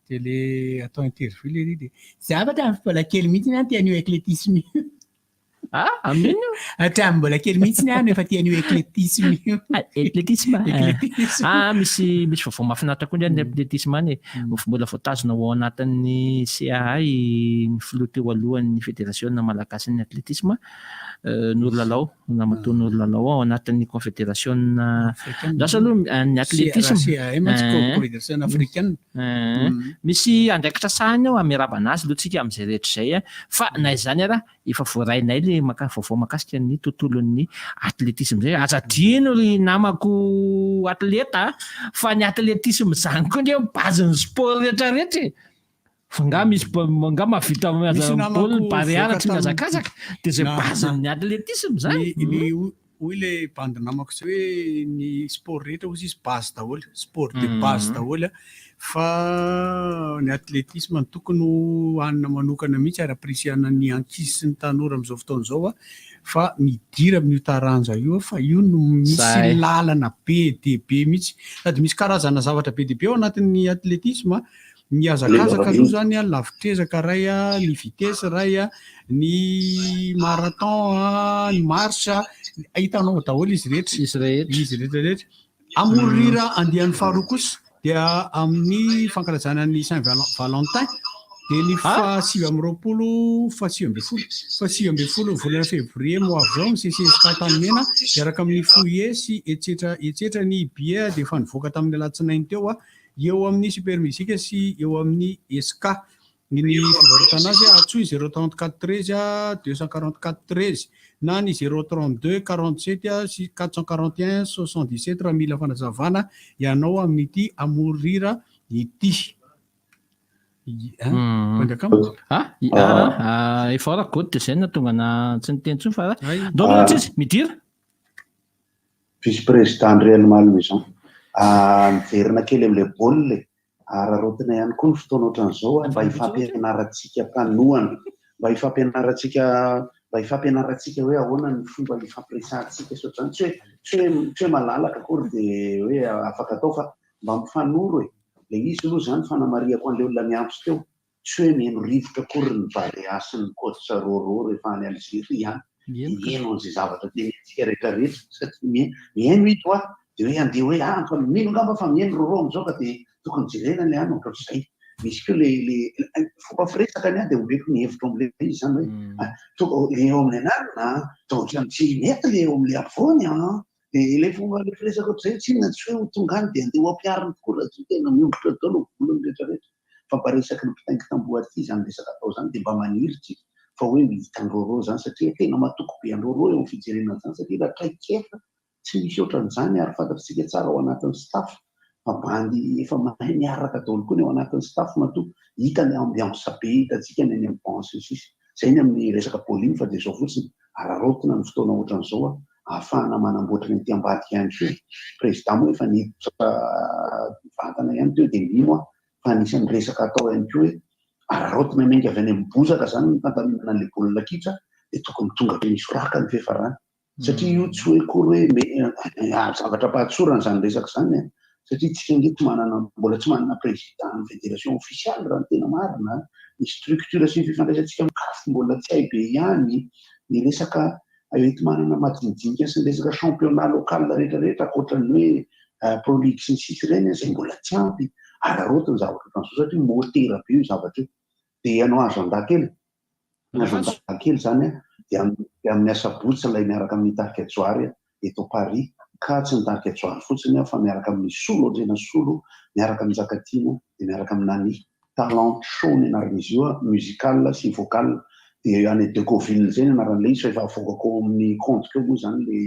[SPEAKER 11] dia le atao interview le dia zavatra mbola kely mihitsy ny tian'io atletisme
[SPEAKER 7] amin'ino
[SPEAKER 11] hatramin'ny mbola kely mihitsy ny efa tian'io atletisme
[SPEAKER 7] misy vaovao mahafinaritra koa ny atletisme any mbola voatazona ao anatin'ny CAI ny filoha teo alohan'ny fédération malagasy ny atletisme Nourlalao namatoa Nourlalao ao anatin'ny confédération zasa aloha ny atletisme
[SPEAKER 11] confédération africaine
[SPEAKER 7] misy andraikitra sahany ao amiarabana azy loatsika amin'izay rehetra zay fa na izany ara efa voarainay le vaovao makasika ny tontolon'ny atletisme zay azadino ry namako atleta fa ny atletisme zany koa ndre bazin'ny sport rehetrarehetra nga misy nga mahavita baolina pariara tsy mihazakazaka dia zay bazin'ny atletisme zany
[SPEAKER 11] hoy le bandy namako zay hoe ny sport rehetra hozy izy base daholo sport de base daholo fa ny atletisme ny tokony hanina manokana mihitsy ary aprisiana ny ankisy sy ny tanora amin'izao fotoana izao fa midira amin'io taranja io fa io no misy lalana be dia be mihitsy sady misy karazana zavatra be dia be ao anatin'ny atletisme ny hazakazaka aloha zany lavitrezaka ray ny vitesse ray ny marathon ny marche hitanao daholo izy rehetra amorira andehan'ny faharoa kosa dia amin'ny fankalazana ny Saint Valentin dia ny 7 volana février mois avy ao misesezika tany mena miaraka amin'ny foyer sy etsetra ny billet dia efa nivoaka tamin'ny alatsinainy teo eo amin'ny super musique sy eo amin'ny SK ny fivarotana azy atsoy 034 13 244 13 na ny 032 47 sy 441 77 raha mila fanazavana ianao amin'ity amorira ity
[SPEAKER 7] efa rakody dia zay na tonga na tsy niteny tsony fa ndao tsisy midira
[SPEAKER 8] vice-président Real Malmaison miverina kely amin'ilay baolina rarotina ihany koa ny fotoana ohatran'izao mba hifampianaratsika mpanohana mba hifampianaratsika hoe ahoana ny fomba hifampiresahantsika sotrany tsy hoe malalaka akory dia hoe afaka atao fa mba mifanoro le izy aloha zany fanamariako an'ilay olona miampy teo tsy hoe mihaino rivotra akory ny Barea sy ny coach Roro rehefa any Algérie mihaino an'izay zavatra tenentsika rehetrarehetra satria mihaino ito dia hoe andeha hoe fa mino ngamba fa mihaino Roro amin'izao ka dia tokony jerena le any ohatr'izay misy keo le fomba firesaka ny dia ombeko ny hevitra am'le izy zany hoe le eo amin'ny anarana taotrany tsy mety le eo am'le afoany dia le fomba le firesaka ohatr'izay tsy inona tsy hoe ho tonga any dia andeha ho ampiariny tokoa raha tsy tena miogotra daholo volony rehetrarehetra fa mba resaky ny mpitaingy tamboho aty zany resaka atao zany dia mba maniry fa hoe hitandroreo zany satria tena matoko be androreo eo amin'ny fijerenana zany satria raha traikefa tsy misy ohatran'izany ary fantatritsika tsara ao anatin'ny staff fa bandy efa mahay miaraka daholo koa ny ao anatin'ny staff matoa hita ny ambiance be hitantsika ny any amin'ny pense sisy zay ny amin'ny resaka pauline fa dia zao fotsiny ararotina ny fotoana ohatran'izao ahafahana manamboatra ny ambadika ihany koa président moa efa niditra vantana ihany teo dia lino fa anisan'ny resaka atao ihany koa hoe ararotina menga avy any amin'ny bozaka zany ny fandaminana an'le baolina kitra dia tokony tonga be misy raka ny fiafarany satria io tsy hoe kory hoe zavatra pahatsorana zany resaka zany satria tsika ngeto mbola tsy manana président ny fédération officiale raha ny tena marina ny structure sy ny fifandraisantsika mikafo mbola tsy hay be ihany ny resaka ety manana madinidinika sy ny resaka championnat local rehetrarehetra akoatran'ny hoe pro league sy ny sisy ireny zay mbola tsy ampy araroty ny zavatra ohatran'izao satria motera be io zavatra io dia anao agenda kely zany dia amin'ny asabotsy ilay miaraka amin'ny tarika joary eto Paris ka tsy ny tarika joary fotsiny fa miaraka amin'ny solo andrena solo miaraka amin'ny Zakatina dia miaraka amin'ny nani talent show ny anaran'izy io musical sy vocal dia any Decauville zay ny anaran'ilay izy fa efa avokako amin'ny compte keo moa zany le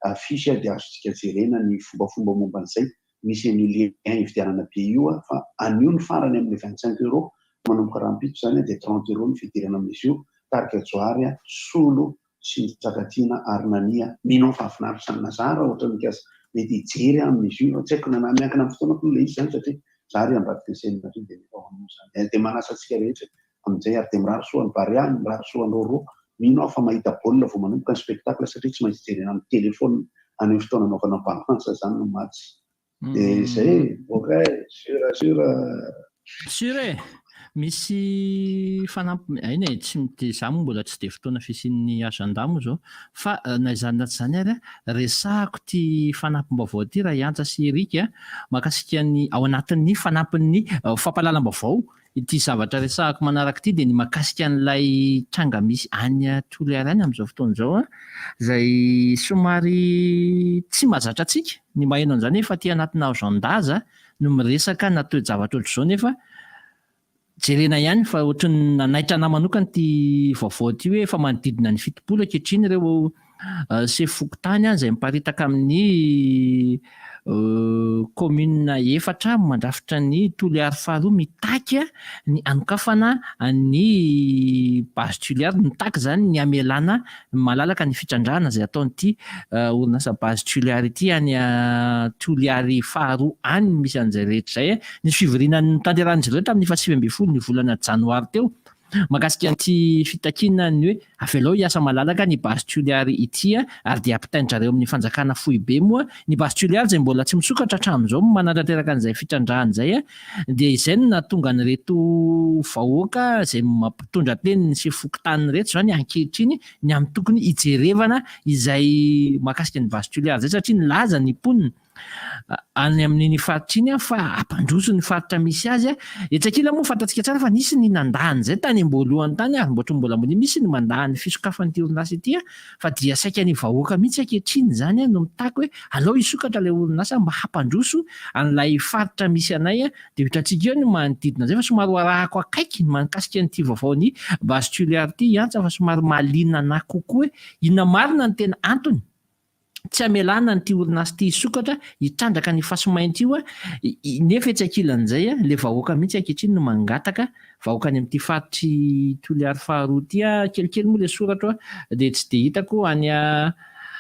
[SPEAKER 8] afisy dia azontsika jerena ny fombafomba momba an'izay misy ny lien ividianana be io fa anio ny farany amin'ny 25 € manomboka rahampitso zany dia 30 € ny fidirana amin'izy io tarika joary solo sy ny Zakatina ary nania minao fahafinaritra ny nazara ohatra ny kasa mety hijery amin'izy io tsy haiko na miankina amin'ny fotoana koa le izy zany satria zary ambadika ny senina dia mety ao amin'izany dia manasa antsika rehetra amin'izay ary dia mirary soa ny variany mirary soa ny roro mino aho fa mahita baolina vao manomboka ny spectacle satria tsy maintsy jerena amin'ny telefona any amin'ny fotoana anaovana balance zany no match dia zay ok
[SPEAKER 7] sure misy fanampy aina tsy za moa mbola tsy dia fotoana fisian'ny agenda moa zao fa na izany na tsy izany ary resahako ty fanampim-baovao ty raha Iantsa sy Erika mahakasika ny ao anatin'ny fanampin'ny fampahalalam-baovao ity zavatra resahako manaraka ity dia ny mahakasika an'ilay tranga misy any Toliara any amin'izao fotoana izao izay somary tsy mahazatra antsika ny maheno an'izany efa ty anatina agendaza no miresaka na toe-javatra ohatr'izao nefa jerena ihany fa ohatrany nanaitra na manokana ty vaovao ty hoe efa manodidina ny 70 ankehitriny ireo sefokotany izay miparitaka amin'ny commune 4 mandrafitra ny Toliara faharoa mitaky ny anokafana ny base Toliara mitaky zany ny amelana malalaka ny fitrandrahana izay ataon'ity orinasa base Toliara ity any Toliara faharoa any misy an'izay rehetra izay nisy fivorianan'ny tanteran'izy ireo tamin'ny 7 ny volana janoary teo mahakasika an'ity fitakiana ny hoe avelao hiasa malalaka ny base Toliara ity ary dia ampitaindrareo amin'ny fanjakana fohy be moa ny base Toliara izay mbola tsy misokatra hatramin'izao manantanteraka an'izay fitrandrahana izay dia izay no nahatonga an'ireto vahoaka izay mampitondra teny ny sefokotany rehetra zany ankehitriny ny amin'ny tokony hijerevana izay mahakasika ny base Toliara izay satria ny laza ny ponina any amin'iny faritra iny fa ampandroso ny faritra misy azy etsakila moa fantatsika tsara fa nisy ny nandahany zay tany amboalohany tany ary mbola misy ny mandahany fisokafan'ity orinasa ity fa dia saika ny vahoaka mihitsy ankehitriny zany no mitaky hoe alao hisokatra ilay orinasa mba hampandroso an'ilay faritra misy anay dia hitantsika eo no manodidina zay fa somary arahako akaiky ny mahakasika n'ity vaovaony base Toliara ity Iantsa fa somary mahaliana anahy kokoa hoe inona marina ny tena antony tsy amelana nyity orinasa ty hisokatra hitrandraka ny fasomainty io nefa etsakilan'izay le vahoaka mihitsy ankehitriny no mangataka vahoaka any amin'ity faritry Toliara faharoa ty kelikely moa le soratra dia tsy dia hitako any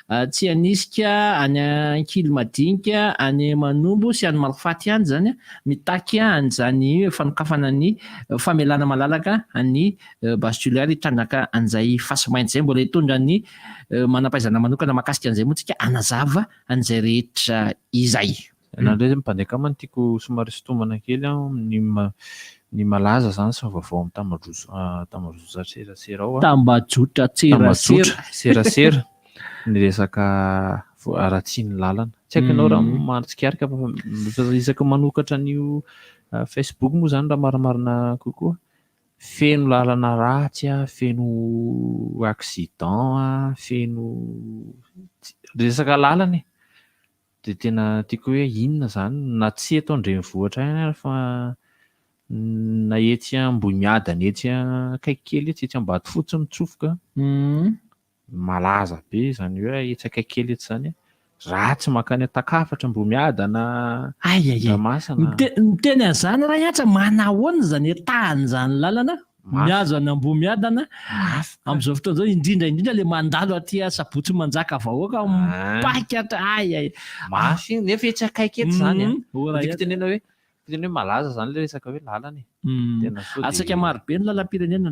[SPEAKER 7] tsy anisika any Ankilymadinika any Manombo sy any Malofaty any zany mitaky an'izany fanokafana ny famelana malalaka ny base Toliara hitrandraka an'izay fasomainty izay mbola hitondra ny manampaizana manokana mahakasika an'izay moa tsika anazava an'izay rehetra izay
[SPEAKER 12] anandray mipandeka amany tiako somary sitomana kely ny malaza zany sy vaovao tambajotra tserasera
[SPEAKER 7] serasera
[SPEAKER 12] ny resaka aratsy ny lalana. Tsy haiko ianao raha maritsikarika isaka manokatra an'io Facebook moa zany raha marimarina kokoa. Feno lalana ratsy feno accident feno resaka lalana dia tena tiako hoe inona zany na tsy eto andrenivohitra ihany fa na etsy Amboniada na etsy akaiky kely etsy Ambatofotsy mitsofoka malaza be zany hoe etsy akaiky kely etsy zany ratsy makany Takafatra Mbomiada na Masana.
[SPEAKER 7] Miteny an'izany raha ihatra manahoana zany tahan'izany lalana mihazo any Ambomiadana amin'izao fotoana izao indrindra ilay mandalo aty Sabotsy Manjaka vahoaka mipaikatra
[SPEAKER 12] mafy nefa etsy akaiky eto zany tenena hoe malaza zany le resaka hoe lalana
[SPEAKER 7] atsaka marobe ny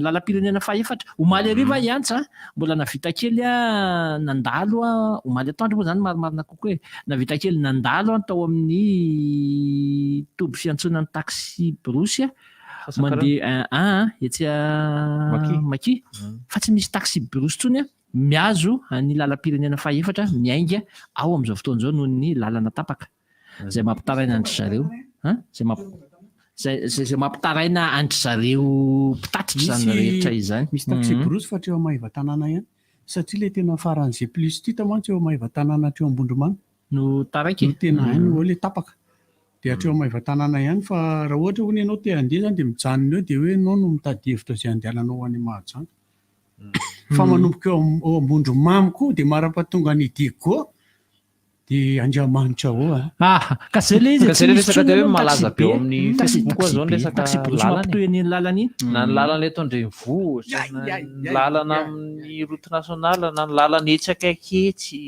[SPEAKER 7] lalam-pirenena faefatra omaly ariva iantsa mbola navita kely nandalo omaly atoandro moa zany marimarina kokoa navita kely nandalo tao amin'ny toby fiantsonan'ny taxi brosy mandeha etsy Maki fa tsy misy taxi brosy tsony miazo ny lalam-pirenena faefatra miainga ao amin'izao fotoana izao noho ny lalana tapaka zay mampitaraina andry zareo zay mampitaraina andry zareo mpitatitra zany rehetra izany.
[SPEAKER 11] Misy taxi brosy fa treo Maiva tanàna ihany satria le tena faran'izay plus tita mantsy eo Maiva tanàna treo Ambondromamy
[SPEAKER 7] no taraiky
[SPEAKER 11] tena hainy ho le tapaka dia atreo Maiva tanàna ihany fa raha ohatra hoe ianao te handeha zany dia mijanona eo dia hoe ianao no mitady hevitra izay andehananao any Mahajanga fa manomboka eo Ambondromamy koa dia marapatonga ny Diego dia Andriamanitra
[SPEAKER 7] ka zay le izy
[SPEAKER 12] tsy resaka hoe malaza be ao amin'ny Facebook koa zao resaka
[SPEAKER 7] lalana
[SPEAKER 12] na ny lalana eto Andrenivohitra na ny lalana amin'ny route nationale na ny lalana etsy akaiky etsy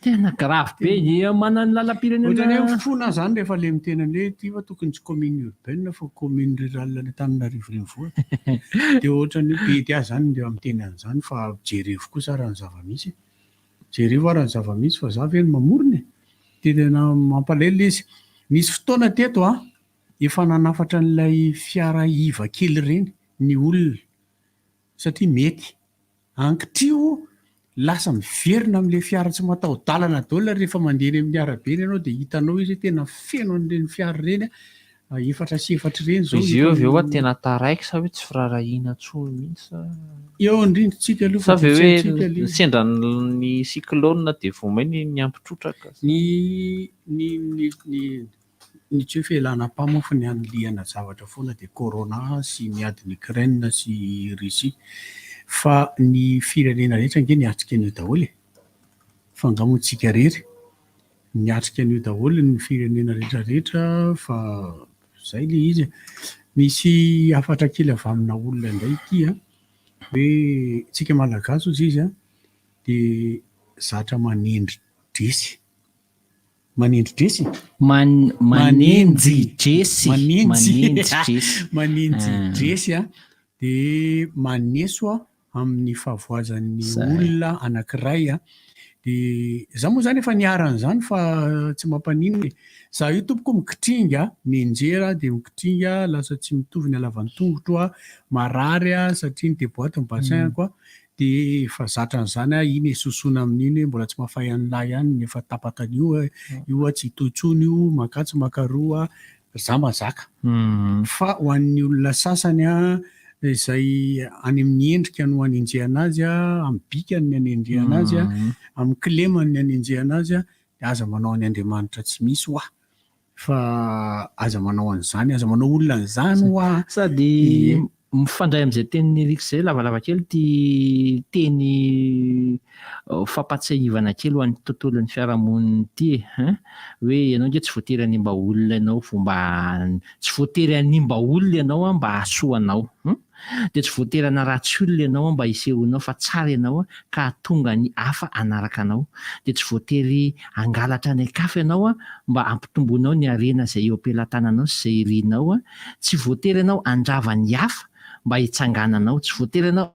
[SPEAKER 7] tena grave be manana lalam-pirenena
[SPEAKER 11] ohatrany hoe fona zany rehefa le mitena hoe ty fa tokony tsy commune urbaine fa commune rurale Antananarivo renivohitra dia ohatrany hoe be ty azy zany ndeha miteny an'izany fa jerevo kosa raha ny zava-misy jerevo raha ny zava-misy fa za ve ny mamorony tena mampalahelo izy. Nisy fotoana teto efa nanafatra n'ilay fiara iva kely reny ny olona satria mety ankitrio lasa miverina amin'ilay fiara tsy mataho-dalana daholo rehefa mandeha eny amin'ny arabe ianao dia hitanao izy tena feno an'ireny fiara reny efatra sy efatra reny zao
[SPEAKER 12] izy io avy eo tena taraiky sa hoe tsy firarahiana tsony mihitsy
[SPEAKER 11] eo indrindritsika aloha
[SPEAKER 12] sa ve hoe sendra ny cyclone dia vao mainy miampitrotraka
[SPEAKER 11] ny tsy hoe felanam-pamafo ny anilihana zavatra foana dia corona sy miadiny Ukraine sy Russie fa ny firenena rehetra nge niatrika an'io daholo fangamontsika rery niatrika an'io daholo ny firenena rehetrarehetra fa zay le izy misy afatra kely avy amina olona indray ity hoe tsika malagasy ozy izy dia zatra manendry dresy manendy dresy
[SPEAKER 7] manendy dresy
[SPEAKER 11] manendy dresy dia maneso amin'ny fahavoazan'ny olona anankiray dia za moa zany efa niaran'izany fa tsy mampanino za io tompoko mikitringa mienjera dia mikitringa lasa tsy mitovy ny halavan'ny tongotra marary satria ny deboaty ny bassin koa dia fa zatran'izany iny sosoana amin'iny mbola tsy mafay an'lahy ihany ny efa tapaka an'io io tsy hitoitsony io makatsy makaroa za mazaka fa ho an'ny olona sasany izay any amin'ny endrika no anenjehana azy amin'ny bikany ny anenjehana azy amin'ny kilemany ny anenjehana azy dia aza manao any Andriamanitra tsy misy fa aza manao an'izany aza manao olona an'izany
[SPEAKER 7] sady mifandray amin'izay tenin'ny Eric izay lavalava kely ty teny fampatsiahivana kely ho an'ny tontolon'ny fiarahamonina ity hoe ianao nge tsy voatery hanimba olona ianao fomba tsy voatery hanimba olona ianao mba hahasoanao dia tsy voatery hanaratsy olona ianao mba hisehonao fa tsara ianao ka tonga ny hafa hanaraka anao dia tsy voatery hangalatra ny akafa ianao mba hampitomboanao ny harena izay eo am-pelantananao sy izay irianao tsy voatery ianao handrava ny hafa mba hitsangananao tsy voatery ianao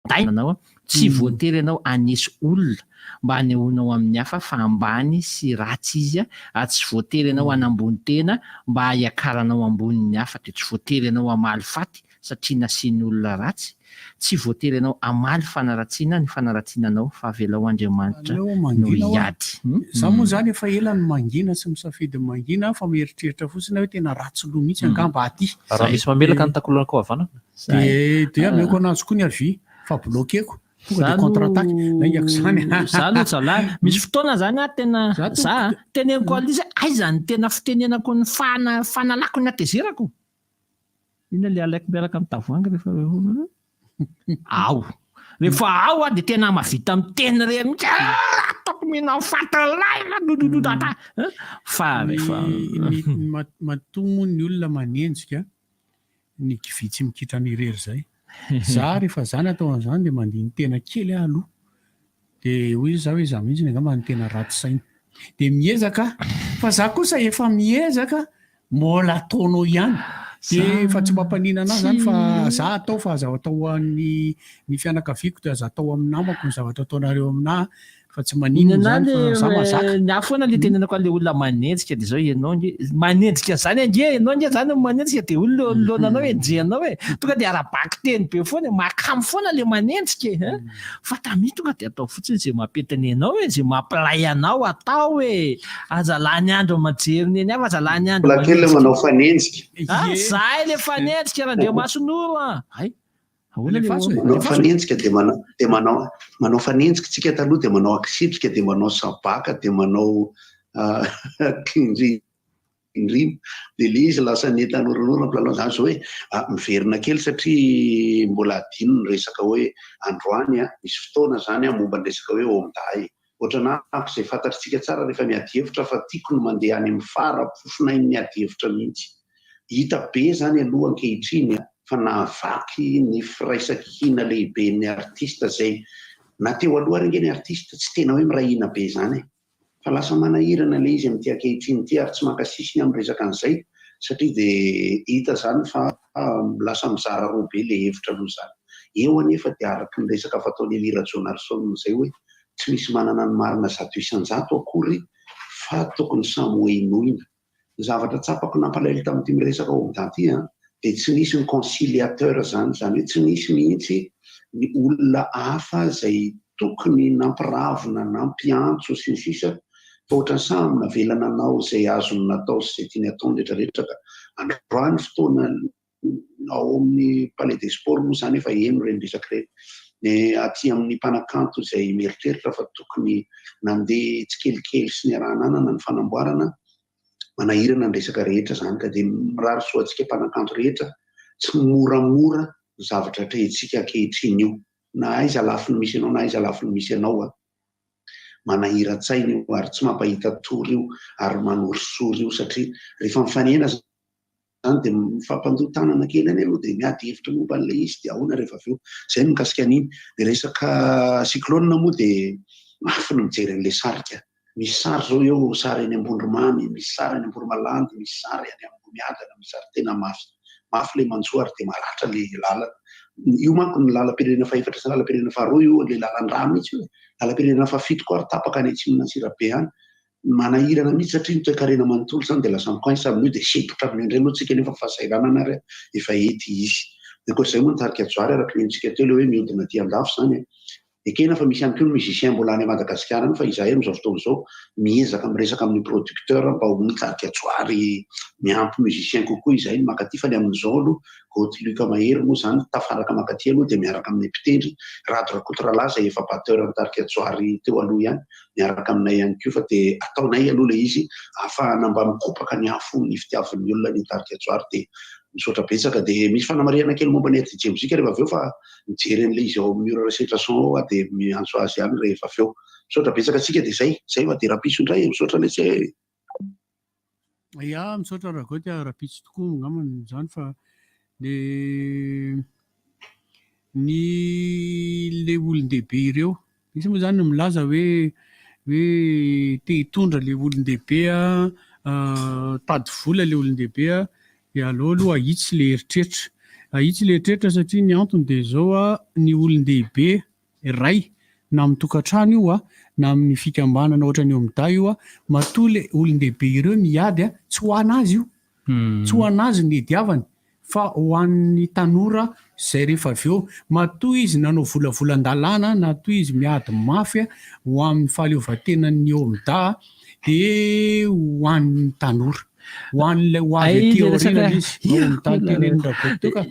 [SPEAKER 7] dainanao tsy voatery ianao hanesy olona mba hanehoanao amin'ny hafa fa ambany sy ratsy izy tsy voatery ianao hanambony tena mba hiakaranao ambonin'ny hafa dia tsy voatery ianao hamaly faty satria nasiany olona ratsy tsy voatery ianao amaly fanaratsiana ny fanaratsiananao fa avela ho Andriamanitra no hiady.
[SPEAKER 11] Za moa zany efa ela ny mangina sy misafidy mangina fa mieritreritra fotsiny hoe tena ratsy loha mihitsy angamba aty.
[SPEAKER 12] Raha misy mamelaka ny takolako avana.
[SPEAKER 11] De ameko anazy koa ny avy fa bloqueko. Tonga de contre-attaque naingako zany.
[SPEAKER 7] Za aloha zalahy misy fotoana zany tena za teneniko alizy aiza ny tena fitenenako ny fanalako ny atezerako. Ina le alaiko miaraka amin'ny tavoahangy rehefa ao. Rehefa ao de tena mavita miteny re mihitsy ataoko mihina fatalay fa rehefa
[SPEAKER 11] matomo ny olona manenjika ny kivitsy mikitra ny irery zay. Za rehefa zany atao an'izany de mandihy ny tena kely aloha de hoy za hoe za mihitsy angamba ny tena ratsy saina de miezaka fa za kosa efa miezaka mbola ataonao ihany de fa tsy mampanina anazy zany fa za atao fa aza atao amin'ny fianakaviako de aza atao amin'ny namako ny zavatra ataonareo aminahy fa tsy maninona zany fa za mazaka.
[SPEAKER 7] Ny afoana le tenenako le olona manenjika de zao ianao nge manenjika zany ange ianao nge zany manenjika de olona lônanao enjehanao hoe tonga de arabaky teny be foana makamo foana le manenjika fa tami tonga de atao fotsiny zay mampetiny anao hoe zay mampilay anao atao hoe azalahy ny andro majeriny eny avy azalahy ny andro
[SPEAKER 8] kely manao fanenjika
[SPEAKER 7] zay le fanenjika raha de mason'olo
[SPEAKER 8] manao fanenjika de manao fanenjika tsika taloha de manao akisitrika de manao sabaka de manao indrimo de le izy lasa netanoronora mpilalao zany zao hoe miverina kely satria mbola adino ny resaka hoe androany misy fotoana zany momba ny resaka hoe omday ohatrana ako zay fantatritsika tsara rehefa miady hevitra fa tiako no mandeha any amin'ny farapofona iny miady hevitra mihitsy hita be zany aloha ankehitriny fa nahavaky ny firaisan-kina lehibe ny artista zay na teo aloha renge ny artista tsy tena hoe mirahina be zany fa lasa manahirana le izy amin'ity ankehitriny ity ary tsy mankasisiny amin'ny resaka an'izay satria de hita zany fa lasa mizara roa be le hevitra aloha zany eo anefa de araky ny resaka fataony Elira Jonarson zay hoe tsy misy manana ny marina 100% akory fa tokony samy hoenoina ny zavatra tsapako nampalahelo tamin'ity miresaka omdaty de tsy nisy ny conciliateur zany hoe tsy nisy mihitsy ny olona hafa zay tokony nampiravina nampiantso sy ny sisa fa ohatrany samy navelana anao zay azony natao sy zay tiany atao rehetrarehetra ka androany fotoana ao amin'ny palais des sports moa zany efa eno reny resaka reny aty amin'ny mpanakanto zay mieritreritra fa tokony nandeha tsikelikely sy ny rahananana ny fanamboarana manahirana ny resaka rehetra zany ka de mirary soa antsika mpanakanto rehetra tsy moramora zavatra trehintsika ankehitriny io na aiza lafiny misy anao na aiza lafiny misy anao manahira-tsaina io ary tsy mampahita tory io ary manorisory io satria rehefa mifanena zany de mifampandoha tanana kely any aloha de miady hevitra momba an'le izy de ahoana rehefa avy eo zay no mikasika an'iny de resaka cyclone moa de mafy no mijery an'le sarika misy sary zao eo sary any Ambondromamy misy sary any Amboromalandy misy sary any Ambomiadana misy sary tena mafy le manjoa ary de maratra le lalana io manko ny lalam-pirenena faefatra sy lalam-pirenena faharoa io le lalan-drà mihitsy hoe lalam-pirenena fafito koa ary tapaka any Atsimo n'Antsirabe any manahirana mihitsy satria ny toe-karena manontolo zany de lasa mikoaisa amin'io de sepotra amin'ny indray moa tsika nefa fahasairanana ary efa ety izy de koatr'izay moa ny tarika joary araka ny entsika teo le hoe mihodina aty andafo zany ekena fa misy ihany koa ny musicien mbola any Madagasikara fa izahay amin'izao fotoana izao miezaka miresaka amin'ny producteur mba ho mitarika joary miampy musicien kokoa izahay makaty fa ny amin'izao aloha Gaoty Luka Mahery moa zany tafaraka makaty aloha de miaraka amin'ny mpitendry Rado Rakotorala zay efa batteur mitarika joary teo aloha ihany miaraka aminay ihany koa fa de ataonay aloha le izy ahafahana mba mikopaka ny afo ny fitiavan'ny olona ny tarika joary de misaotra betsaka de misy fanamariana kely momba ny DJ muzika rehefa avy eo fa mijery an'le izy ao amin'ny ora resetra son ao de miantso azy ihany rehefa avy eo misaotra betsaka atsika de zay fa de rapiso indray misaotra letsy
[SPEAKER 11] misaotra Ragoty rapiso tokoa ngamany zany fa le olon-dehibe ireo misy moa zany milaza hoe te hitondra le olon-dehibe tady vola le olon-dehibe de aleo aloha ahitsy le eritreritra satria ny antony de zao ny olon-dehibe ray na amin'ny tokantrano io na amin'ny fikambanana ohatra ny omday io matoa le olon-dehibe ireo miady tsy ho anazy io tsy ho anazy ny diavany fa ho an'ny tanora zay rehefa avy eo matoa izy nanao volavolan-dalàna na toa izy miady mafy ho amin'ny fahaleovantenany eo amida de ho an'ny tanora ho an'ilay ho avy aty aoriana izy ao am'tantenen'rabotoka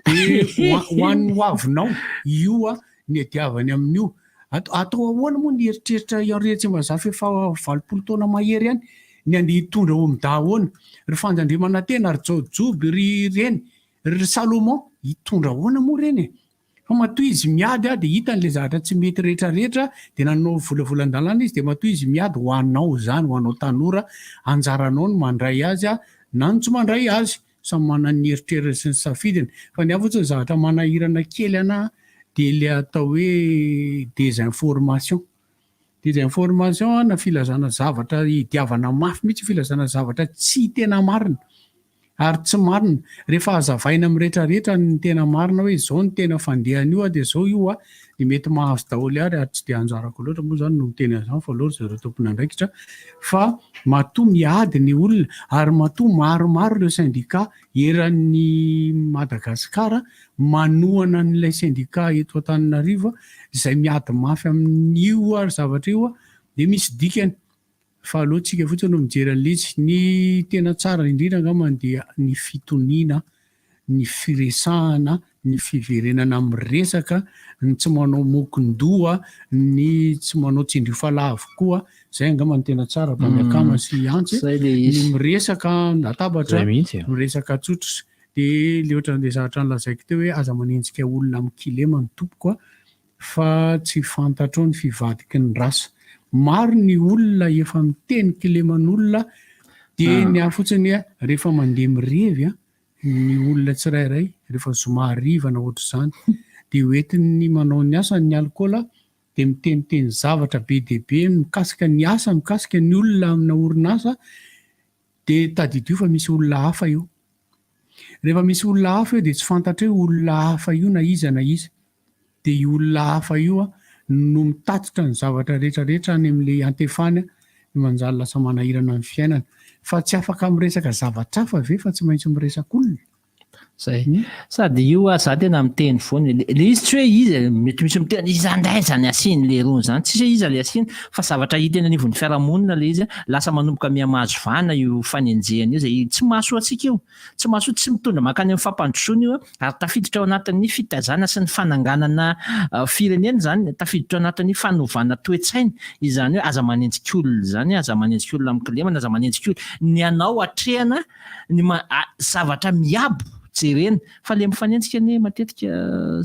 [SPEAKER 11] de ho an'ny hoavinao io ny adiavany amin'io atao ahoana moa ny eritreritra iaretsy mazafy efa 20 taona mahery ihany ny andeha hitondra ao amida ahoana ry fanjandrimana tena ry jaojoby ry reny ry salomon hitondra ahoana moa reny fa matoa izy miady de hita n'le zavatra tsy mety rehetrarehetra de nanao volavolan-dalàna izy de matoa izy miady ho anao zany ho anao tanora anjaranao ny mandray azy na ny tsy mandray azy samy manany eritreritra sy ny safidiny fa ny afotsiny zavatra manahirana kely ana de le atao hoe désinformation na filazana zavatra idiavana mafy mihitsy filazana zavatra tsy tena marina ary tsy marina rehefa azavaina amin'ny rehetrarehetra ny tena marina hoe zao ny tena fandehan'io de zao io de mety mahazo daholo ary tsy de anjarako loatra moa zany no miteny an'izany fa loatra zareo tompony andraikitra fa matoa miady ny olona ary matoa maromaro ireo syndicat eran'ny Madagasikara manohana n'ilay syndicat eto Antananarivo izay miady mafy amin'io ary zavatra io de misy dikany fa alohantsika fotsiny no mijery an'izy ny tena tsara indrindra angamba dia ny fitoniana ny firesahana ny fiverenana amin'ny resaka ny tsy manao mokondoa ny tsy manao tsindrio falahy avokoa zay angamba ny tena tsara mpamiakama sy antsy ny miresaka natabatra miresaka tsotra de le ohatra n'le zavatra nylazaiko teo hoe aza manenjika olona amin'ny kilema ny tompoko fa tsy fantatrao ny fivadiky ny rasa maro ny olona efa miteny kileman'olona de ny afotsiny rehefa mandeha mirevy ny olona tsirairay rehefa zomarivana ohatra zany de hoentiny manao ny asa ny alkôla de miteniteny zavatra be deaibe mikasika ny asa mikasika ny olona amina orinasa de tadidio fa misy olona hafa io rehefa misy olona hafa io de tsy fantatra hoe olona hafa io na iza de io olona hafa io no mitatitra ny zavatra rehetrarehetra any amin'le antefany ny manjary lasa manahirana amin'ny fiainana fa tsy afaka miresaka zavatra hafa ve fa tsy maintsy miresaka olona
[SPEAKER 7] zay sady io za tena miteny foana le izy tsy hoe izy mety misy miteny izy andray zany asiny le rony zany tsisy hoe izy le asiny fa zavatra hita eny anivon'ny fiarahamonina le izy lasa manomboka miamazo vana io fanenjehana io zay tsy mahasoa antsika io tsy mahasoa tsy mitondra makany amin'ny fampandrosoana io ary tafiditra ao anatin'ny fitazana sy ny fananganana firenena zany tafiditra ao anatin'ny fanovana toe-tsaina izany hoe aza manenjika olona zany aza manenjika olona amin'ny kilemana aza manenjika olona ny anao atrehana ny zavatra miabo jerena fa le mifanenjika ny matetika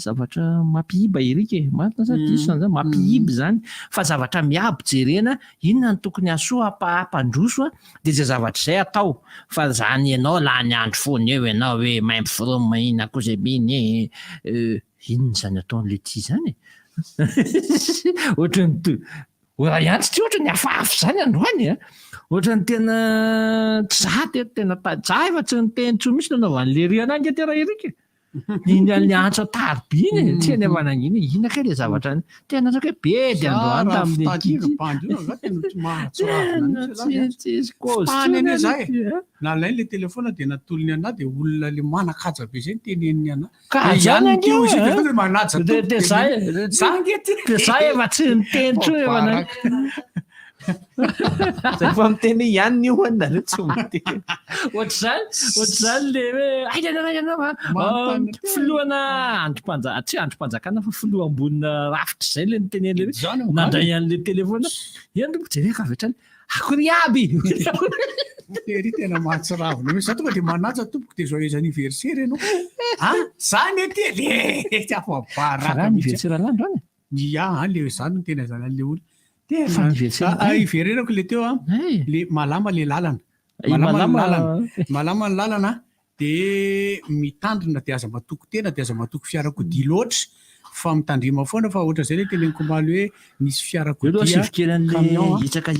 [SPEAKER 7] zavatra mampihiba erika marina sa diso zany mampihiby zany fa zavatra miabo jerena inona ny tokony asoa ampandroso de zay zavatra zay atao fa zany ianao la ny andro foana eo ianao hoe maimby vroma ina akozebiny inona zany ataon'le ty zany ohatran'ny raha iantsy ohatra ny afafy zany androany ohatran'ny tena tena efa tsy niteny tso misy nanao an'le rianangy tera erika iny an'le antso taroby iny tsy eny avananginy ina ka le zavatra tena atako hoe be de androany
[SPEAKER 11] tamin'le zay nalainy le telefona de natolony ana de olona le manakaja be zay niteneniny ana manaja
[SPEAKER 7] de zay efa tsy niteny tso
[SPEAKER 12] zay fa miteny ihany ny hoanina le tsy miteny
[SPEAKER 7] ohatr'zany le hoe filohana androm-panjakana tsy androm-panjakana fa filoha ambonina rafitra zay le nitenen'le nandray an'le telefona iandombo jereka avy hatrany akory aby
[SPEAKER 11] tery tena mahatsiravina misy za tonga de manaja tompoko de joyeux anniversaire ianao zany ety le tsy afabaraka
[SPEAKER 7] anniversaire landro any
[SPEAKER 11] le zany no tena zany an'le olona tena iverenako le teo le malama le lalana malama ny lalana de mitandrina de aza matoko tena de aza matoko fiarakodia loatra fa mitandrima foana fa ohatra zay le teneniko maly hoe nisy fiarakodia
[SPEAKER 7] camion izaka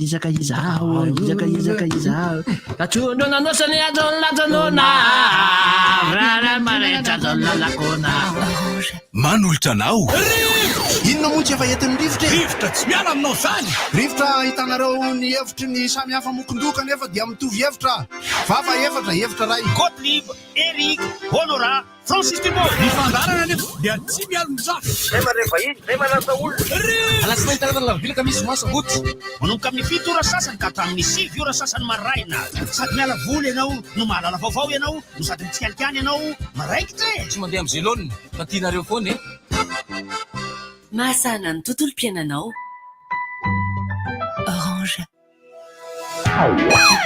[SPEAKER 7] izao atondro nanosany ajonlajanona rara maretra zonlalakona
[SPEAKER 18] manolotra anao
[SPEAKER 5] inona moa tsy efa entin'ny
[SPEAKER 18] rivotra tsy miala aminao zany
[SPEAKER 5] rivotra hitanareo ny hevitry ny samy hafa mokondoka nefa dia mitovy hevitra fafa hevitra ray
[SPEAKER 10] Gottlieb, Eric, Honora,
[SPEAKER 5] Francis Dumbo mifandarana nefa dia tsy mialon-jafy
[SPEAKER 6] zay mare vahiny zay manasa olona
[SPEAKER 5] alasinainy tanatana lavilaka misy masamboty manomboka amin'ny 7 ora sasany ka hatramin'ny 7 ora sasany maraina sady miala voly ianao no mahalala vaovao ianao no sady mitsikalikany ianao maraikitra tsy mandeha amin'ny zelonina fa tianareo foana
[SPEAKER 2] mahasana ny tontolo-piainanao. Orange.